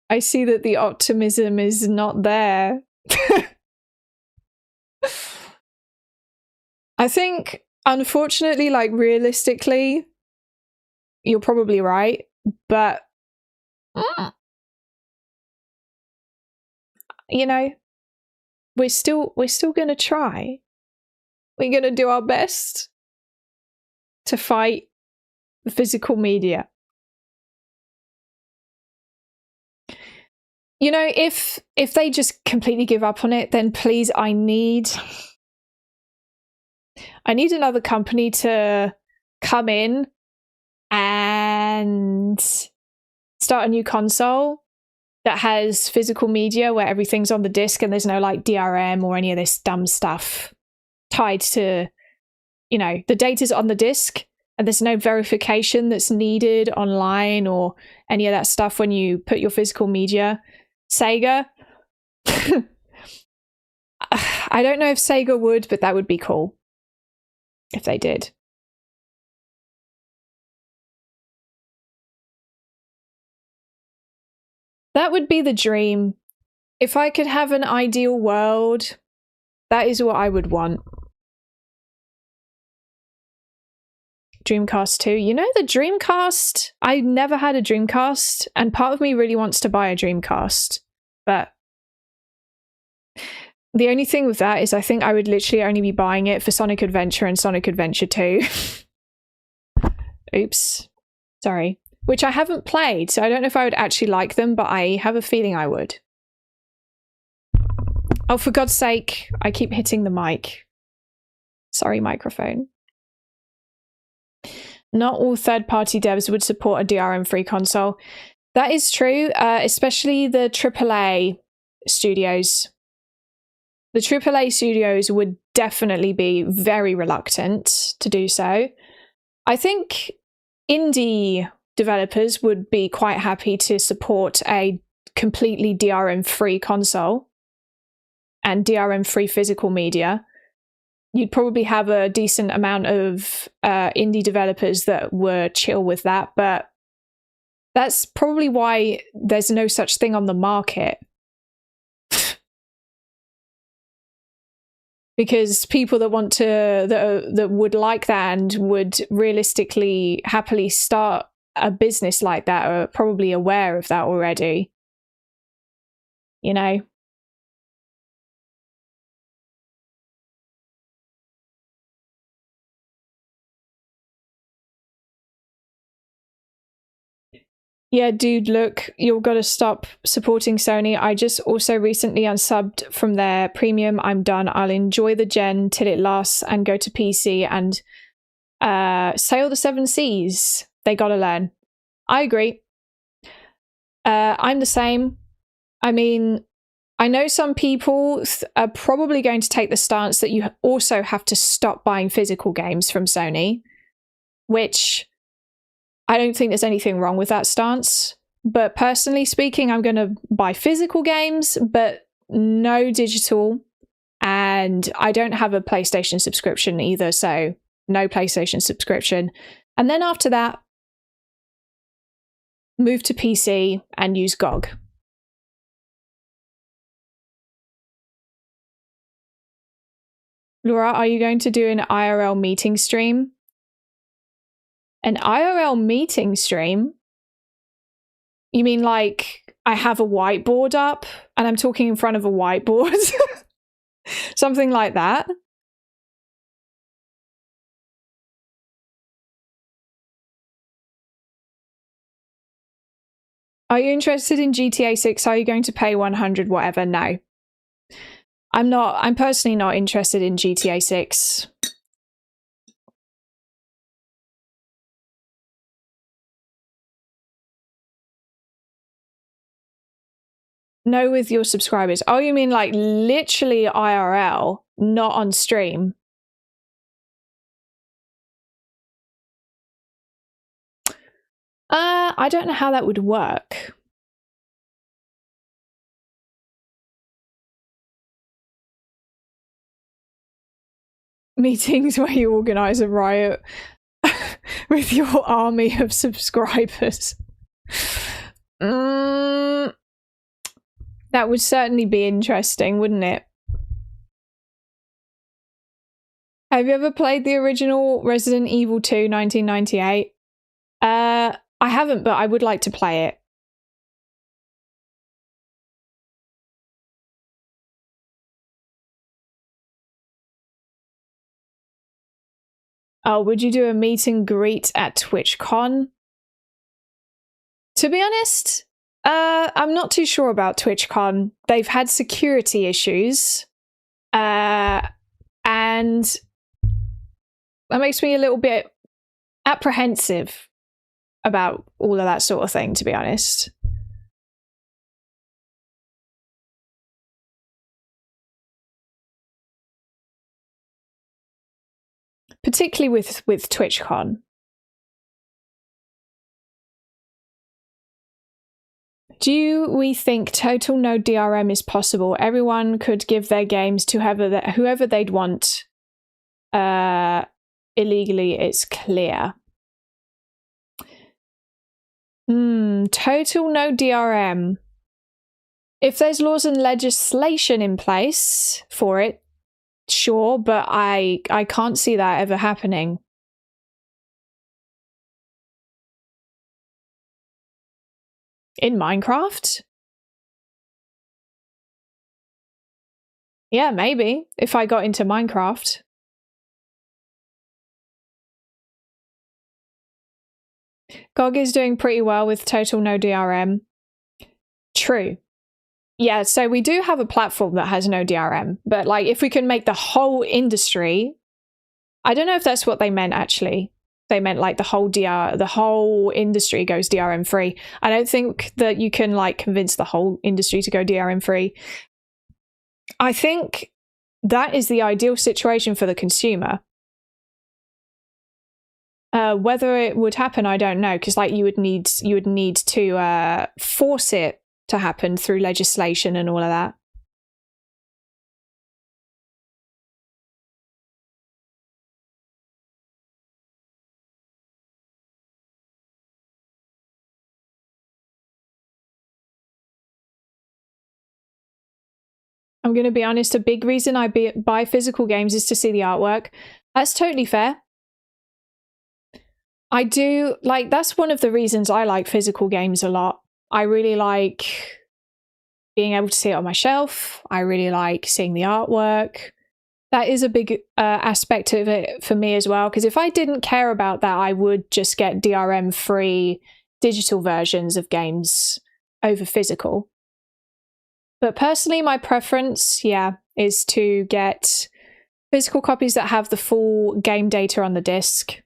Speaker 1: I see that the optimism is not there. I think, unfortunately, like realistically, you're probably right, but you know, we're still gonna try. We're gonna do our best to fight the physical media. You know, if they just completely give up on it, then please, I need another company to come in and start a new console that has physical media where everything's on the disc and there's no like DRM or any of this dumb stuff tied to you know, the data's on the disk and there's no verification that's needed online or any of that stuff when you put your physical media. Sega, I don't know if Sega would, but that would be cool if they did. That would be the dream. If I could have an ideal world, that is what I would want. Dreamcast 2. You know, the Dreamcast, I never had a Dreamcast, and part of me really wants to buy a Dreamcast, but the only thing with that is I think I would literally only be buying it for Sonic Adventure and Sonic Adventure 2. Oops. Sorry. Which I haven't played, so I don't know if I would actually like them, but I have a feeling I would. Oh, for God's sake, I keep hitting the mic. Sorry, microphone. Not all third-party devs would support a DRM-free console. That is true, especially the AAA studios. The AAA studios would definitely be very reluctant to do so. I think indie developers would be quite happy to support a completely DRM-free console and DRM-free physical media. You'd probably have a decent amount of indie developers that were chill with that, but that's probably why there's no such thing on the market. Because people that want to, that would like that and would realistically happily start a business like that are probably aware of that already. You know? Yeah, dude, look, you've got to stop supporting Sony. I just also recently unsubbed from their premium. I'm done. I'll enjoy the gen till it lasts and go to PC and sail the seven seas. They gotta learn. I agree. I'm the same. I mean, I know some people are probably going to take the stance that you also have to stop buying physical games from Sony, which I don't think there's anything wrong with that stance. But personally speaking, I'm going to buy physical games, but no digital. And I don't have a PlayStation subscription either, so no PlayStation subscription. And then after that, move to PC and use GOG. Laura, are you going to do an IRL meeting stream? An IRL meeting stream? You mean like I have a whiteboard up and I'm talking in front of a whiteboard? Something like that? Are you interested in GTA 6? Are you going to pay 100 whatever? No. I'm personally not interested in GTA 6. No, with your subscribers. Oh, you mean like literally IRL, not on stream? I don't know how that would work. Meetings where you organize a riot with your army of subscribers. That would certainly be interesting, wouldn't it? Have you ever played the original Resident Evil 2 1998? I haven't, but I would like to play it. Oh, would you do a meet and greet at TwitchCon? To be honest, I'm not too sure about TwitchCon. They've had security issues. And that makes me a little bit apprehensive about all of that sort of thing, to be honest. particularly with TwitchCon. Do we think total no DRM is possible? Everyone could give their games to whoever they'd want. Illegally, it's clear. Total no DRM. If there's laws and legislation in place for it, sure, but I can't see that ever happening. In Minecraft? Yeah, maybe, if I got into Minecraft. GOG is doing pretty well with total no DRM. True. Yeah, so we do have a platform that has no DRM, but like if we can make the whole industry, I don't know if that's what they meant actually. They meant like the whole industry goes DRM free. I don't think that you can like convince the whole industry to go DRM free. I think that is the ideal situation for the consumer. Whether it would happen, I don't know, because like you would need to force it to happen through legislation and all of that. I'm going to be honest, a big reason I buy physical games is to see the artwork. That's totally fair. I do, like, that's one of the reasons I like physical games a lot. I really like being able to see it on my shelf. I really like seeing the artwork. That is a big aspect of it for me as well, because if I didn't care about that, I would just get DRM-free digital versions of games over physical. But personally, my preference, yeah, is to get physical copies that have the full game data on the disc.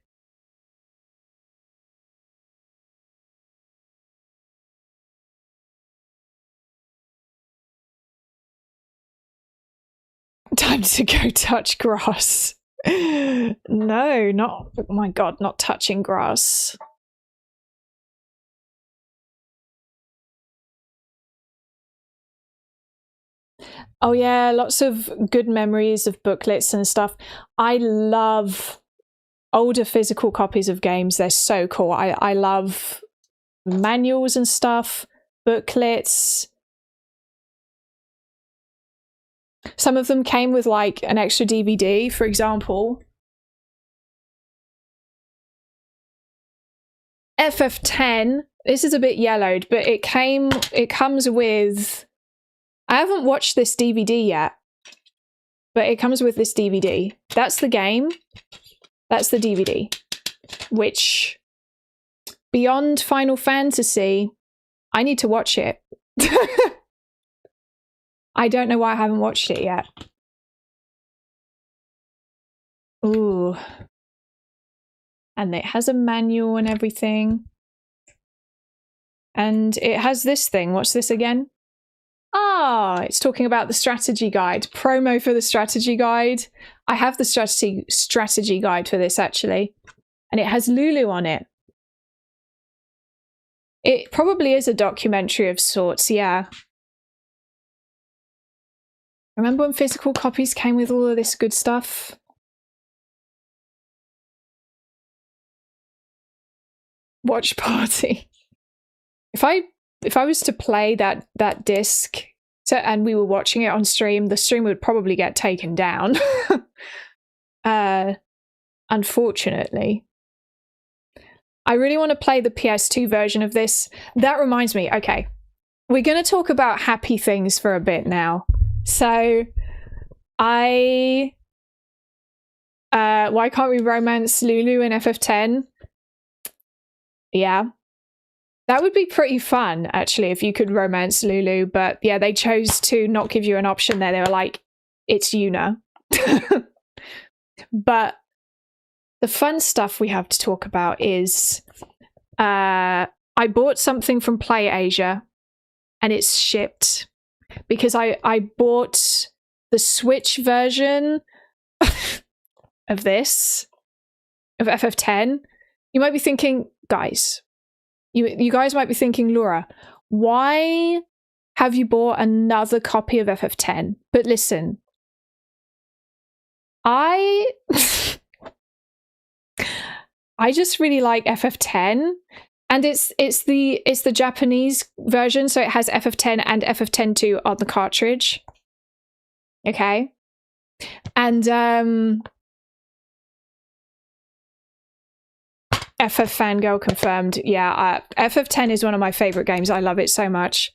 Speaker 1: Time to go touch grass. No, not, oh my god, not touching grass. Oh yeah, lots of good memories of booklets and stuff. I love older physical copies of games. They're so cool. I love manuals and stuff, booklets. Some of them came with like an extra DVD, for example. FF10, this is a bit yellowed, but it comes with, I haven't watched this DVD yet, but it comes with this DVD. That's the game. That's the DVD, which beyond Final Fantasy, I need to watch it. I don't know why I haven't watched it yet. Ooh. And it has a manual and everything. And it has this thing. What's this again? Ah, it's talking about the strategy guide. Promo for the strategy guide. I have the strategy guide for this, actually. And it has Lulu on it. It probably is a documentary of sorts, yeah. Remember when physical copies came with all of this good stuff? Watch party. If I was to play that disc and we were watching it on stream, the stream would probably get taken down. Unfortunately. I really want to play the PS2 version of this. That reminds me, okay. We're going to talk about happy things for a bit now. So, why can't we romance Lulu in FF10? Yeah. That would be pretty fun, actually, if you could romance Lulu. But yeah, they chose to not give you an option there. They were like, it's Yuna. But the fun stuff we have to talk about is I bought something from PlayAsia and it's shipped. Because I bought the Switch version of this. of FF10, you might be thinking, guys, you guys might be thinking, Laura, why have you bought another copy of FF10? But listen, I just really like FF10, and it's the Japanese version, so it has FF10 and FF10-2 on the cartridge. Okay, and FF Fangirl confirmed. Yeah, FF10 is one of my favorite games. I love it so much.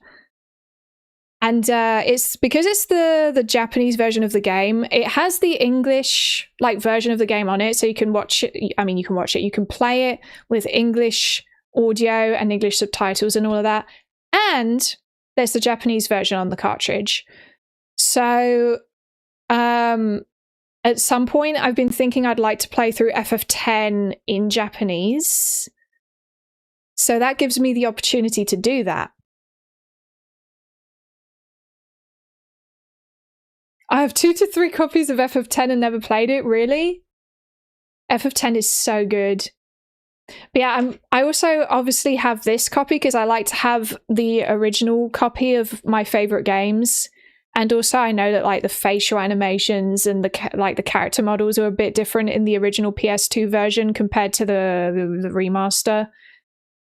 Speaker 1: And it's because it's the Japanese version of the game. It has the English version of the game on it, so you can watch it. I mean, you can watch it. You can play it with English audio and English subtitles and all of that. And there's the Japanese version on the cartridge. So at some point, I've been thinking I'd like to play through FF10 in Japanese. So that gives me the opportunity to do that. I have 2 to 3 copies of FF10 and never played it, really? FF10 is so good. But yeah, I also obviously have this copy because I like to have the original copy of my favorite games. And also I know that the facial animations and the character models are a bit different in the original PS2 version compared to the remaster.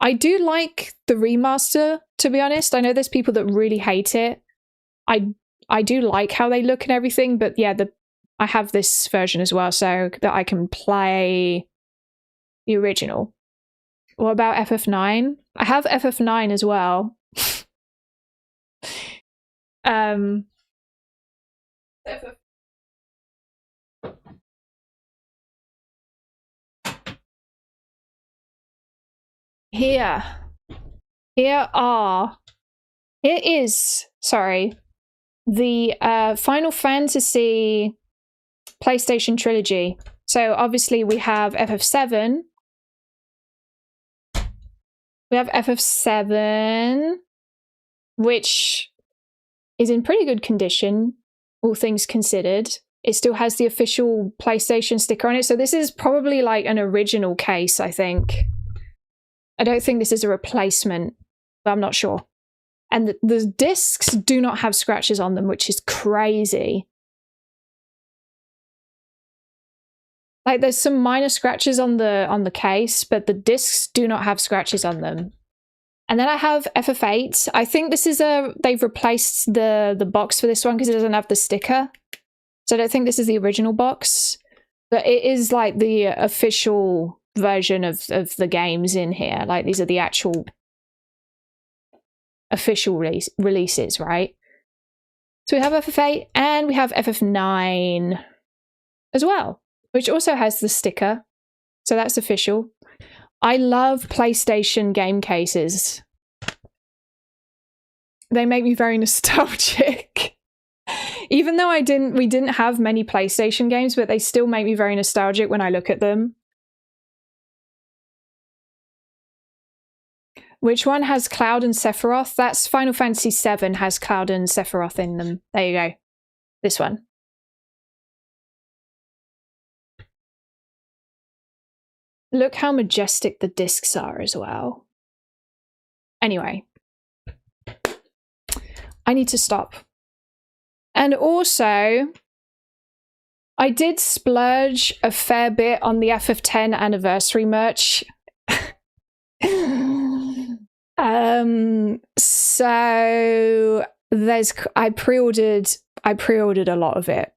Speaker 1: I do like the remaster, to be honest. I know there's people that really hate it. I do like how they look and everything, but yeah, I have this version as well so that I can play the original. What about FF9? I have FF9 as well. Here is the Final Fantasy PlayStation trilogy. So obviously we have FF7. We have FF7, which is in pretty good condition, all things considered. It still has the official PlayStation sticker on it. So this is probably an original case, I think. I don't think this is a replacement, but I'm not sure. And the discs do not have scratches on them, which is crazy. There's some minor scratches on the case, but the discs do not have scratches on them. And then I have FF8. I think this is they've replaced the box for this one because it doesn't have the sticker. So I don't think this is the original box, but it is the official version of the games in here. These are the actual official releases, right? So we have FF8 and we have FF9 as well, which also has the sticker. So that's official. I love PlayStation game cases. They make me very nostalgic. Even though we didn't have many PlayStation games, but they still make me very nostalgic when I look at them. Which one has Cloud and Sephiroth? That's Final Fantasy VII has Cloud and Sephiroth in them. There you go. This one. Look how majestic the discs are as well. Anyway. I need to stop. And also, I did splurge a fair bit on the FF10 anniversary merch. So I pre-ordered a lot of it.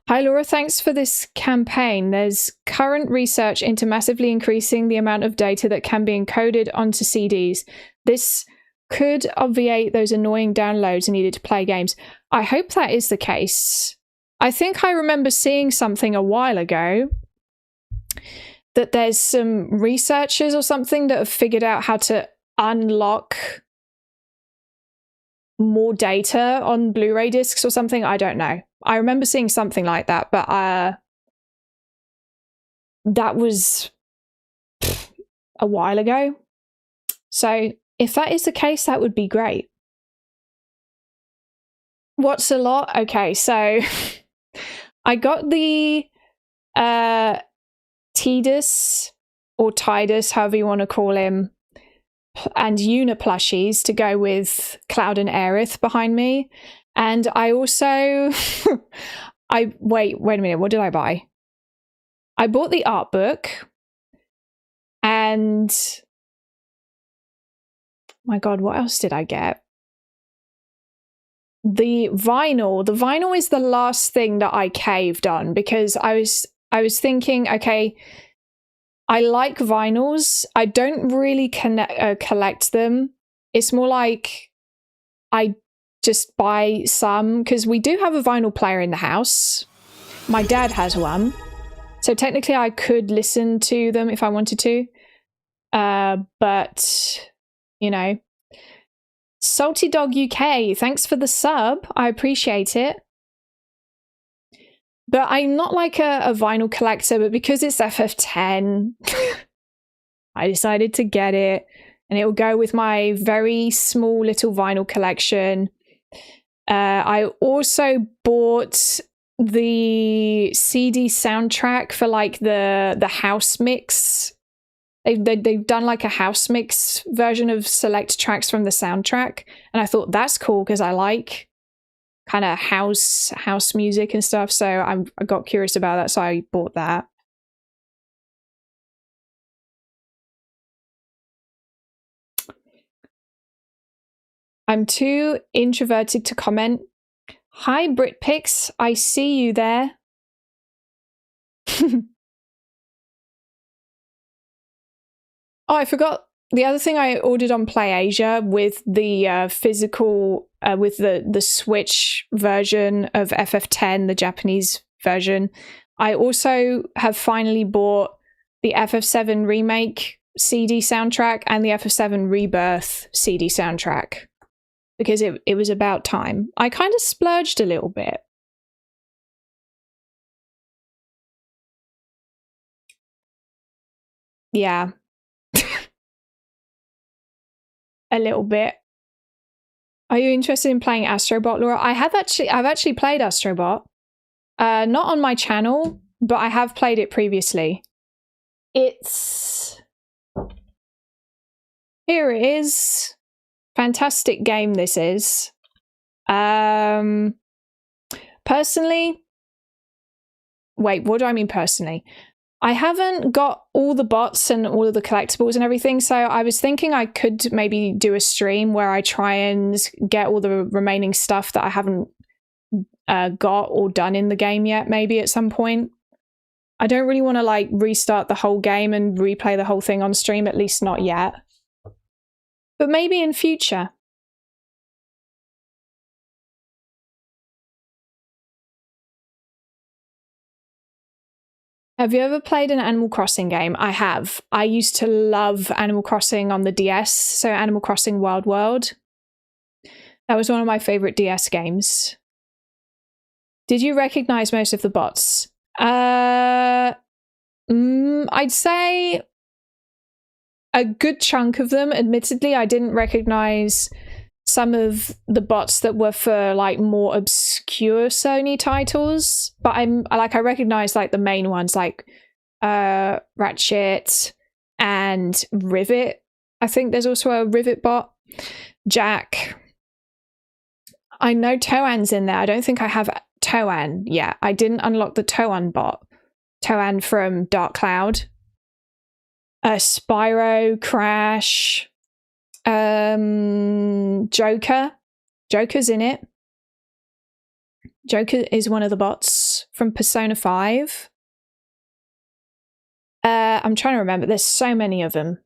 Speaker 1: Hi Laura, thanks for this campaign. There's current research into massively increasing the amount of data that can be encoded onto CDs. This could obviate those annoying downloads needed to play games. I hope that is the case. I think I remember seeing something a while ago that there's some researchers or something that have figured out how to unlock more data on Blu-ray discs or something. I don't know. I remember seeing something like that, but that was a while ago. So if that is the case, that would be great. What's a lot? Okay, so I got the Tidus or Tidus, however you want to call him, and Una plushies to go with Cloud and Aerith behind me. And I also wait a minute, what did I buy? I bought the art book, and my god, what else did I get? The vinyl. The vinyl is the last thing that I caved on, because I was thinking, okay, I like vinyls. I don't really collect them. It's more like I just buy some, because we do have a vinyl player in the house. My dad has one. So technically I could listen to them if I wanted to. But, you know. Salty Dog UK, thanks for the sub. I appreciate it. But I'm not like a vinyl collector, but because it's FF10, I decided to get it. And it will go with my very small little vinyl collection. I also bought the CD soundtrack for like the house mix. They've done like a house mix version of select tracks from the soundtrack, and I thought that's cool because I like kind of house music and stuff. So I got curious about that, so I bought that. I'm too introverted to comment. Hi Britpix, I see you there. Oh, I forgot. The other thing I ordered on PlayAsia with the physical, with the Switch version of FF10, the Japanese version, I also have finally bought the FF7 Remake CD soundtrack and the FF7 Rebirth CD soundtrack, because it was about time. I kind of splurged a little bit. Yeah. A little bit. Are you interested in playing Astrobot, Laura? I've actually played Astrobot. Not on my channel, but I have played it previously. It's... Here it is. Fantastic game this is. Personally... Wait, what do I mean personally? I haven't got all the bots and all of the collectibles and everything, so I was thinking I could maybe do a stream where I try and get all the remaining stuff that I haven't got or done in the game yet, maybe at some point. I don't really want to like restart the whole game and replay the whole thing on stream, at least not yet. But maybe in future. Have you ever played an Animal Crossing game? I have. I used to love Animal Crossing on the DS, so Animal Crossing Wild World. That was one of my favorite DS games. Did you recognize most of the bots? I'd say a good chunk of them. Admittedly, I didn't recognize some of the bots that were for like more obscure Sony titles, but I recognize like the main ones, like Ratchet and Rivet. I think there's also a Rivet bot. Jack. I know Toan's in there. I don't think I have Toan yet. I didn't unlock the Toan bot. Toan from Dark Cloud. Spyro, Crash. Joker's in it. Joker is one of the bots from Persona 5. I'm trying to remember. There's so many of them.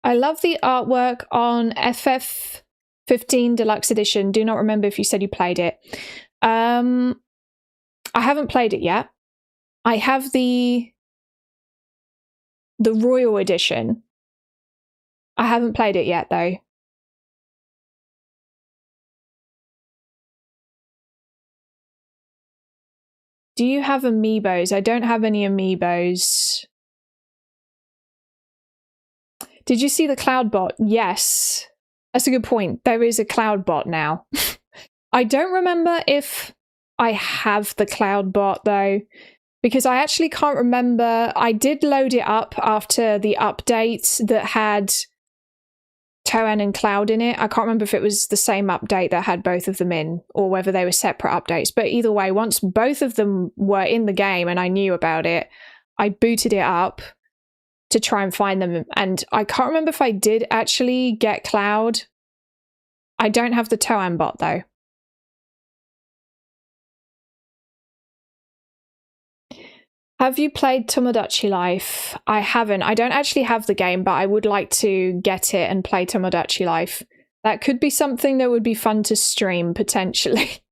Speaker 1: I love the artwork on FF15 Deluxe Edition. Do not remember if you said you played it. I haven't played it yet. I have the Royal Edition. I haven't played it yet, though. Do you have amiibos? I don't have any amiibos. Did you see the cloud bot? Yes. That's a good point. There is a cloud bot now. I don't remember if I have the cloud bot though, because I actually can't remember. I did load it up after the update that had Toen and Cloud in it. I can't remember if it was the same update that had both of them in or whether they were separate updates. But either way, once both of them were in the game and I knew about it, I booted it up to try and find them. And I can't remember if I did actually get Cloud. I don't have the Toen bot though. Have you played Tomodachi Life? I haven't. I don't actually have the game, but I would like to get it and play Tomodachi Life. That could be something that would be fun to stream, potentially.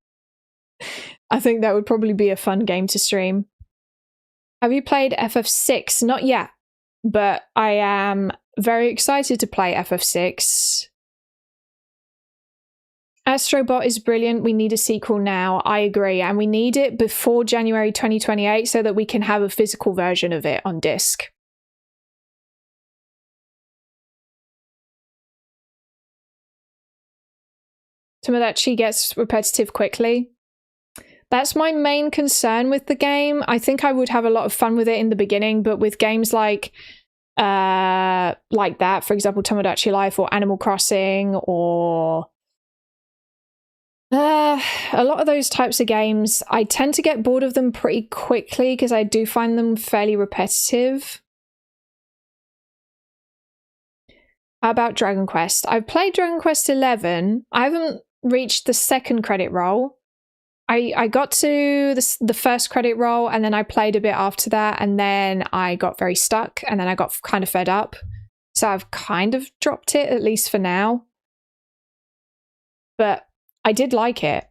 Speaker 1: I think that would probably be a fun game to stream. Have you played FF6? Not yet, but I am very excited to play FF6. Astrobot is brilliant. We need a sequel now. I agree. And we need it before January 2028 so that we can have a physical version of it on disc. Tomodachi gets repetitive quickly. That's my main concern with the game. I think I would have a lot of fun with it in the beginning, but with games like that, for example, Tomodachi Life or Animal Crossing or a lot of those types of games, I tend to get bored of them pretty quickly because I do find them fairly repetitive. How about Dragon Quest? I've played Dragon Quest 11. I haven't reached the second credit roll. I got to the first credit roll and then I played a bit after that and then I got very stuck and then I got kind of fed up. So I've kind of dropped it, at least for now. But I did like it.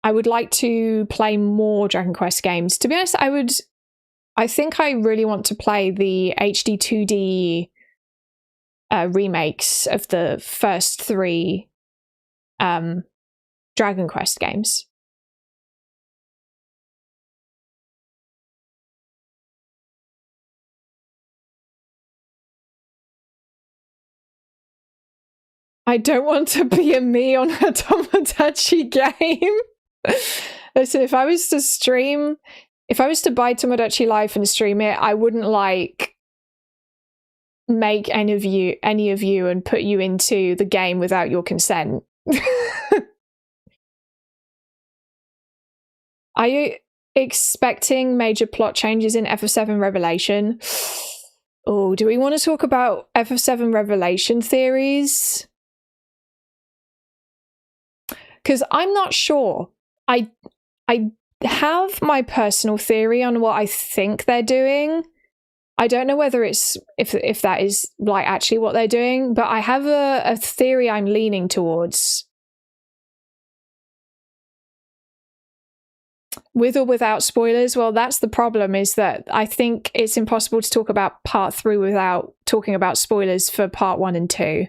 Speaker 1: I would like to play more Dragon Quest games. To be honest, I think I really want to play the HD 2D remakes of the first 3 Dragon Quest games. I don't want to be a me on a Tomodachi game. Listen, if I was to buy Tomodachi Life and stream it, I wouldn't make any of you and put you into the game without your consent. Are you expecting major plot changes in FF7 Revelation? Oh, do we want to talk about FF7 Revelation theories? Because I'm not sure. I have my personal theory on what I think they're doing. I don't know whether it's if that is like actually what they're doing, but I have a theory I'm leaning towards. With or without spoilers? Well, that's the problem, is that I think it's impossible to talk about part 3 without talking about spoilers for part 1 and 2.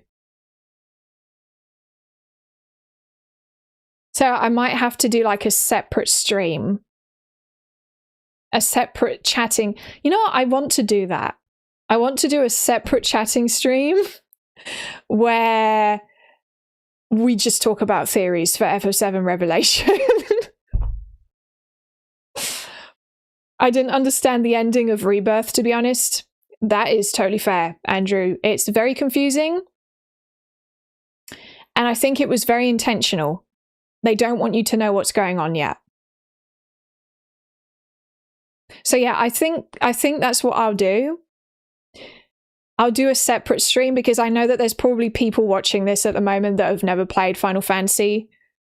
Speaker 1: So I might have to do like a separate stream. A separate chatting. You know what? I want to do that. I want to do a separate chatting stream where we just talk about theories for FF7 Revelation. I didn't understand the ending of Rebirth, to be honest. That is totally fair, Andrew. It's very confusing. And I think it was very intentional. They don't want you to know what's going on yet. So yeah, I think that's what I'll do. I'll do a separate stream because I know that there's probably people watching this at the moment that have never played Final Fantasy,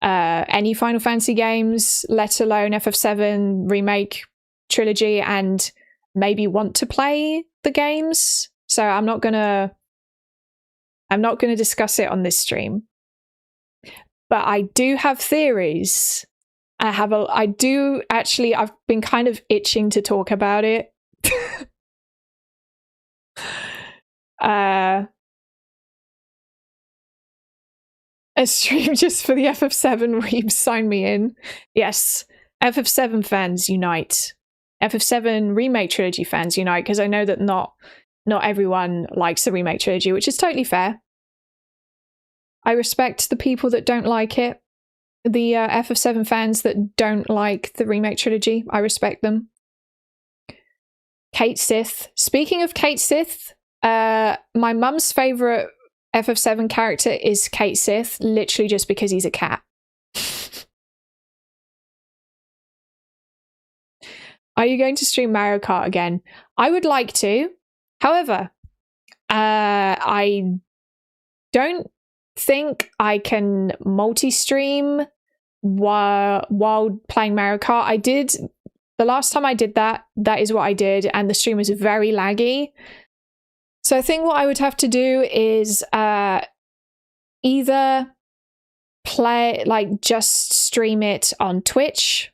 Speaker 1: any Final Fantasy games, let alone FF7 Remake Trilogy, and maybe want to play the games. So I'm not gonna discuss it on this stream. But I do have theories. I've been kind of itching to talk about it. A stream just for the FF7 Reebs, sign me in. Yes, FF7 fans unite. FF7 Remake Trilogy fans unite, because I know that not not everyone likes the remake trilogy, which is totally fair. I respect the people that don't like it. The FF7 fans that don't like the remake trilogy, I respect them. Kate Sith. Speaking of Kate Sith, my mum's favourite FF7 character is Kate Sith, literally just because he's a cat. Are you going to stream Mario Kart again? I would like to. However, I don't think I can multi-stream while playing Mario Kart. I did, the last time I did that is what I did, and the stream was very laggy. So I think what I would have to do is either play, like just stream it on Twitch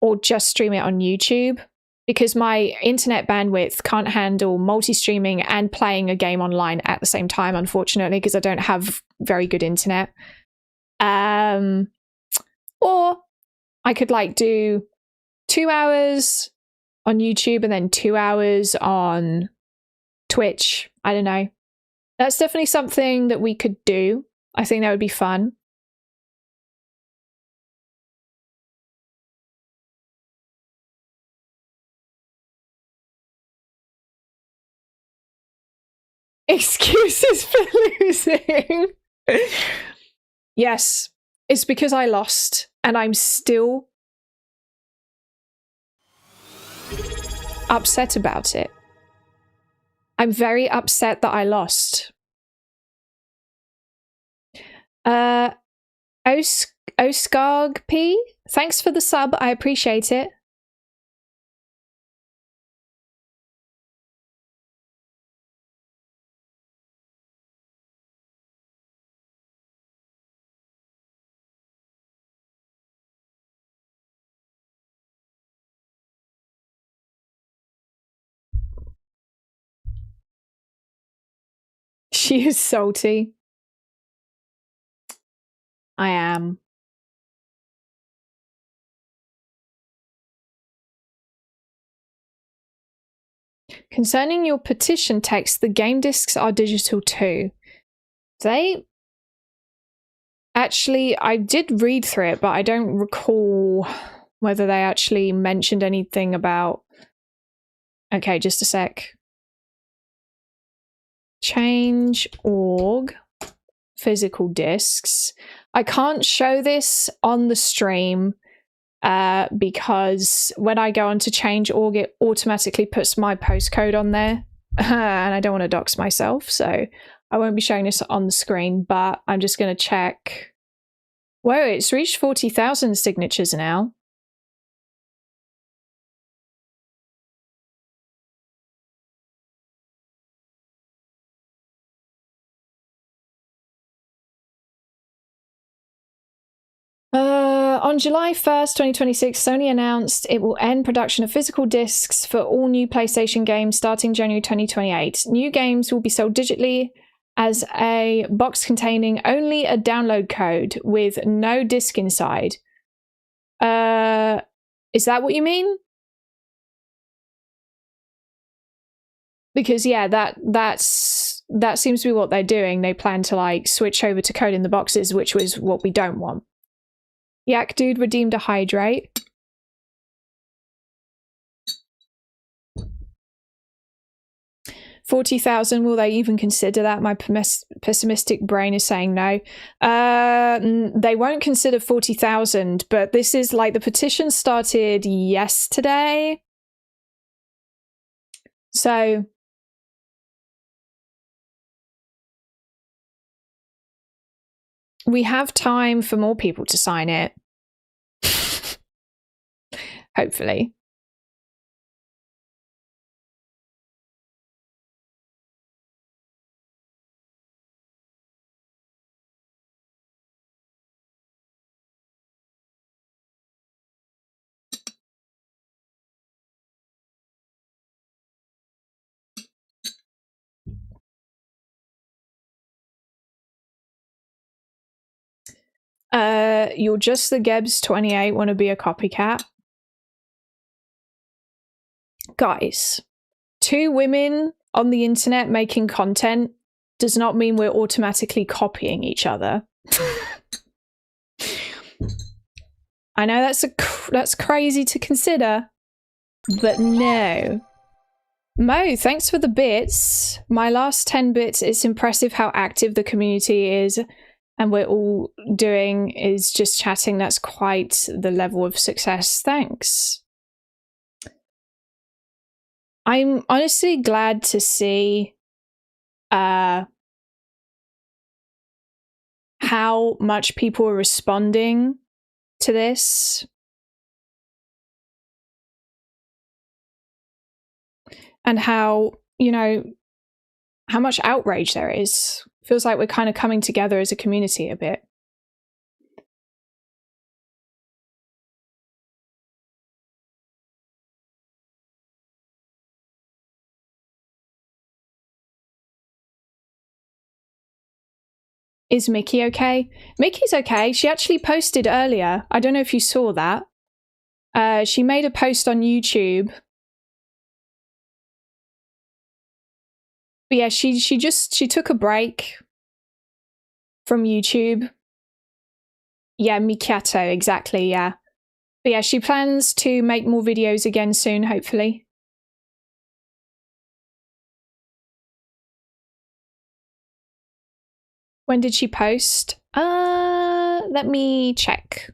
Speaker 1: or just stream it on YouTube, because my internet bandwidth can't handle multi-streaming and playing a game online at the same time, unfortunately, because I don't have very good internet. Or I could like do 2 hours on YouTube and then 2 hours on Twitch. I don't know. That's definitely something that we could do. I think that would be fun. Excuses for losing. Yes, it's because I lost and I'm still upset about it. I'm very upset that I lost. Oskarg P, thanks for the sub. I appreciate it. She is salty. I am. Concerning your petition text, the game discs are digital too. They... Actually, I did read through it, but I don't recall whether they actually mentioned anything about... Okay, just a sec. Change org physical discs. I can't show this on the stream because when I go on to change org, it automatically puts my postcode on there, and I don't want to dox myself, so I won't be showing this on the screen, but I'm just going to check. Whoa, it's reached 40,000 signatures now. On July 1st, 2026, Sony announced it will end production of physical discs for all new PlayStation games starting January 2028. New games will be sold digitally as a box containing only a download code with no disc inside. Is that what you mean? Because yeah, that seems to be what they're doing. They plan to like switch over to code in the boxes, which was what we don't want. Yak Dude redeemed a hydrate. $40,000, will they even consider that? My pessimistic brain is saying no. They won't consider 40,000, but this is like the petition started yesterday. So we have time for more people to sign it. Hopefully. You're just the Gebs 28 want to be a copycat. Guys, 2 women on the internet making content does not mean we're automatically copying each other. I know that's crazy to consider, but no. Mo, thanks for the bits. My last 10 bits. It's impressive how active the community is, and we're all doing is just chatting. That's quite the level of success. Thanks. I'm honestly glad to see how much people are responding to this. And how, you know, how much outrage there is. Feels like we're kind of coming together as a community a bit. Is Mickey okay? Mickey's okay. She actually posted earlier. I don't know if you saw that. She made a post on YouTube. But yeah, she took a break from YouTube. Yeah, Mikato, exactly, yeah. But yeah, she plans to make more videos again soon, hopefully. When did she post? Let me check.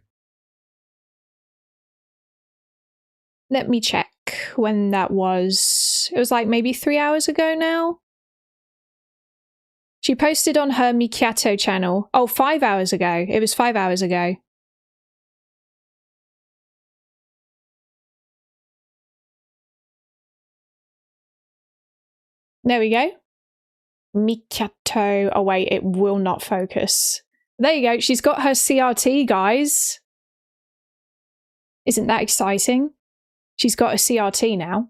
Speaker 1: Let me check when that was. It was like maybe 3 hours ago now. She posted on her Mikato channel. Oh, 5 hours ago. It was 5 hours ago. There we go. Mikato. Oh wait, it will not focus. There you go. She's got her CRT, guys. Isn't that exciting? She's got a CRT now.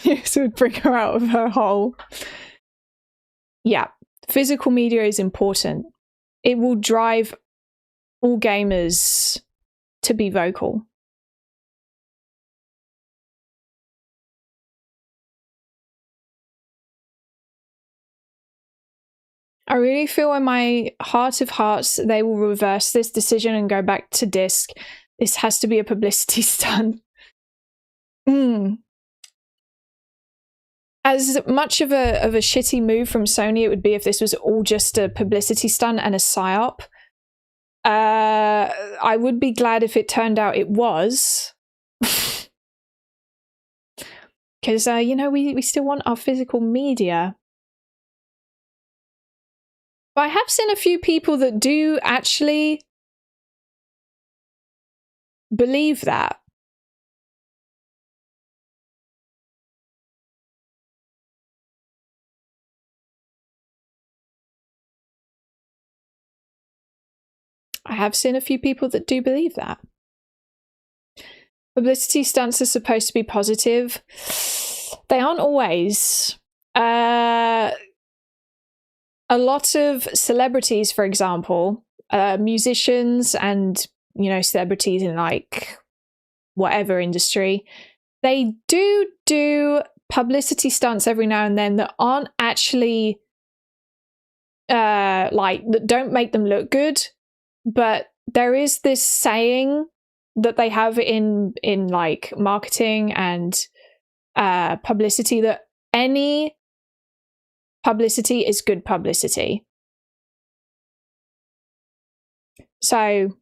Speaker 1: This would bring her out of her hole. Yeah, physical media is important. It will drive all gamers to be vocal. I really feel in my heart of hearts they will reverse this decision and go back to disc. This has to be a publicity stunt. As much of a shitty move from Sony it would be if this was all just a publicity stunt and a psyop. I would be glad if it turned out it was. Because, you know, we still want our physical media. But I have seen a few people that do actually believe that. I have seen a few people that do believe that. Publicity stunts are supposed to be positive. They aren't always. A lot of celebrities, for example, musicians and, you know, celebrities in like whatever industry, they do publicity stunts every now and then that aren't actually like, that don't make them look good. But there is this saying that they have in like marketing and publicity that any publicity is good publicity. So,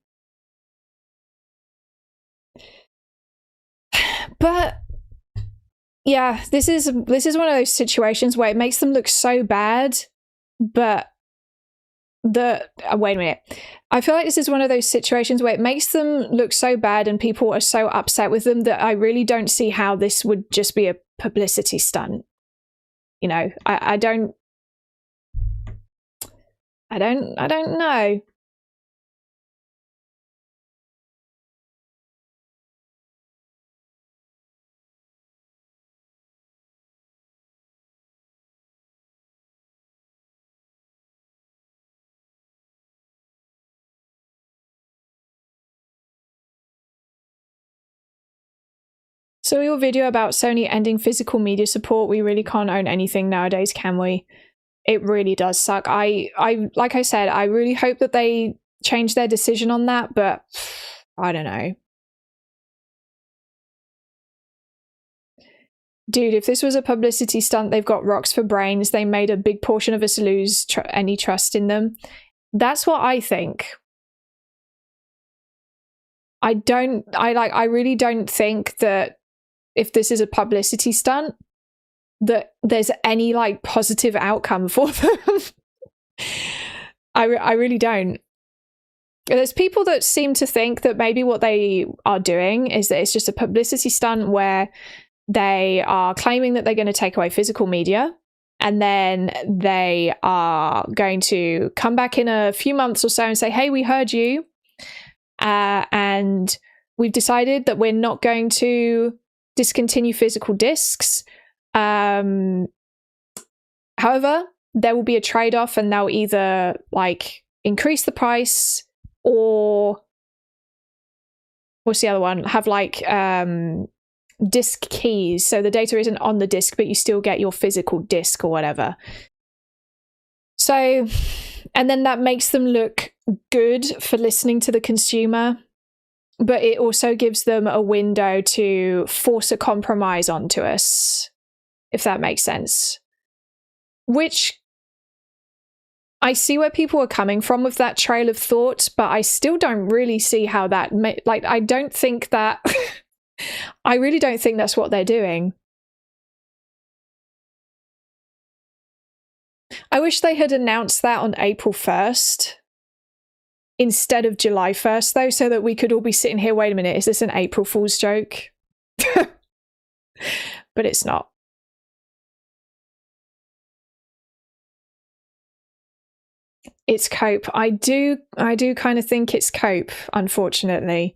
Speaker 1: but yeah, this is one of those situations where it makes them look so bad, but wait a minute. I feel like this is one of those situations where it makes them look so bad and people are so upset with them that I really don't see how this would just be a publicity stunt. You know, I don't know. So your video about Sony ending physical media support, we really can't own anything nowadays, can we? It really does suck. I like I said, I really hope that they change their decision on that, but I don't know. Dude, if this was a publicity stunt, they've got rocks for brains. They made a big portion of us lose any trust in them. That's what I think. I really don't think that if this is a publicity stunt, that there's any like positive outcome for them. I really don't. There's people that seem to think that maybe what they are doing is that it's just a publicity stunt where they are claiming that they're going to take away physical media, and then they are going to come back in a few months or so and say, hey, we heard you, and we've decided that we're not going to discontinue physical discs. However, there will be a trade-off, and they'll either like increase the price or what's the other one? Have like disk keys, so the data isn't on the disk, but you still get your physical disk or whatever. So, and then that makes them look good for listening to the consumer, but it also gives them a window to force a compromise onto us, if that makes sense. Which I see where people are coming from with that trail of thought, but I still don't really see how that, like, I don't think that, I really don't think that's what they're doing. I wish they had announced that on April 1st instead of July 1st, though, so that we could all be sitting here, wait a minute, is this an April Fool's joke? But it's not. It's cope. I do kind of think it's cope, unfortunately.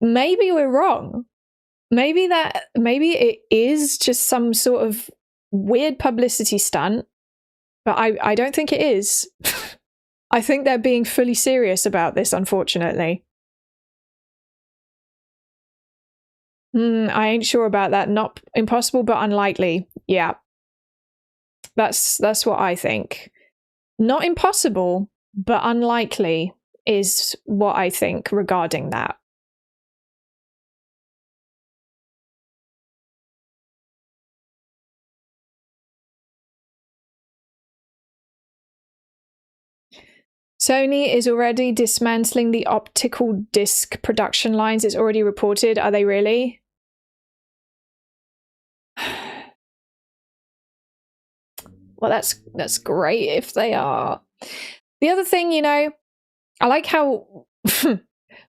Speaker 1: Maybe we're wrong. Maybe it is just some sort of weird publicity stunt, but I don't think it is. I think they're being fully serious about this, unfortunately. I ain't sure about that. Not impossible, but unlikely. Yeah. That's what I think. Not impossible, but unlikely is what I think regarding that. Sony is already dismantling the optical disc production lines. It's already reported. Are they really? Well, that's great if they are. The other thing, you know, I like how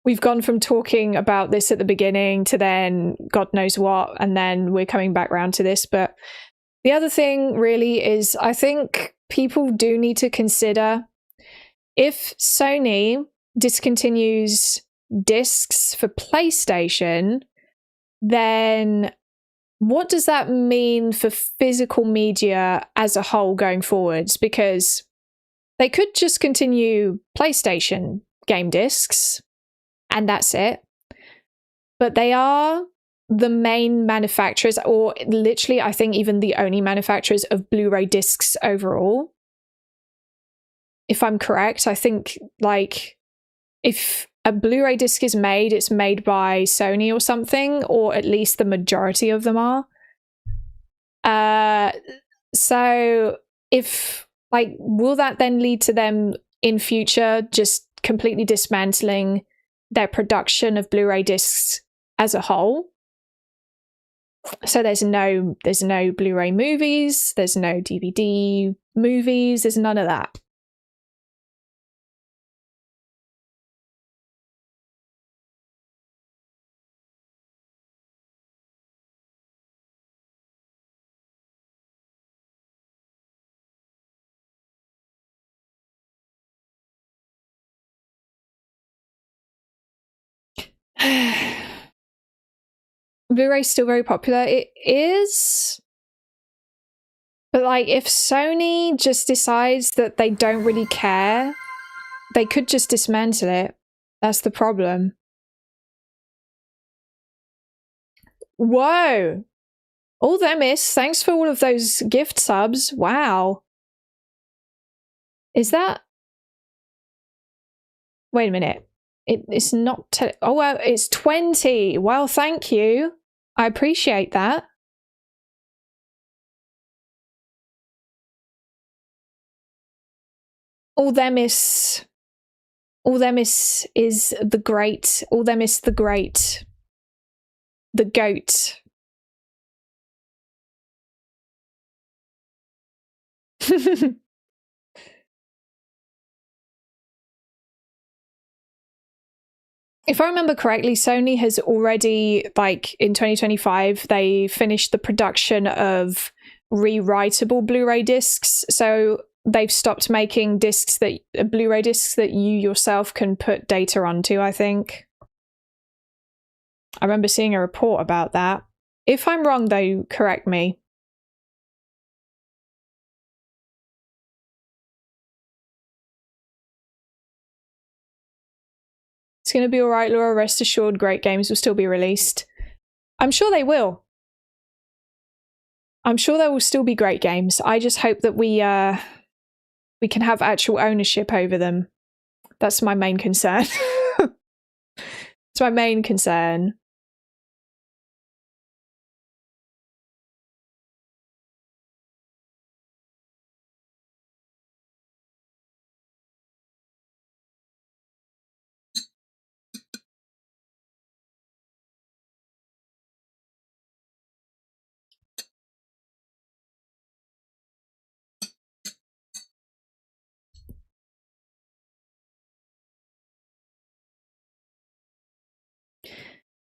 Speaker 1: we've gone from talking about this at the beginning to then God knows what, and then we're coming back around to this. But the other thing really is I think people do need to consider if Sony discontinues discs for PlayStation, then what does that mean for physical media as a whole going forwards? Because they could just continue PlayStation game discs and that's it. But they are the main manufacturers, or literally I think even the only manufacturers of Blu-ray discs overall. If I'm correct, I think like if a Blu-ray disc is made, it's made by Sony or something, or at least the majority of them are. So if like, will that then lead to them in future just completely dismantling their production of Blu-ray discs as a whole? So there's no Blu-ray movies, there's no DVD movies, there's none of that. Blu-ray's still very popular. It is. But like, if Sony just decides that they don't really care, they could just dismantle it. That's the problem. Whoa! All them is. Thanks for all of those gift subs. Wow. Is that... Wait a minute. It's not... Oh, well, it's 20. Well, thank you. I appreciate that. All them is the great. All them is the great. The goat. If I remember correctly, Sony has already, like, in 2025, they finished the production of rewritable Blu-ray discs. So they've stopped making discs that Blu-ray discs that you yourself can put data onto, I think. I remember seeing a report about that. If I'm wrong, though, correct me. It's going to be alright, Laura. Rest assured, great games will still be released. I'm sure they will. I'm sure there will still be great games. I just hope that we can have actual ownership over them. That's my main concern. It's my main concern.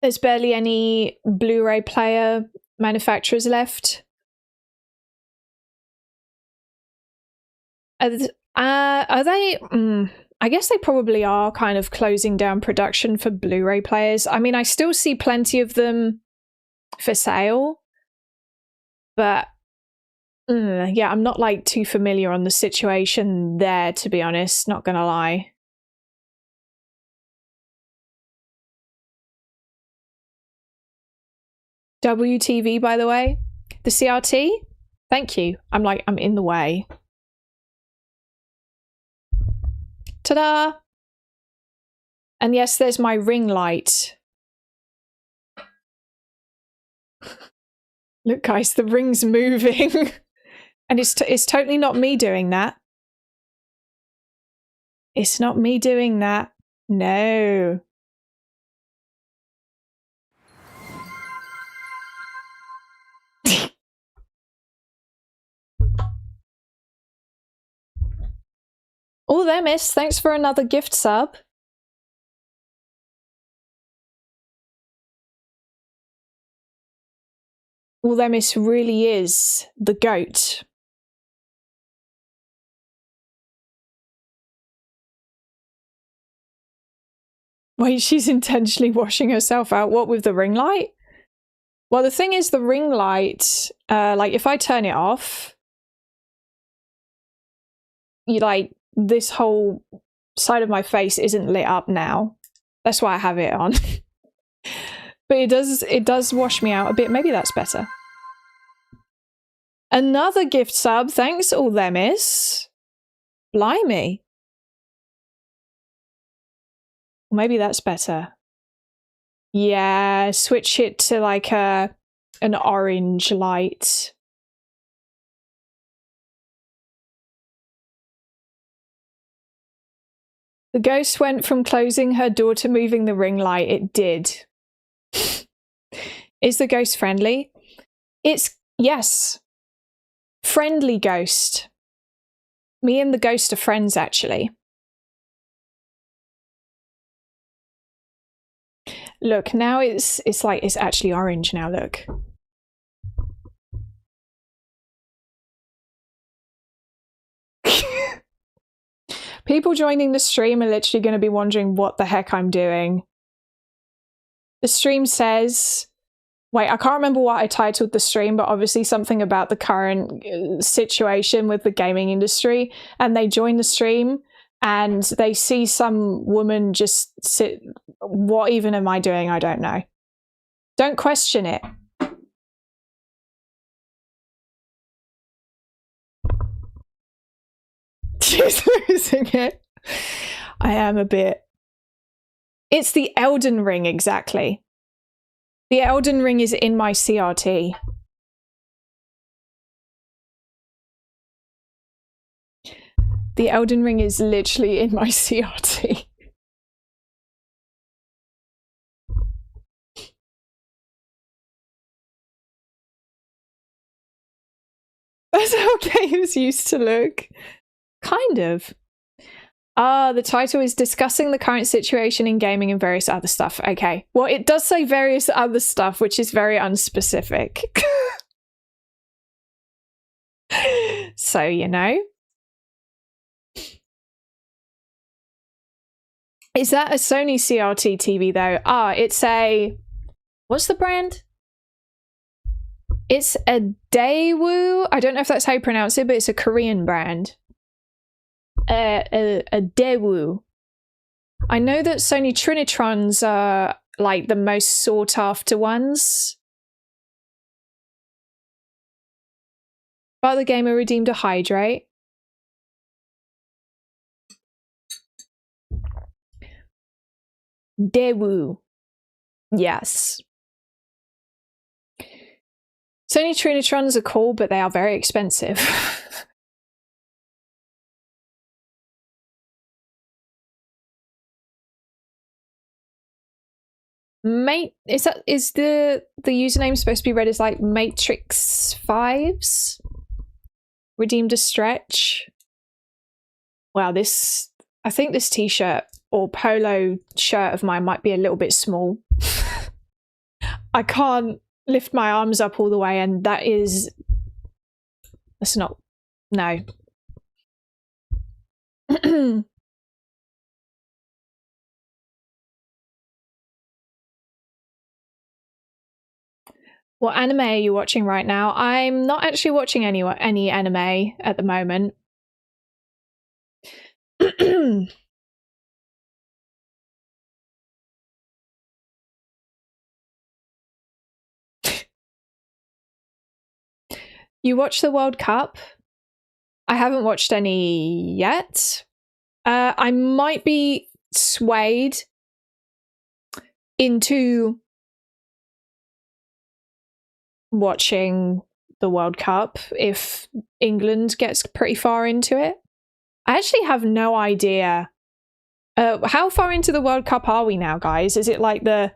Speaker 1: There's barely any Blu-ray player manufacturers left. Are they? I guess they probably are kind of closing down production for Blu-ray players. I mean, I still see plenty of them for sale, but yeah, I'm not like too familiar on the situation there, to be honest, not gonna lie. WTV, by the way, the CRT, thank you. I'm in the way. Ta-da! And yes, there's my ring light. Look, guys, the ring's moving. And it's totally not me doing that. It's not me doing that. No. All there, miss. Thanks for another gift sub. All there, miss really is the goat. Wait, she's intentionally washing herself out. What, with the ring light? Well, the thing is, the ring light, like if I turn it off, this whole side of my face isn't lit up now. That's why I have it on. But it does wash me out a bit. Maybe that's better. Another gift sub. Thanks, all them is. Blimey. Maybe that's better. Yeah, switch it to like an orange light. The ghost went from closing her door to moving the ring light. It did. Is the ghost friendly? Yes. Friendly ghost. Me and the ghost are friends, actually. Look, now it's actually orange now, look. People joining the stream are literally going to be wondering what the heck I'm doing. The stream says... Wait, I can't remember what I titled the stream, but obviously something about the current situation with the gaming industry. And they join the stream and they see some woman just sit... What even am I doing? I don't know. Don't question it. She's losing it. I am a bit. It's the Elden Ring, exactly. The Elden Ring is in my CRT. The Elden Ring is literally in my CRT. That's how games used to look. Kind of. The title is discussing the current situation in gaming and various other stuff. Okay. Well, it does say various other stuff, which is very unspecific. So, you know. Is that a Sony CRT TV though? It's a... What's the brand? It's a Daewoo. I don't know if that's how you pronounce it, but it's a Korean brand. A Daewoo. I know that Sony Trinitrons are like the most sought after ones. But the gamer redeemed a hydrate. Daewoo. Yes. Sony Trinitrons are cool, but they are very expensive. Is the username supposed to be read as like Matrix 5s? Redeemed a stretch. Wow, I think this t-shirt or polo shirt of mine might be a little bit small. I can't lift my arms up all the way, and that's not, no. What anime are you watching right now? I'm not actually watching any anime at the moment. You watch the World Cup? I haven't watched any yet. I might be swayed into watching the World Cup if England gets pretty far into it. I actually have no idea. How far into the World Cup are we now, guys? Is it like the...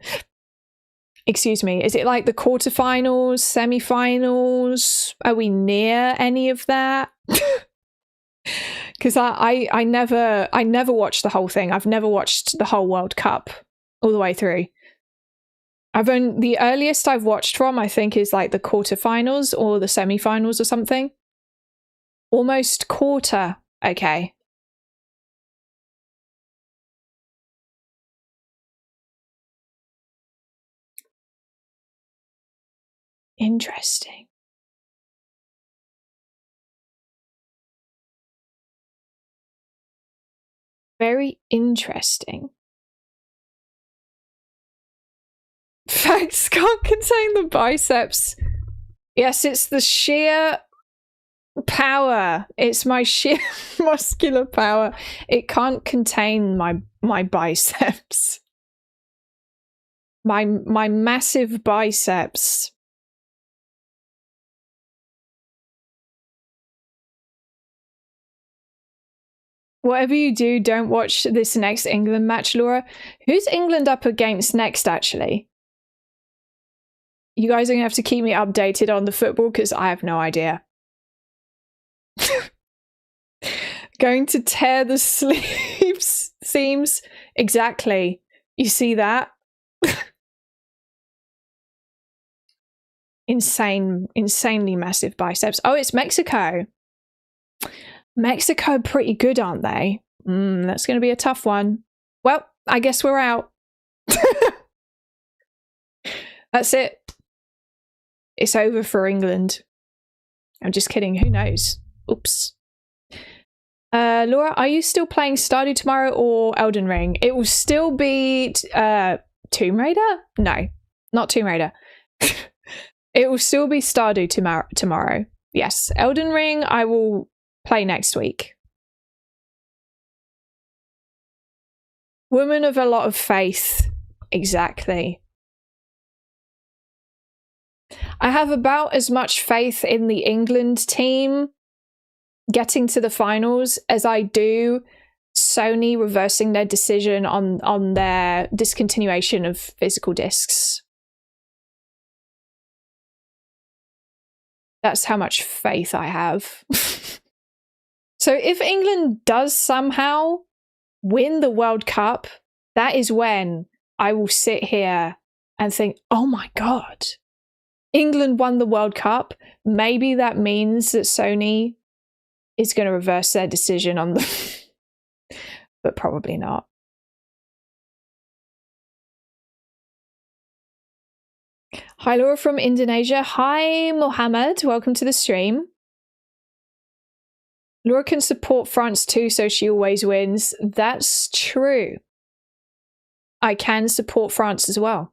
Speaker 1: Excuse me, is it like the quarterfinals, semi-finals? Are we near any of that? Because I never watched the whole thing. I've never watched the whole World Cup all the way through. The earliest I've watched from, I think, is like the quarterfinals or the semi-finals or something. Almost quarter. Okay. Interesting. Very interesting. Facts can't contain the biceps. Yes, it's the sheer power. It's my sheer muscular power. It can't contain my biceps. My massive biceps. Whatever you do, don't watch this next England match, Laura. Who's England up against next, actually? You guys are going to have to keep me updated on the football because I have no idea. Going to tear the sleeves seams. Exactly. You see that? Insanely massive biceps. Oh, it's Mexico. Mexico pretty good, aren't they? That's going to be a tough one. Well, I guess we're out. That's it. It's over for England. I'm just kidding. Who knows? Oops. Laura, are you still playing Stardew tomorrow or Elden Ring? It will still be Tomb Raider? No, not Tomb Raider. It will still be Stardew tomorrow. Yes. Elden Ring, I will play next week. Woman of a lot of faith. Exactly. I have about as much faith in the England team getting to the finals as I do Sony reversing their decision on their discontinuation of physical discs. That's how much faith I have. So if England does somehow win the World Cup, that is when I will sit here and think, oh my God, England won the World Cup. Maybe that means that Sony is going to reverse their decision on the... but probably not. Hi, Laura from Indonesia. Hi, Mohammed. Welcome to the stream. Laura can support France too, so she always wins. That's true. I can support France as well.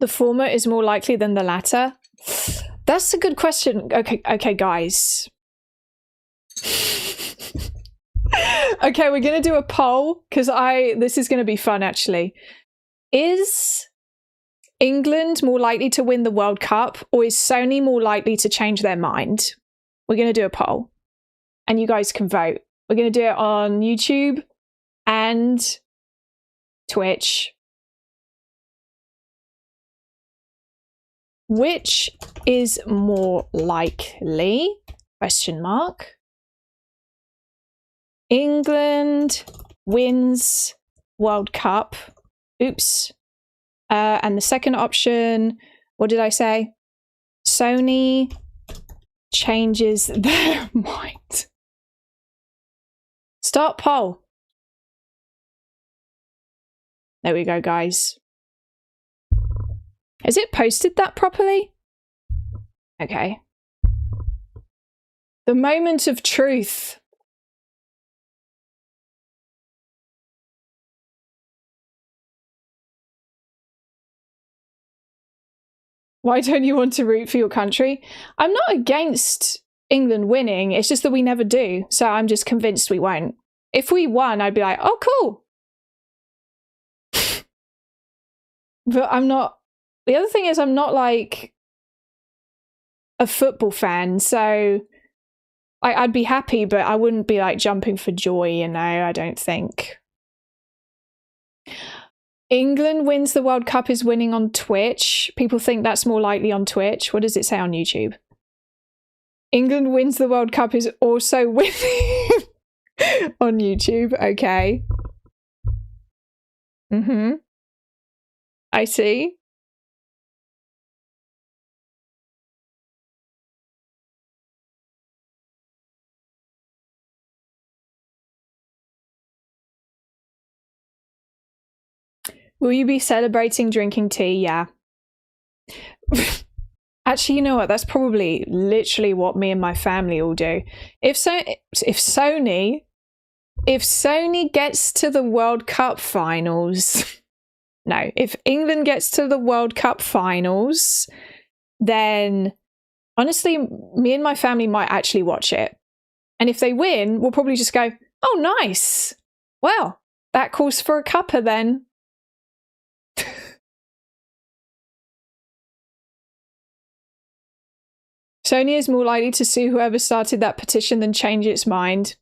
Speaker 1: The former is more likely than the latter. That's a good question. Okay, guys. Okay, we're gonna do a poll because this is gonna be fun actually. Is England more likely to win the World Cup, or is Sony more likely to change their mind? We're gonna do a poll, and you guys can vote. We're gonna do it on YouTube and Twitch. Which is more likely? Question mark. England wins World Cup. Oops. And the second option, what did I say? Sony changes their mind. Start poll. There we go, guys. Has it posted that properly? Okay. The moment of truth. Why don't you want to root for your country? I'm not against England winning. It's just that we never do. So I'm just convinced we won't. If we won, I'd be like, oh, cool. But I'm not. The other thing is I'm not like a football fan. So I'd be happy, but I wouldn't be like jumping for joy, you know, I don't think. England wins the World Cup is winning on Twitch. People think that's more likely on Twitch. What does it say on YouTube? England wins the World Cup is also winning on YouTube. Okay. Mm-hmm. I see. Will you be celebrating drinking tea? Yeah. Actually, you know what? That's probably literally what me and my family all do. If Sony gets to the World Cup finals, no, if England gets to the World Cup finals, then honestly, me and my family might actually watch it. And if they win, we'll probably just go, oh, nice. Well, that calls for a cuppa then. Sony is more likely to sue whoever started that petition than change its mind.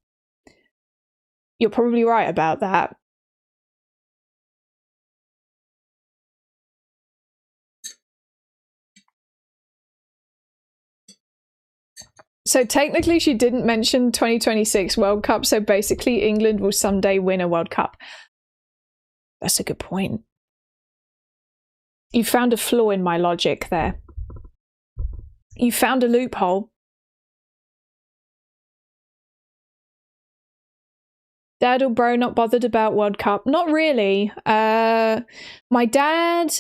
Speaker 1: You're probably right about that. So technically she didn't mention 2026 World Cup, so basically England will someday win a World Cup. That's a good point. You found a flaw in my logic there. You found a loophole. Dad or bro not bothered about World Cup? Not really. My dad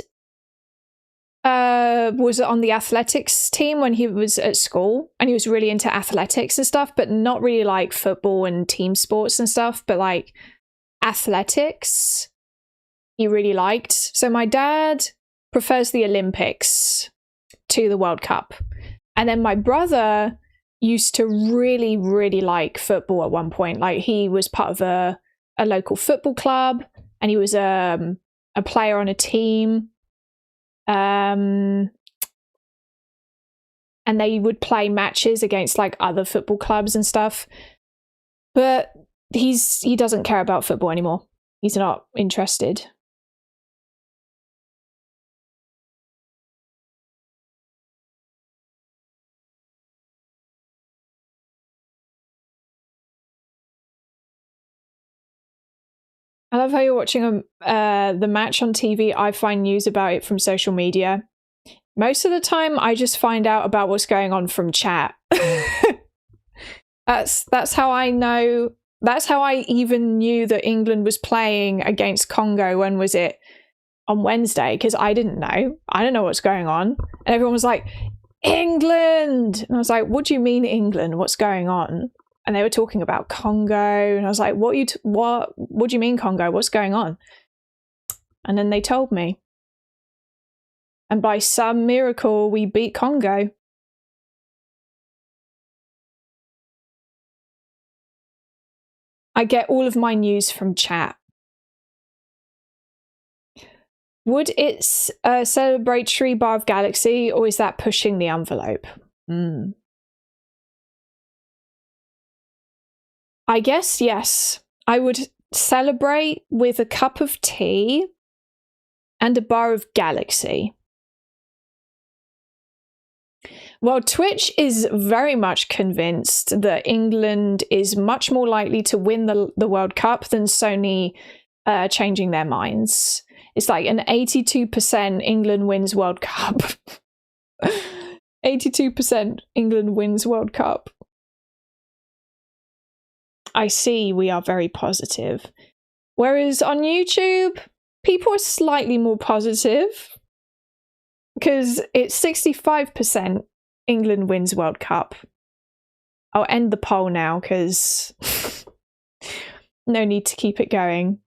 Speaker 1: was on the athletics team when he was at school, and he was really into athletics and stuff, but not really like football and team sports and stuff, but like athletics he really liked. So my dad prefers the Olympics to the World Cup. And then my brother used to really, really like football at one point. Like, he was part of a local football club, and he was a player on a team. And they would play matches against like other football clubs and stuff. But he doesn't care about football anymore. He's not interested. I love how you're watching the match on TV. I find news about it from social media. Most of the time, I just find out about what's going on from chat. That's how I know. That's how I even knew that England was playing against Congo. When was it? On Wednesday, because I didn't know. I don't know what's going on. And everyone was like, England! And I was like, what do you mean England? What's going on? And they were talking about Congo. And I was like, what do you mean Congo? What's going on? And then they told me. And by some miracle, we beat Congo. I get all of my news from chat. Would it celebratory bar of galaxy, or is that pushing the envelope? I guess yes. I would celebrate with a cup of tea and a bar of galaxy. Well, Twitch is very much convinced that England is much more likely to win the World Cup than Sony changing their minds. It's like an 82% England wins World Cup. 82% England wins World Cup. I see, we are very positive. Whereas on YouTube, people are slightly more positive because it's 65% England wins World Cup. I'll end the poll now because no need to keep it going.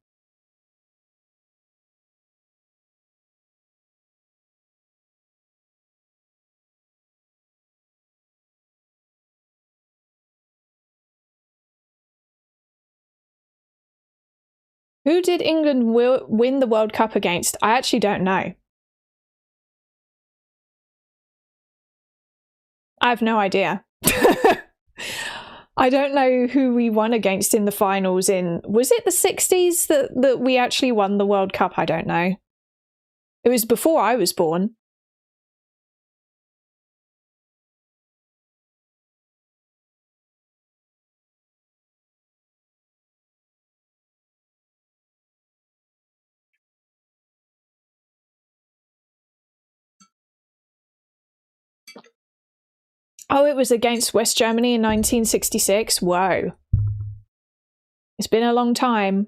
Speaker 1: Who did England win the World Cup against? I actually don't know. I have no idea. I don't know who we won against in the finals in... Was it the 60s that we actually won the World Cup? I don't know. It was before I was born. Oh, it was against West Germany in 1966? Whoa. It's been a long time.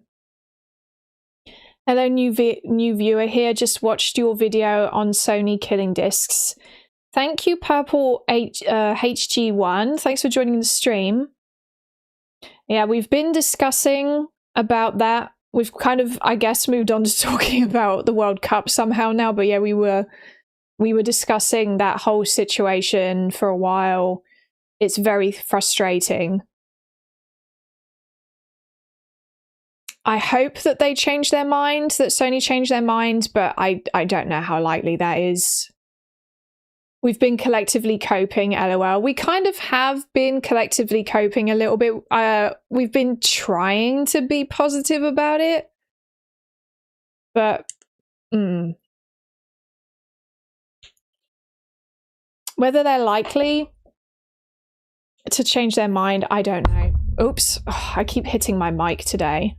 Speaker 1: Hello, new viewer here. Just watched your video on Sony killing discs. Thank you, Purple HG1. Thanks for joining the stream. Yeah, we've been discussing about that. We've kind of, I guess, moved on to talking about the World Cup somehow now. But yeah, we were discussing that whole situation for a while. It's very frustrating. I hope that they change their mind, that Sony changed their mind, but I don't know how likely that is. We've been collectively coping, LOL. We kind of have been collectively coping a little bit. We've been trying to be positive about it, but whether they're likely to change their mind, I don't know. Oops, I keep hitting my mic today.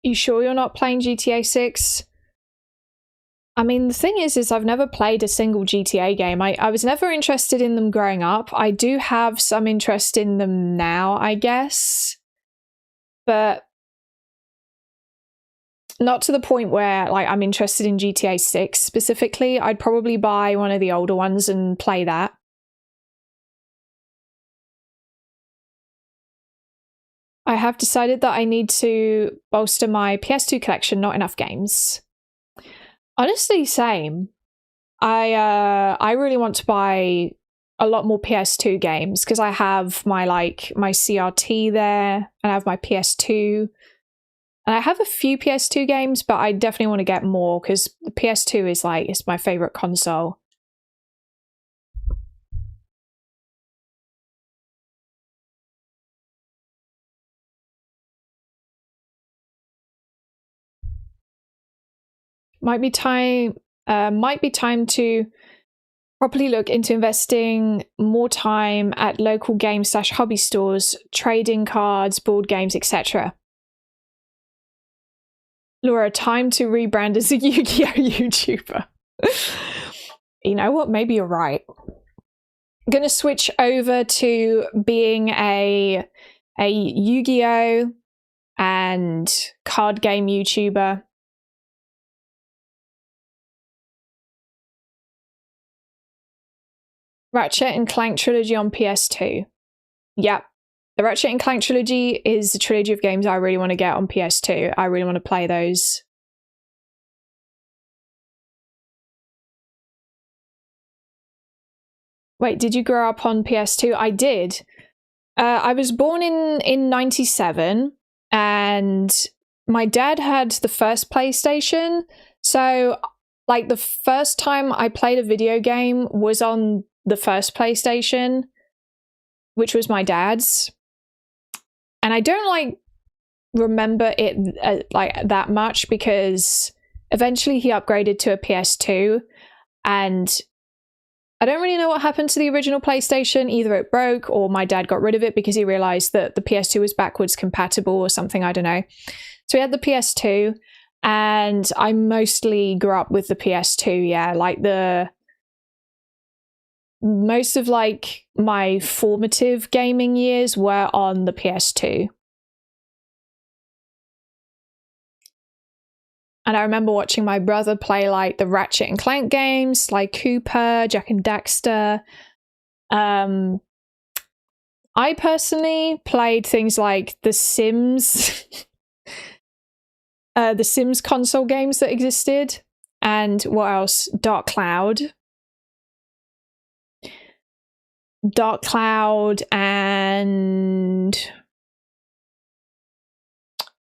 Speaker 1: You sure you're not playing GTA 6? I mean, the thing is I've never played a single GTA game. I was never interested in them growing up. I do have some interest in them now, I guess. But not to the point where like I'm interested in GTA 6 specifically. I'd probably buy one of the older ones and play that. I have decided that I need to bolster my PS2 collection, not enough games. Honestly, same. I really want to buy a lot more PS2 games because I have my my CRT there and I have my PS2. And I have a few PS2 games, but I definitely want to get more because the PS2 is it's my favorite console. Might be time to properly look into investing more time at local game/hobby stores, trading cards, board games, etc. Laura, time to rebrand as a Yu-Gi-Oh! YouTuber. You know what? Maybe you're right. I'm gonna switch over to being a Yu-Gi-Oh! And card game YouTuber. Ratchet and Clank trilogy on PS2. Yep. The Ratchet and Clank trilogy is a trilogy of games I really want to get on PS2. I really want to play those. Wait, did you grow up on PS2? I did. I was born in 97 and my dad had the first PlayStation. So like the first time I played a video game was on the first PlayStation, which was my dad's. And I don't remember it that much because eventually he upgraded to a PS2 and I don't really know what happened to the original PlayStation. Either it broke or my dad got rid of it because he realized that the PS2 was backwards compatible or something, I don't know. So he had the PS2 and I mostly grew up with the PS2, yeah. Most of my formative gaming years were on the PS2. And I remember watching my brother play the Ratchet and Clank games, like Cooper, Jak and Daxter. I personally played things like The Sims, the Sims console games that existed, and what else? Dark Cloud and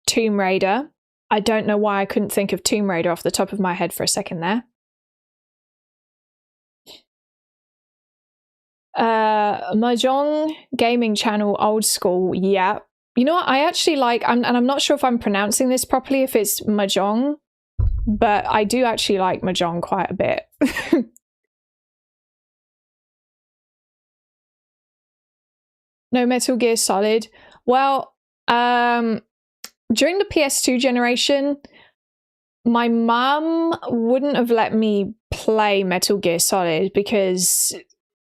Speaker 1: Tomb Raider. I don't know why I couldn't think of Tomb Raider off the top of my head for a second there. Mahjong gaming channel, old school, yeah. You know what, I actually and I'm not sure if I'm pronouncing this properly, if it's Mahjong, but I do actually like Mahjong quite a bit. No Metal Gear Solid. Well, during the PS2 generation, my mum wouldn't have let me play Metal Gear Solid because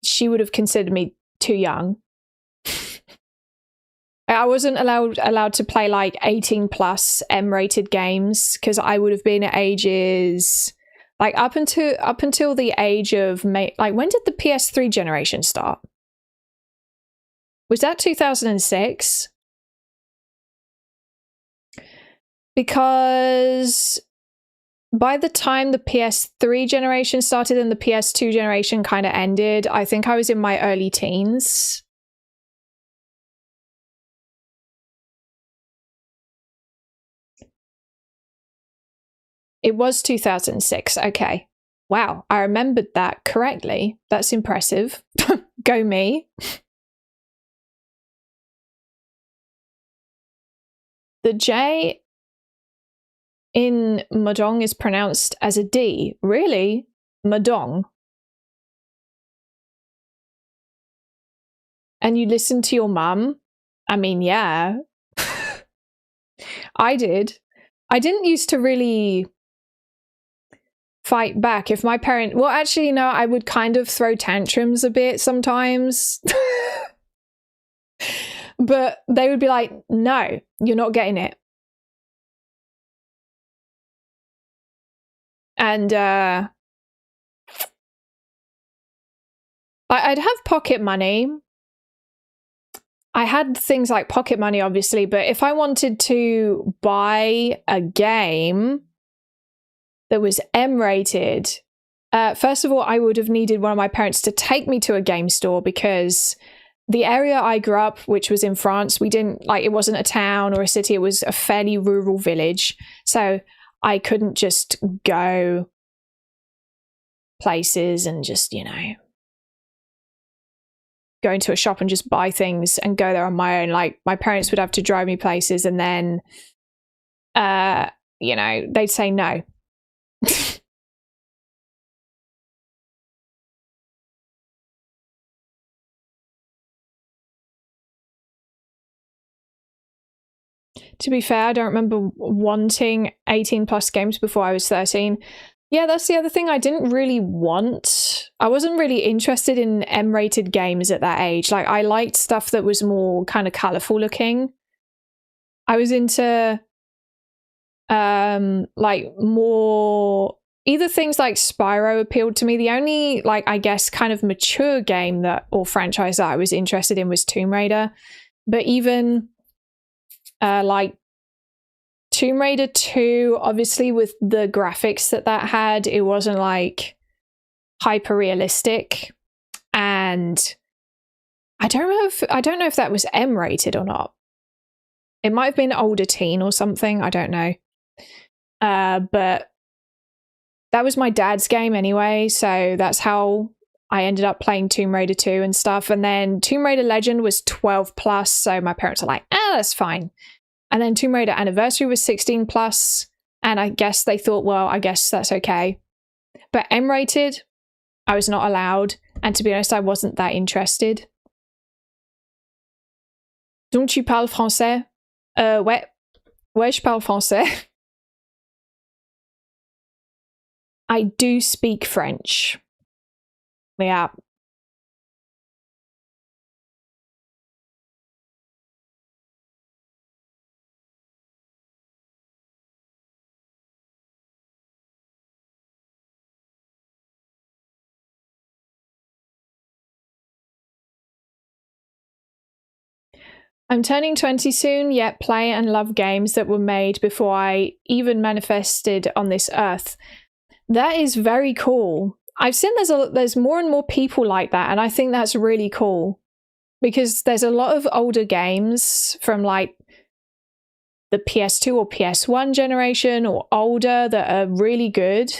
Speaker 1: she would have considered me too young. I wasn't allowed to play 18 plus M-rated games because I would have been at ages up until the age of when did the PS3 generation start? Was that 2006? Because by the time the PS3 generation started and the PS2 generation kind of ended, I think I was in my early teens. It was 2006. Okay. Wow, I remembered that correctly. That's impressive. Go me. The J in Mahjong is pronounced as a D. Really? Mahjong. And you listen to your mum? I mean, yeah. I did. I didn't used to really fight back. If my parent... Well, actually, no, I would kind of throw tantrums a bit sometimes. But they would be like, no, you're not getting it. And I'd have pocket money. I had things like pocket money, obviously, but if I wanted to buy a game that was M-rated, first of all, I would have needed one of my parents to take me to a game store, because the area I grew up, which was in France, we didn't, like, it wasn't a town or a city, it was a fairly rural village. So I couldn't just go places and just, you know, go into a shop and just buy things and go there on my own. Like, my parents would have to drive me places, and then, you know, they'd say no. To be fair, I don't remember wanting 18 plus games before I was 13. Yeah, that's the other thing I didn't really want. I wasn't really interested in M-rated games at that age. Like, I liked stuff that was more kind of colorful looking. I was into like more, either things like Spyro appealed to me. The only, like, I guess kind of mature game that, or franchise that I was interested in was Tomb Raider. But even like Tomb Raider 2, obviously with the graphics that had, it wasn't like hyper realistic, and I don't know if that was M-rated or not. It might have been older teen or something, I don't know. But that was my dad's game anyway, so that's how I ended up playing Tomb Raider 2 and stuff. And then Tomb Raider Legend was 12 plus, so my parents are like, that's fine. And then Tomb Raider Anniversary was 16 plus, and I guess they thought, well, I guess that's okay. But M-rated, I was not allowed, and to be honest, I wasn't that interested. Donc tu parles français? Ouais, je parle français. I do speak French. Yeah. I'm turning 20 soon, yet play and love games that were made before I even manifested on this earth. That is very cool. I've seen there's more and more people like that, and I think that's really cool, because there's a lot of older games from like the PS2 or PS1 generation or older that are really good.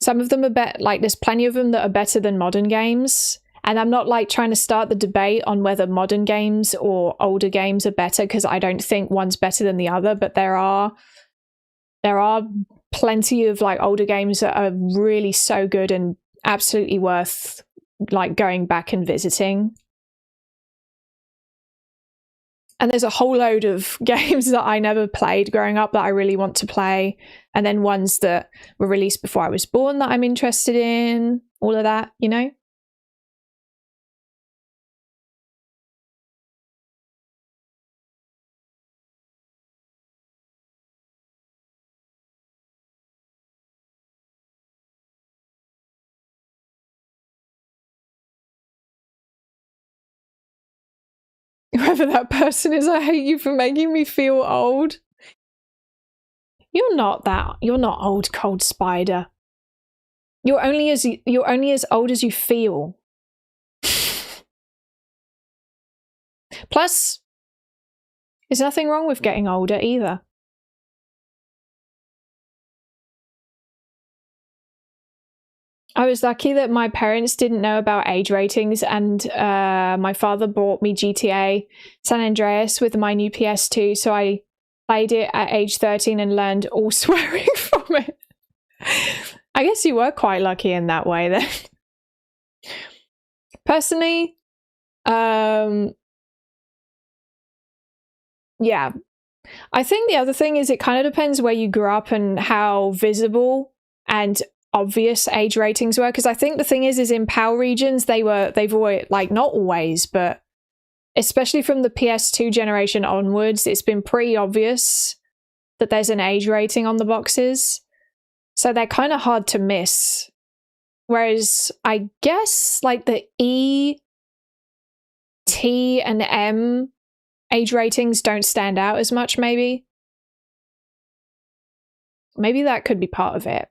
Speaker 1: Some of them are better, like there's plenty of them that are better than modern games. And I'm not like trying to start the debate on whether modern games or older games are better, because I don't think one's better than the other, but there are plenty of like older games that are really so good and absolutely worth like going back and visiting. And there's a whole load of games that I never played growing up that I really want to play, and then ones that were released before I was born that I'm interested in, all of that, you know? Whoever that person is, I hate you for making me feel old. You're not old, cold spider. You're only as old as you feel. Plus, there's nothing wrong with getting older either. I was lucky that my parents didn't know about age ratings, and my father bought me GTA San Andreas with my new PS2, so I played it at age 13 and learned all swearing from it. I guess you were quite lucky in that way then. Personally, yeah. I think the other thing is it kind of depends where you grew up and how visible and obvious age ratings were, because I think the thing is in PAL regions they've always, like, not always, but especially from the PS2 generation onwards, it's been pretty obvious that there's an age rating on the boxes. So they're kind of hard to miss. Whereas I guess like the E, T, and M age ratings don't stand out as much, maybe. Maybe that could be part of it.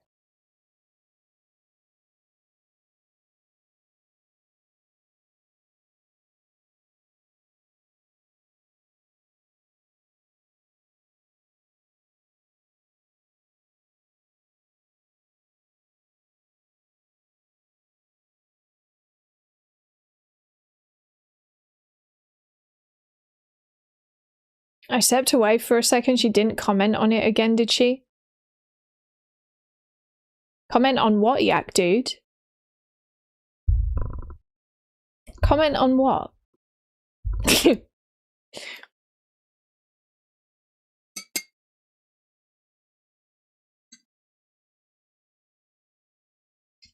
Speaker 1: I stepped away for a second. She didn't comment on it again, did she? Comment on what, Yak Dude? Comment on what?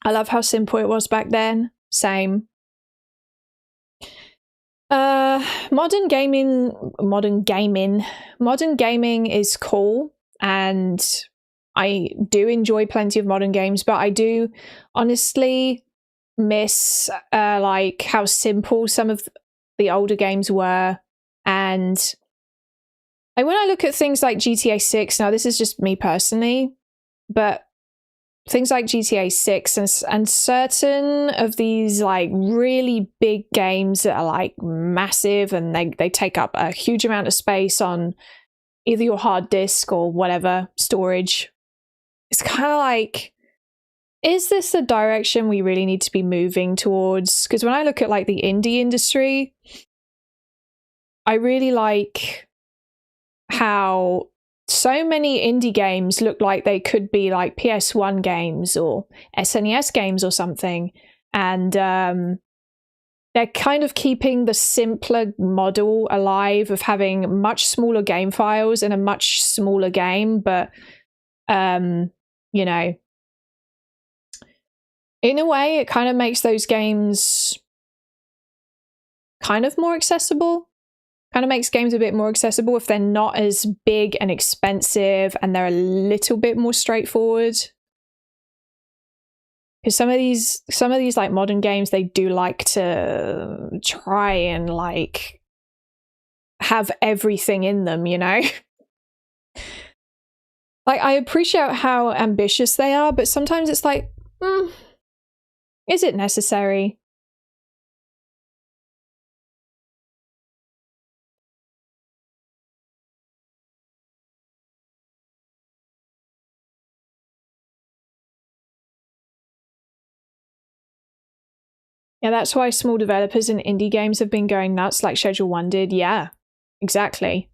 Speaker 1: I love how simple it was back then. Same. Modern gaming is cool, and I do enjoy plenty of modern games, but I do honestly miss like how simple some of the older games were. And like when I look at things like GTA 6, now this is just me personally, but things like GTA 6 and certain of these like really big games that are like massive and they take up a huge amount of space on either your hard disk or whatever storage. It's kind of like, is this the direction we really need to be moving towards? Because when I look at like the indie industry, I really like how so many indie games look like they could be like PS1 games or SNES games or something. And they're kind of keeping the simpler model alive of having much smaller game files and a much smaller game. But, you know, in a way, it kind of makes those games kind of more accessible. Kind of makes games a bit more accessible if they're not as big and expensive and they're a little bit more straightforward. Because some of these like modern games, they do like to try and like have everything in them, you know? Like, I appreciate how ambitious they are, but sometimes it's like, is it necessary? Yeah, that's why small developers and indie games have been going nuts like Schedule 1 did. Yeah, exactly.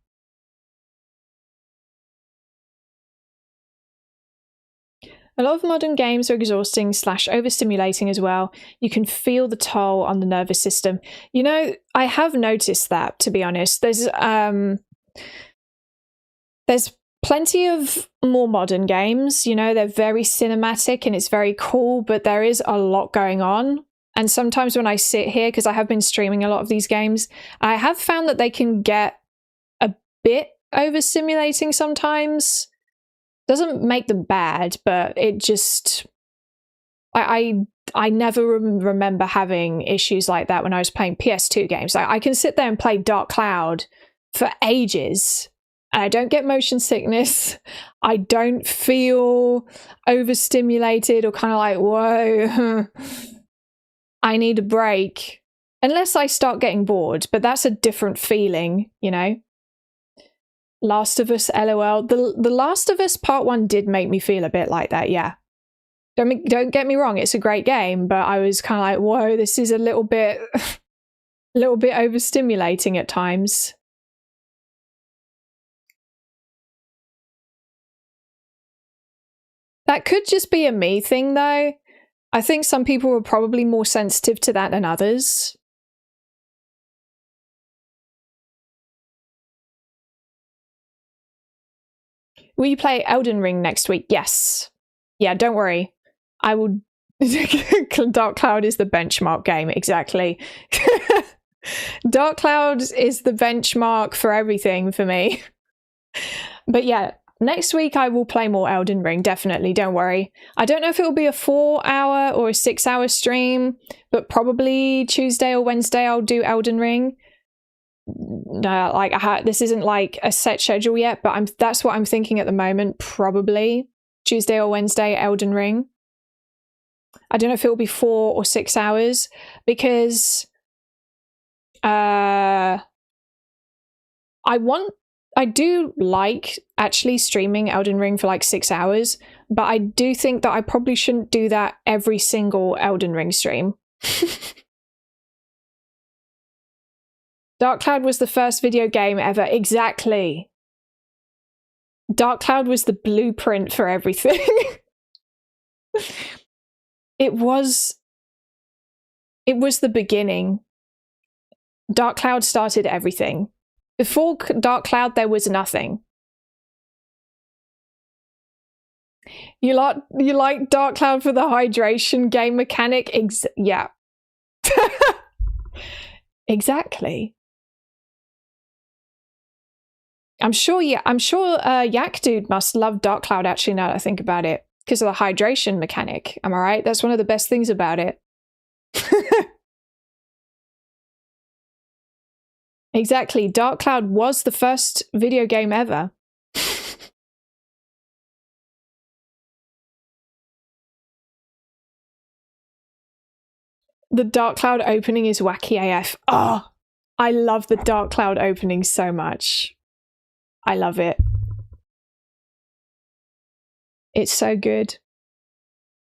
Speaker 1: A lot of modern games are exhausting / overstimulating as well. You can feel the toll on the nervous system. You know, I have noticed that, to be honest. There's plenty of more modern games, you know, they're very cinematic and it's very cool, but there is a lot going on. And sometimes when I sit here, because I have been streaming a lot of these games, I have found that they can get a bit overstimulating sometimes. Doesn't make them bad, but it just... I never remember having issues like that when I was playing PS2 games. I can sit there and play Dark Cloud for ages, and I don't get motion sickness. I don't feel overstimulated or kind of like, whoa, I need a break. Unless I start getting bored, but that's a different feeling, you know? Last of Us, LOL. The Last of Us Part 1 did make me feel a bit like that, yeah. Don't get me wrong, it's a great game, but I was kind of like, whoa, this is a little bit overstimulating at times. That could just be a me thing, though. I think some people are probably more sensitive to that than others. Will you play Elden Ring next week? Yes. Yeah, don't worry. I will... Dark Cloud is the benchmark game, exactly. Dark Cloud is the benchmark for everything for me. But yeah, next week I will play more Elden Ring, definitely, don't worry. I don't know if it will be a 4-hour or a 6-hour stream, but probably Tuesday or Wednesday I'll do Elden Ring. No, like this isn't like a set schedule yet, but that's what I'm thinking at the moment. Probably Tuesday or Wednesday Elden Ring. I don't know if it will be 4 or 6 hours because I do like actually streaming Elden Ring for like 6 hours, but I do think that I probably shouldn't do that every single Elden Ring stream. Dark Cloud was the first video game ever. Exactly. Dark Cloud was the blueprint for everything. It was the beginning. Dark Cloud started everything. Before Dark Cloud, there was nothing. You like Dark Cloud for the hydration game mechanic? Yeah. Exactly. I'm sure Yak Dude must love Dark Cloud actually now that I think about it. Because of the hydration mechanic. Am I right? That's one of the best things about it. Exactly. Dark Cloud was the first video game ever. The Dark Cloud opening is wacky AF. Oh, I love the Dark Cloud opening so much. I love it. It's so good.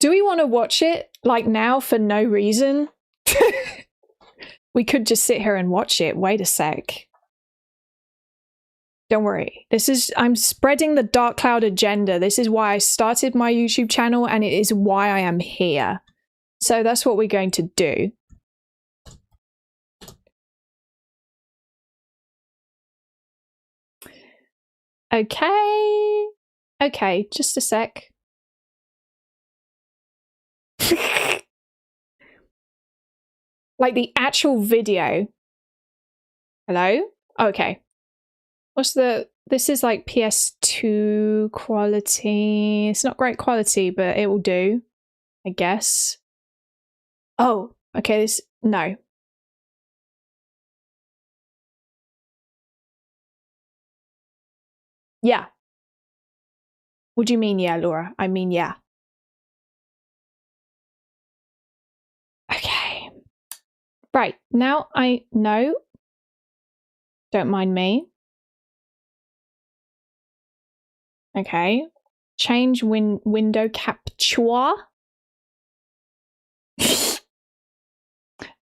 Speaker 1: Do we want to watch it like now for no reason? We could just sit here and watch it. Wait a sec. Don't worry. I'm spreading the Dark Cloud agenda. This is why I started my YouTube channel and it is why I am here. So that's what we're going to do. Okay. Okay, just a sec. Like the actual video. Hello? Okay. This is like PS2 quality. It's not great quality, but it will do, I guess. Oh, okay, no. Yeah. What do you mean, yeah, Laura? I mean, yeah. Okay. Right, now I know. Don't mind me. Okay. Change window capture.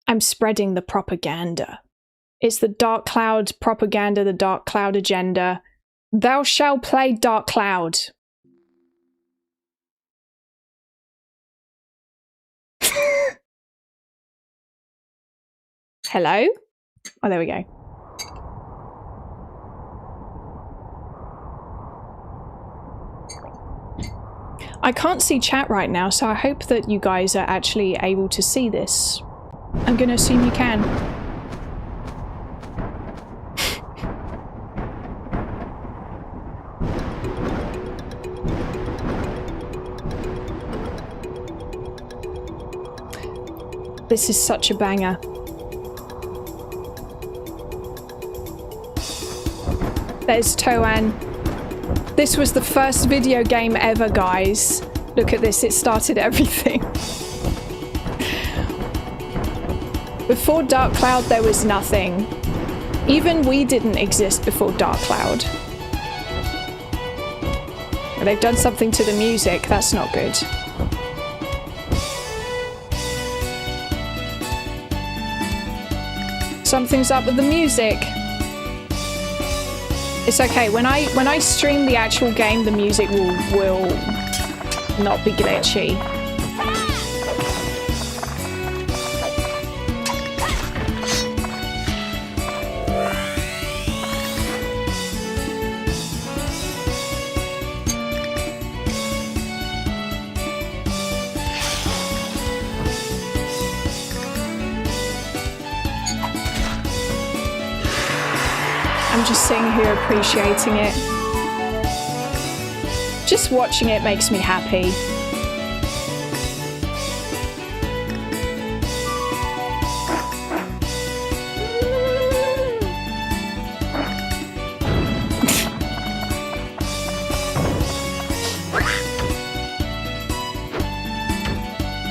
Speaker 1: I'm spreading the propaganda. It's the Dark Cloud propaganda, the Dark Cloud agenda. Thou shalt play Dark Cloud. Hello? Oh, there we go. I can't see chat right now, so I hope that you guys are actually able to see this. I'm gonna assume you can. This is such a banger. There's Toan. This was the first video game ever, guys. Look at this, it started everything. Before Dark Cloud, there was nothing. Even we didn't exist before Dark Cloud. They've done something to the music, that's not good. Something's up with the music. It's okay, when I stream the actual game, the music will not be glitchy. I'm just sitting here appreciating it. Just watching it makes me happy.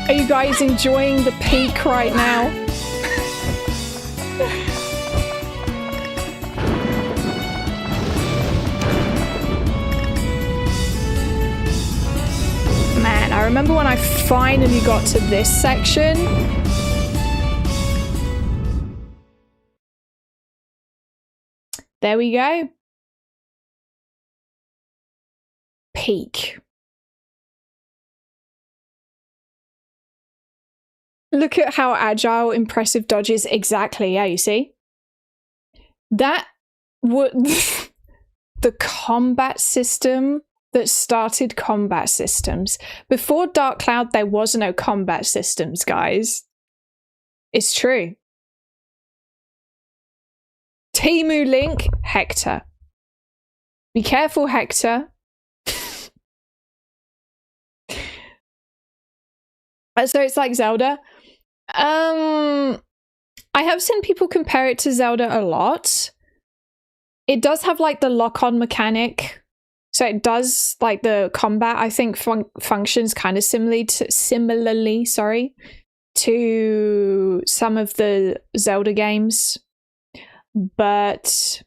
Speaker 1: Are you guys enjoying the peak right now? Man, I remember when I finally got to this section. There we go. Peak. Look at how agile impressive dodges. Exactly, yeah, you see? That would the combat system that started combat systems. Before Dark Cloud, there was no combat systems, guys. It's true. Timu Link, Hector. Be careful, Hector. So it's like Zelda. I have seen people compare it to Zelda a lot. It does have like the lock-on mechanic. So it does, like, the combat, I think, functions kind of similarly, to some of the Zelda games. But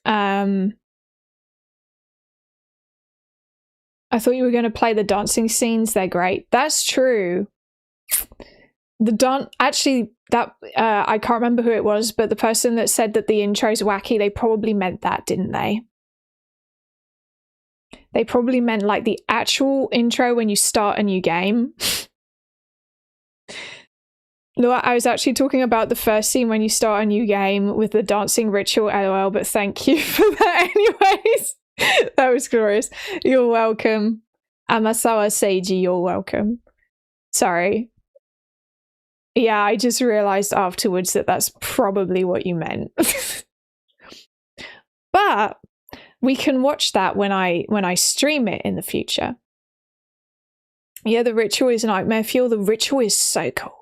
Speaker 1: I thought you were going to play the dancing scenes. They're great. That's true. Actually, that I can't remember who it was, but the person that said that the intro's wacky, they probably meant that, didn't they? They probably meant like the actual intro when you start a new game. No, I was actually talking about the first scene when you start a new game with the dancing ritual, lol, but thank you for that anyways. That was glorious. You're welcome. Amasawa Seiji, you're welcome. Sorry. Yeah, I just realized afterwards that that's probably what you meant. But we can watch that when I stream it in the future. Yeah, the ritual is nightmare fuel. The ritual is so cool.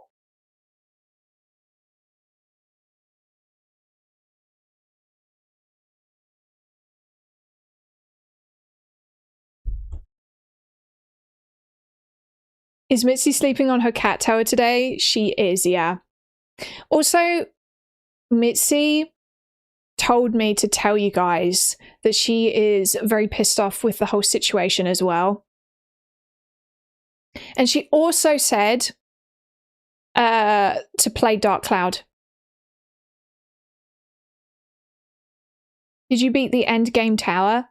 Speaker 1: Is Mitzi sleeping on her cat tower today? She is, yeah. Also, Mitzi told me to tell you guys that she is very pissed off with the whole situation as well. And she also said to play Dark Cloud. Did you beat the end game tower?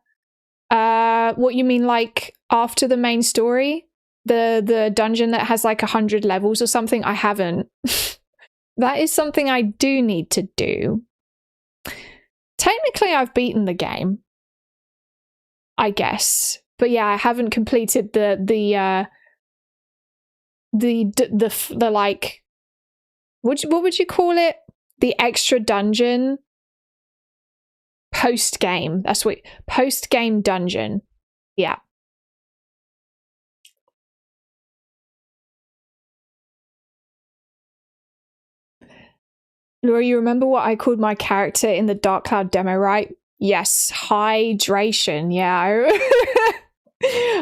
Speaker 1: What you mean, like after the main story? The dungeon that has like 100 levels or something? I haven't. That is something I do need to do. Technically, I've beaten the game, I guess, but yeah, I haven't completed the like, what would you call it? The extra dungeon post game. That's what post game dungeon. Yeah. Laura, you remember what I called my character in the Dark Cloud demo, right? Yes, hydration. Yeah,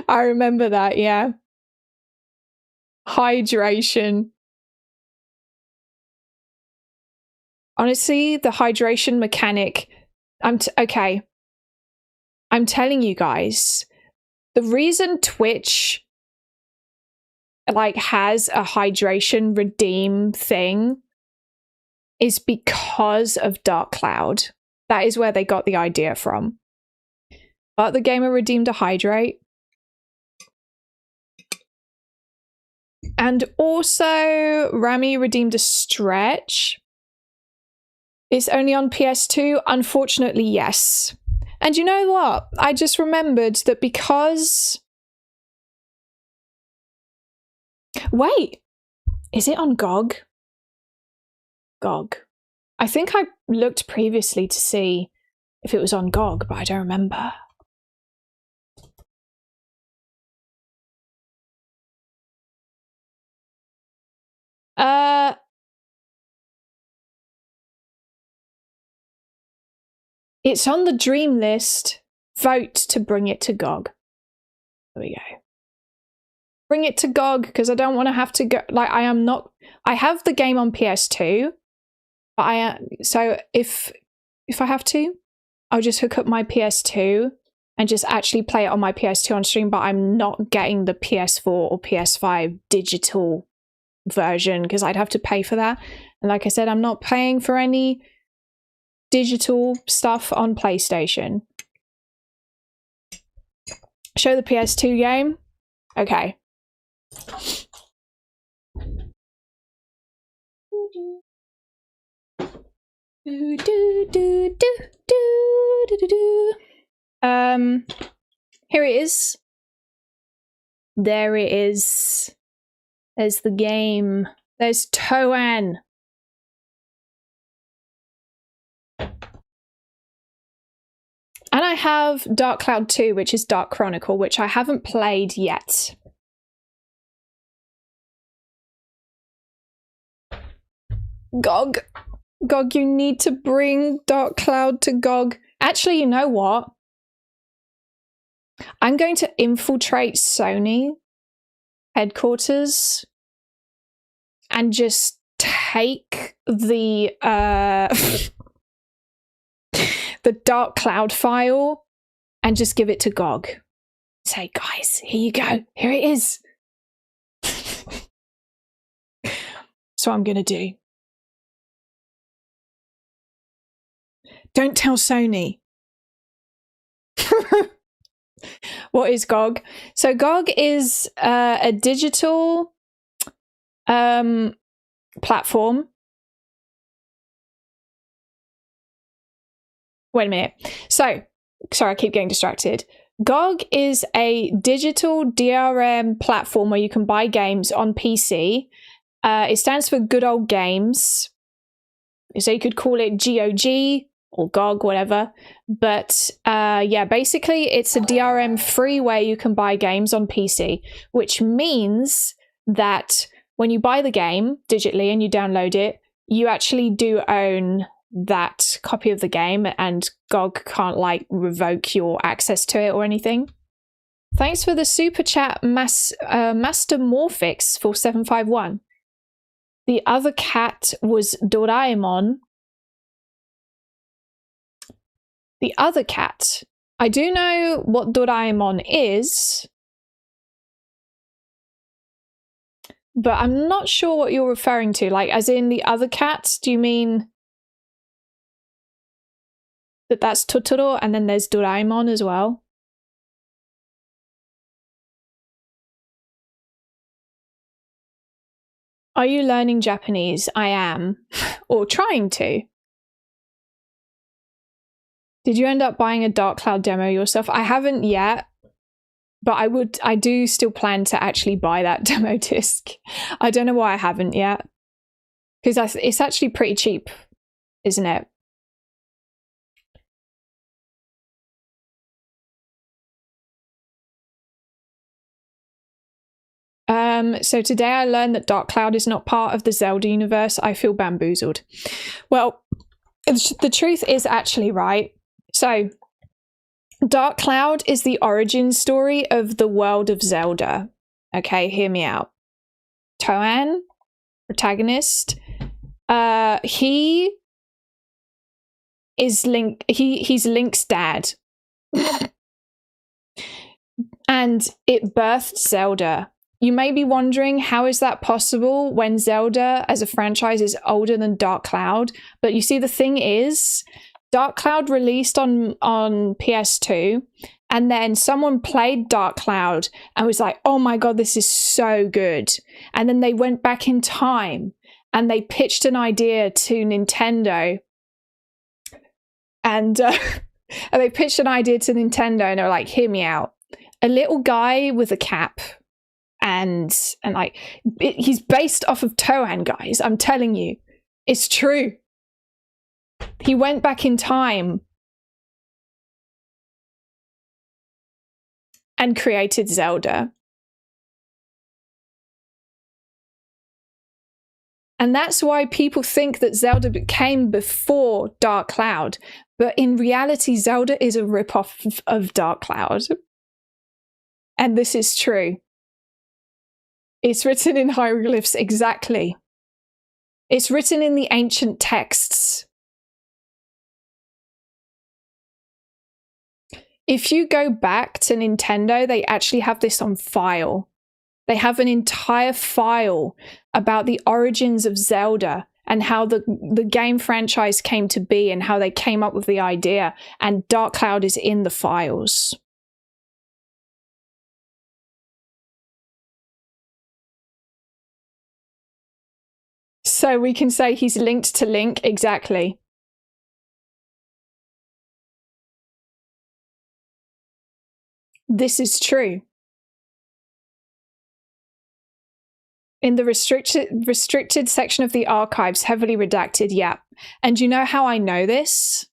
Speaker 1: I remember that, yeah. Hydration. Honestly, the hydration mechanic, okay. I'm telling you guys, the reason Twitch like has a hydration redeem thing is because of Dark Cloud. That is where they got the idea from. But the gamer redeemed a hydrate. And also, Rami redeemed a stretch. It's only on PS2? Unfortunately, yes. And you know what? I just remembered that because... Wait! Is it on GOG? GOG. I think I looked previously to see if it was on GOG, but I don't remember. It's on the dream list. Vote to bring it to GOG. There we go. Bring it to GOG, because I don't want to have to go. Like, I have the game on PS2, but so if I have to, I'll just hook up my PS2 and just actually play it on my PS2 on stream, but I'm not getting the PS4 or PS5 digital version because I'd have to pay for that. And like I said, I'm not paying for any digital stuff on PlayStation. Show the PS2 game. Okay. Here it is. There it is. There's the game. There's Toan. And I have Dark Cloud 2, which is Dark Chronicle, which I haven't played yet. GOG. GOG, you need to bring Dark Cloud to GOG. Actually, you know what? I'm going to infiltrate Sony headquarters and just take the the Dark Cloud file and just give it to GOG. Say, guys, here you go. Here it is. That's what I'm going to do. Don't tell Sony. What is GOG? So GOG is a digital platform. Wait a minute. So, sorry, I keep getting distracted. GOG is a digital DRM platform where you can buy games on PC. It stands for Good Old Games. So you could call it GOG or GOG, whatever. But yeah, basically it's a DRM free way you can buy games on PC, which means that when you buy the game digitally and you download it, you actually do own that copy of the game and GOG can't like revoke your access to it or anything. Thanks for the super chat, Master Morphix 4751. The other cat was Doraemon. The other cat. I do know what Doraemon is, but I'm not sure what you're referring to. Like, as in the other cats, do you mean that's Totoro and then there's Doraemon as well? Are you learning Japanese? I am. Or trying to. Did you end up buying a Dark Cloud demo yourself? I haven't yet, but I do still plan to actually buy that demo disc. I don't know why I haven't yet. Because it's actually pretty cheap, isn't it? So today I learned that Dark Cloud is not part of the Zelda universe. I feel bamboozled. Well, the truth is actually right. So Dark Cloud is the origin story of the world of Zelda. Okay, hear me out. Toan, protagonist, he is he's Link's dad. And it birthed Zelda. You may be wondering, how is that possible when Zelda as a franchise is older than Dark Cloud? But you see, the thing is, Dark Cloud released on PS2, and then someone played Dark Cloud and was like, oh my god, this is so good. And then they went back in time and they pitched an idea to Nintendo. And they pitched an idea to Nintendo and they were like, hear me out. A little guy with a cap. And like, he's based off of Toan, guys. I'm telling you, it's true. He went back in time and created Zelda. And that's why people think that Zelda came before Dark Cloud. But in reality, Zelda is a ripoff of Dark Cloud. And this is true. It's written in hieroglyphs, exactly. It's written in the ancient texts. If you go back to Nintendo, they actually have this on file. They have an entire file about the origins of Zelda and how the game franchise came to be and how they came up with the idea. And Dark Cloud is in the files. So we can say he's linked to Link, exactly. This is true. In the restricted section of the archives, heavily redacted, yeah. And you know how I know this?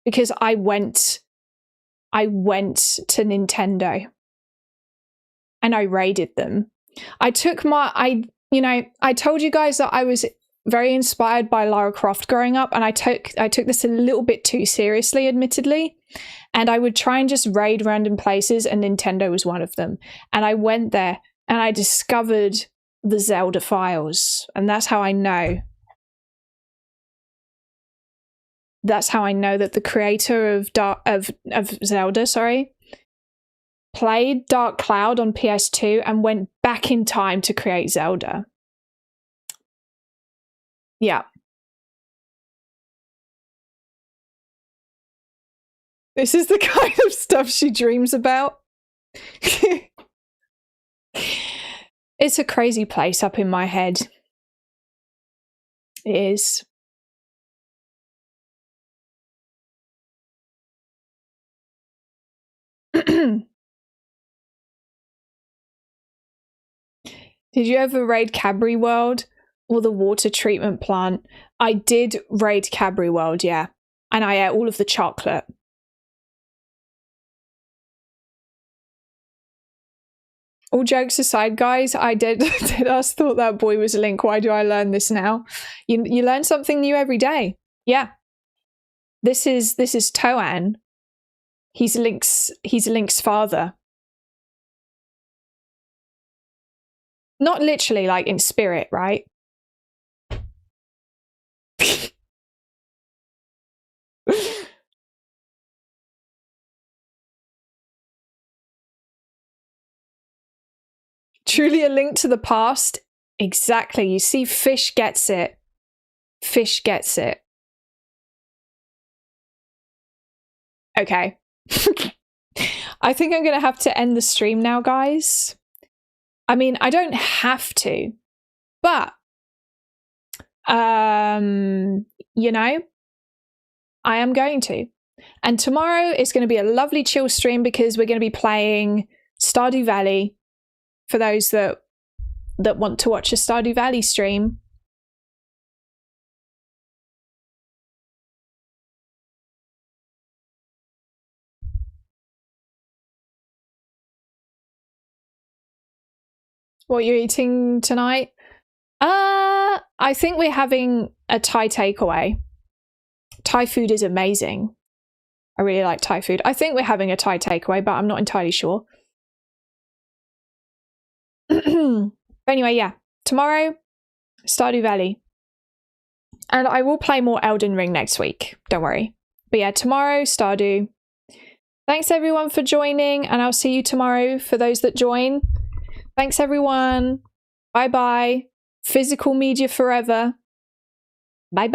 Speaker 1: Because I went to Nintendo and I raided them. I took my, I told you guys that I was very inspired by Lara Croft growing up, and I took this a little bit too seriously, admittedly. And I would try and just raid random places, and Nintendo was one of them. And I went there and I discovered the Zelda files, and that's how I know. That's how I know that the creator of Zelda, played Dark Cloud on PS2 and went back in time to create Zelda. Yeah. This is the kind of stuff she dreams about. It's a crazy place up in my head. It is. Did you ever raid Cadbury World or the water treatment plant? I did raid Cadbury World, yeah. And I ate all of the chocolate. All jokes aside, guys, I did ask, thought that boy was Link. Why do I learn this now? You learn something new every day. Yeah. This is Toan. He's Link's father. Not literally, like in spirit, right? Truly a link to the past. Exactly. You see, Fish gets it. Fish gets it. Okay. I think I'm going to have to end the stream now, guys. I mean, I don't have to, but, you know, I am going to. And tomorrow is going to be a lovely chill stream because we're going to be playing Stardew Valley for those that want to watch a Stardew Valley stream. What you're eating tonight? I think we're having a Thai takeaway. Thai food is amazing. I really like Thai food. I think we're having a Thai takeaway, but I'm not entirely sure. Anyway, yeah. Tomorrow, Stardew Valley. And I will play more Elden Ring next week. Don't worry. But yeah, tomorrow, Stardew. Thanks everyone for joining, and I'll see you tomorrow for those that join. Thanks everyone. Bye bye. Physical media forever.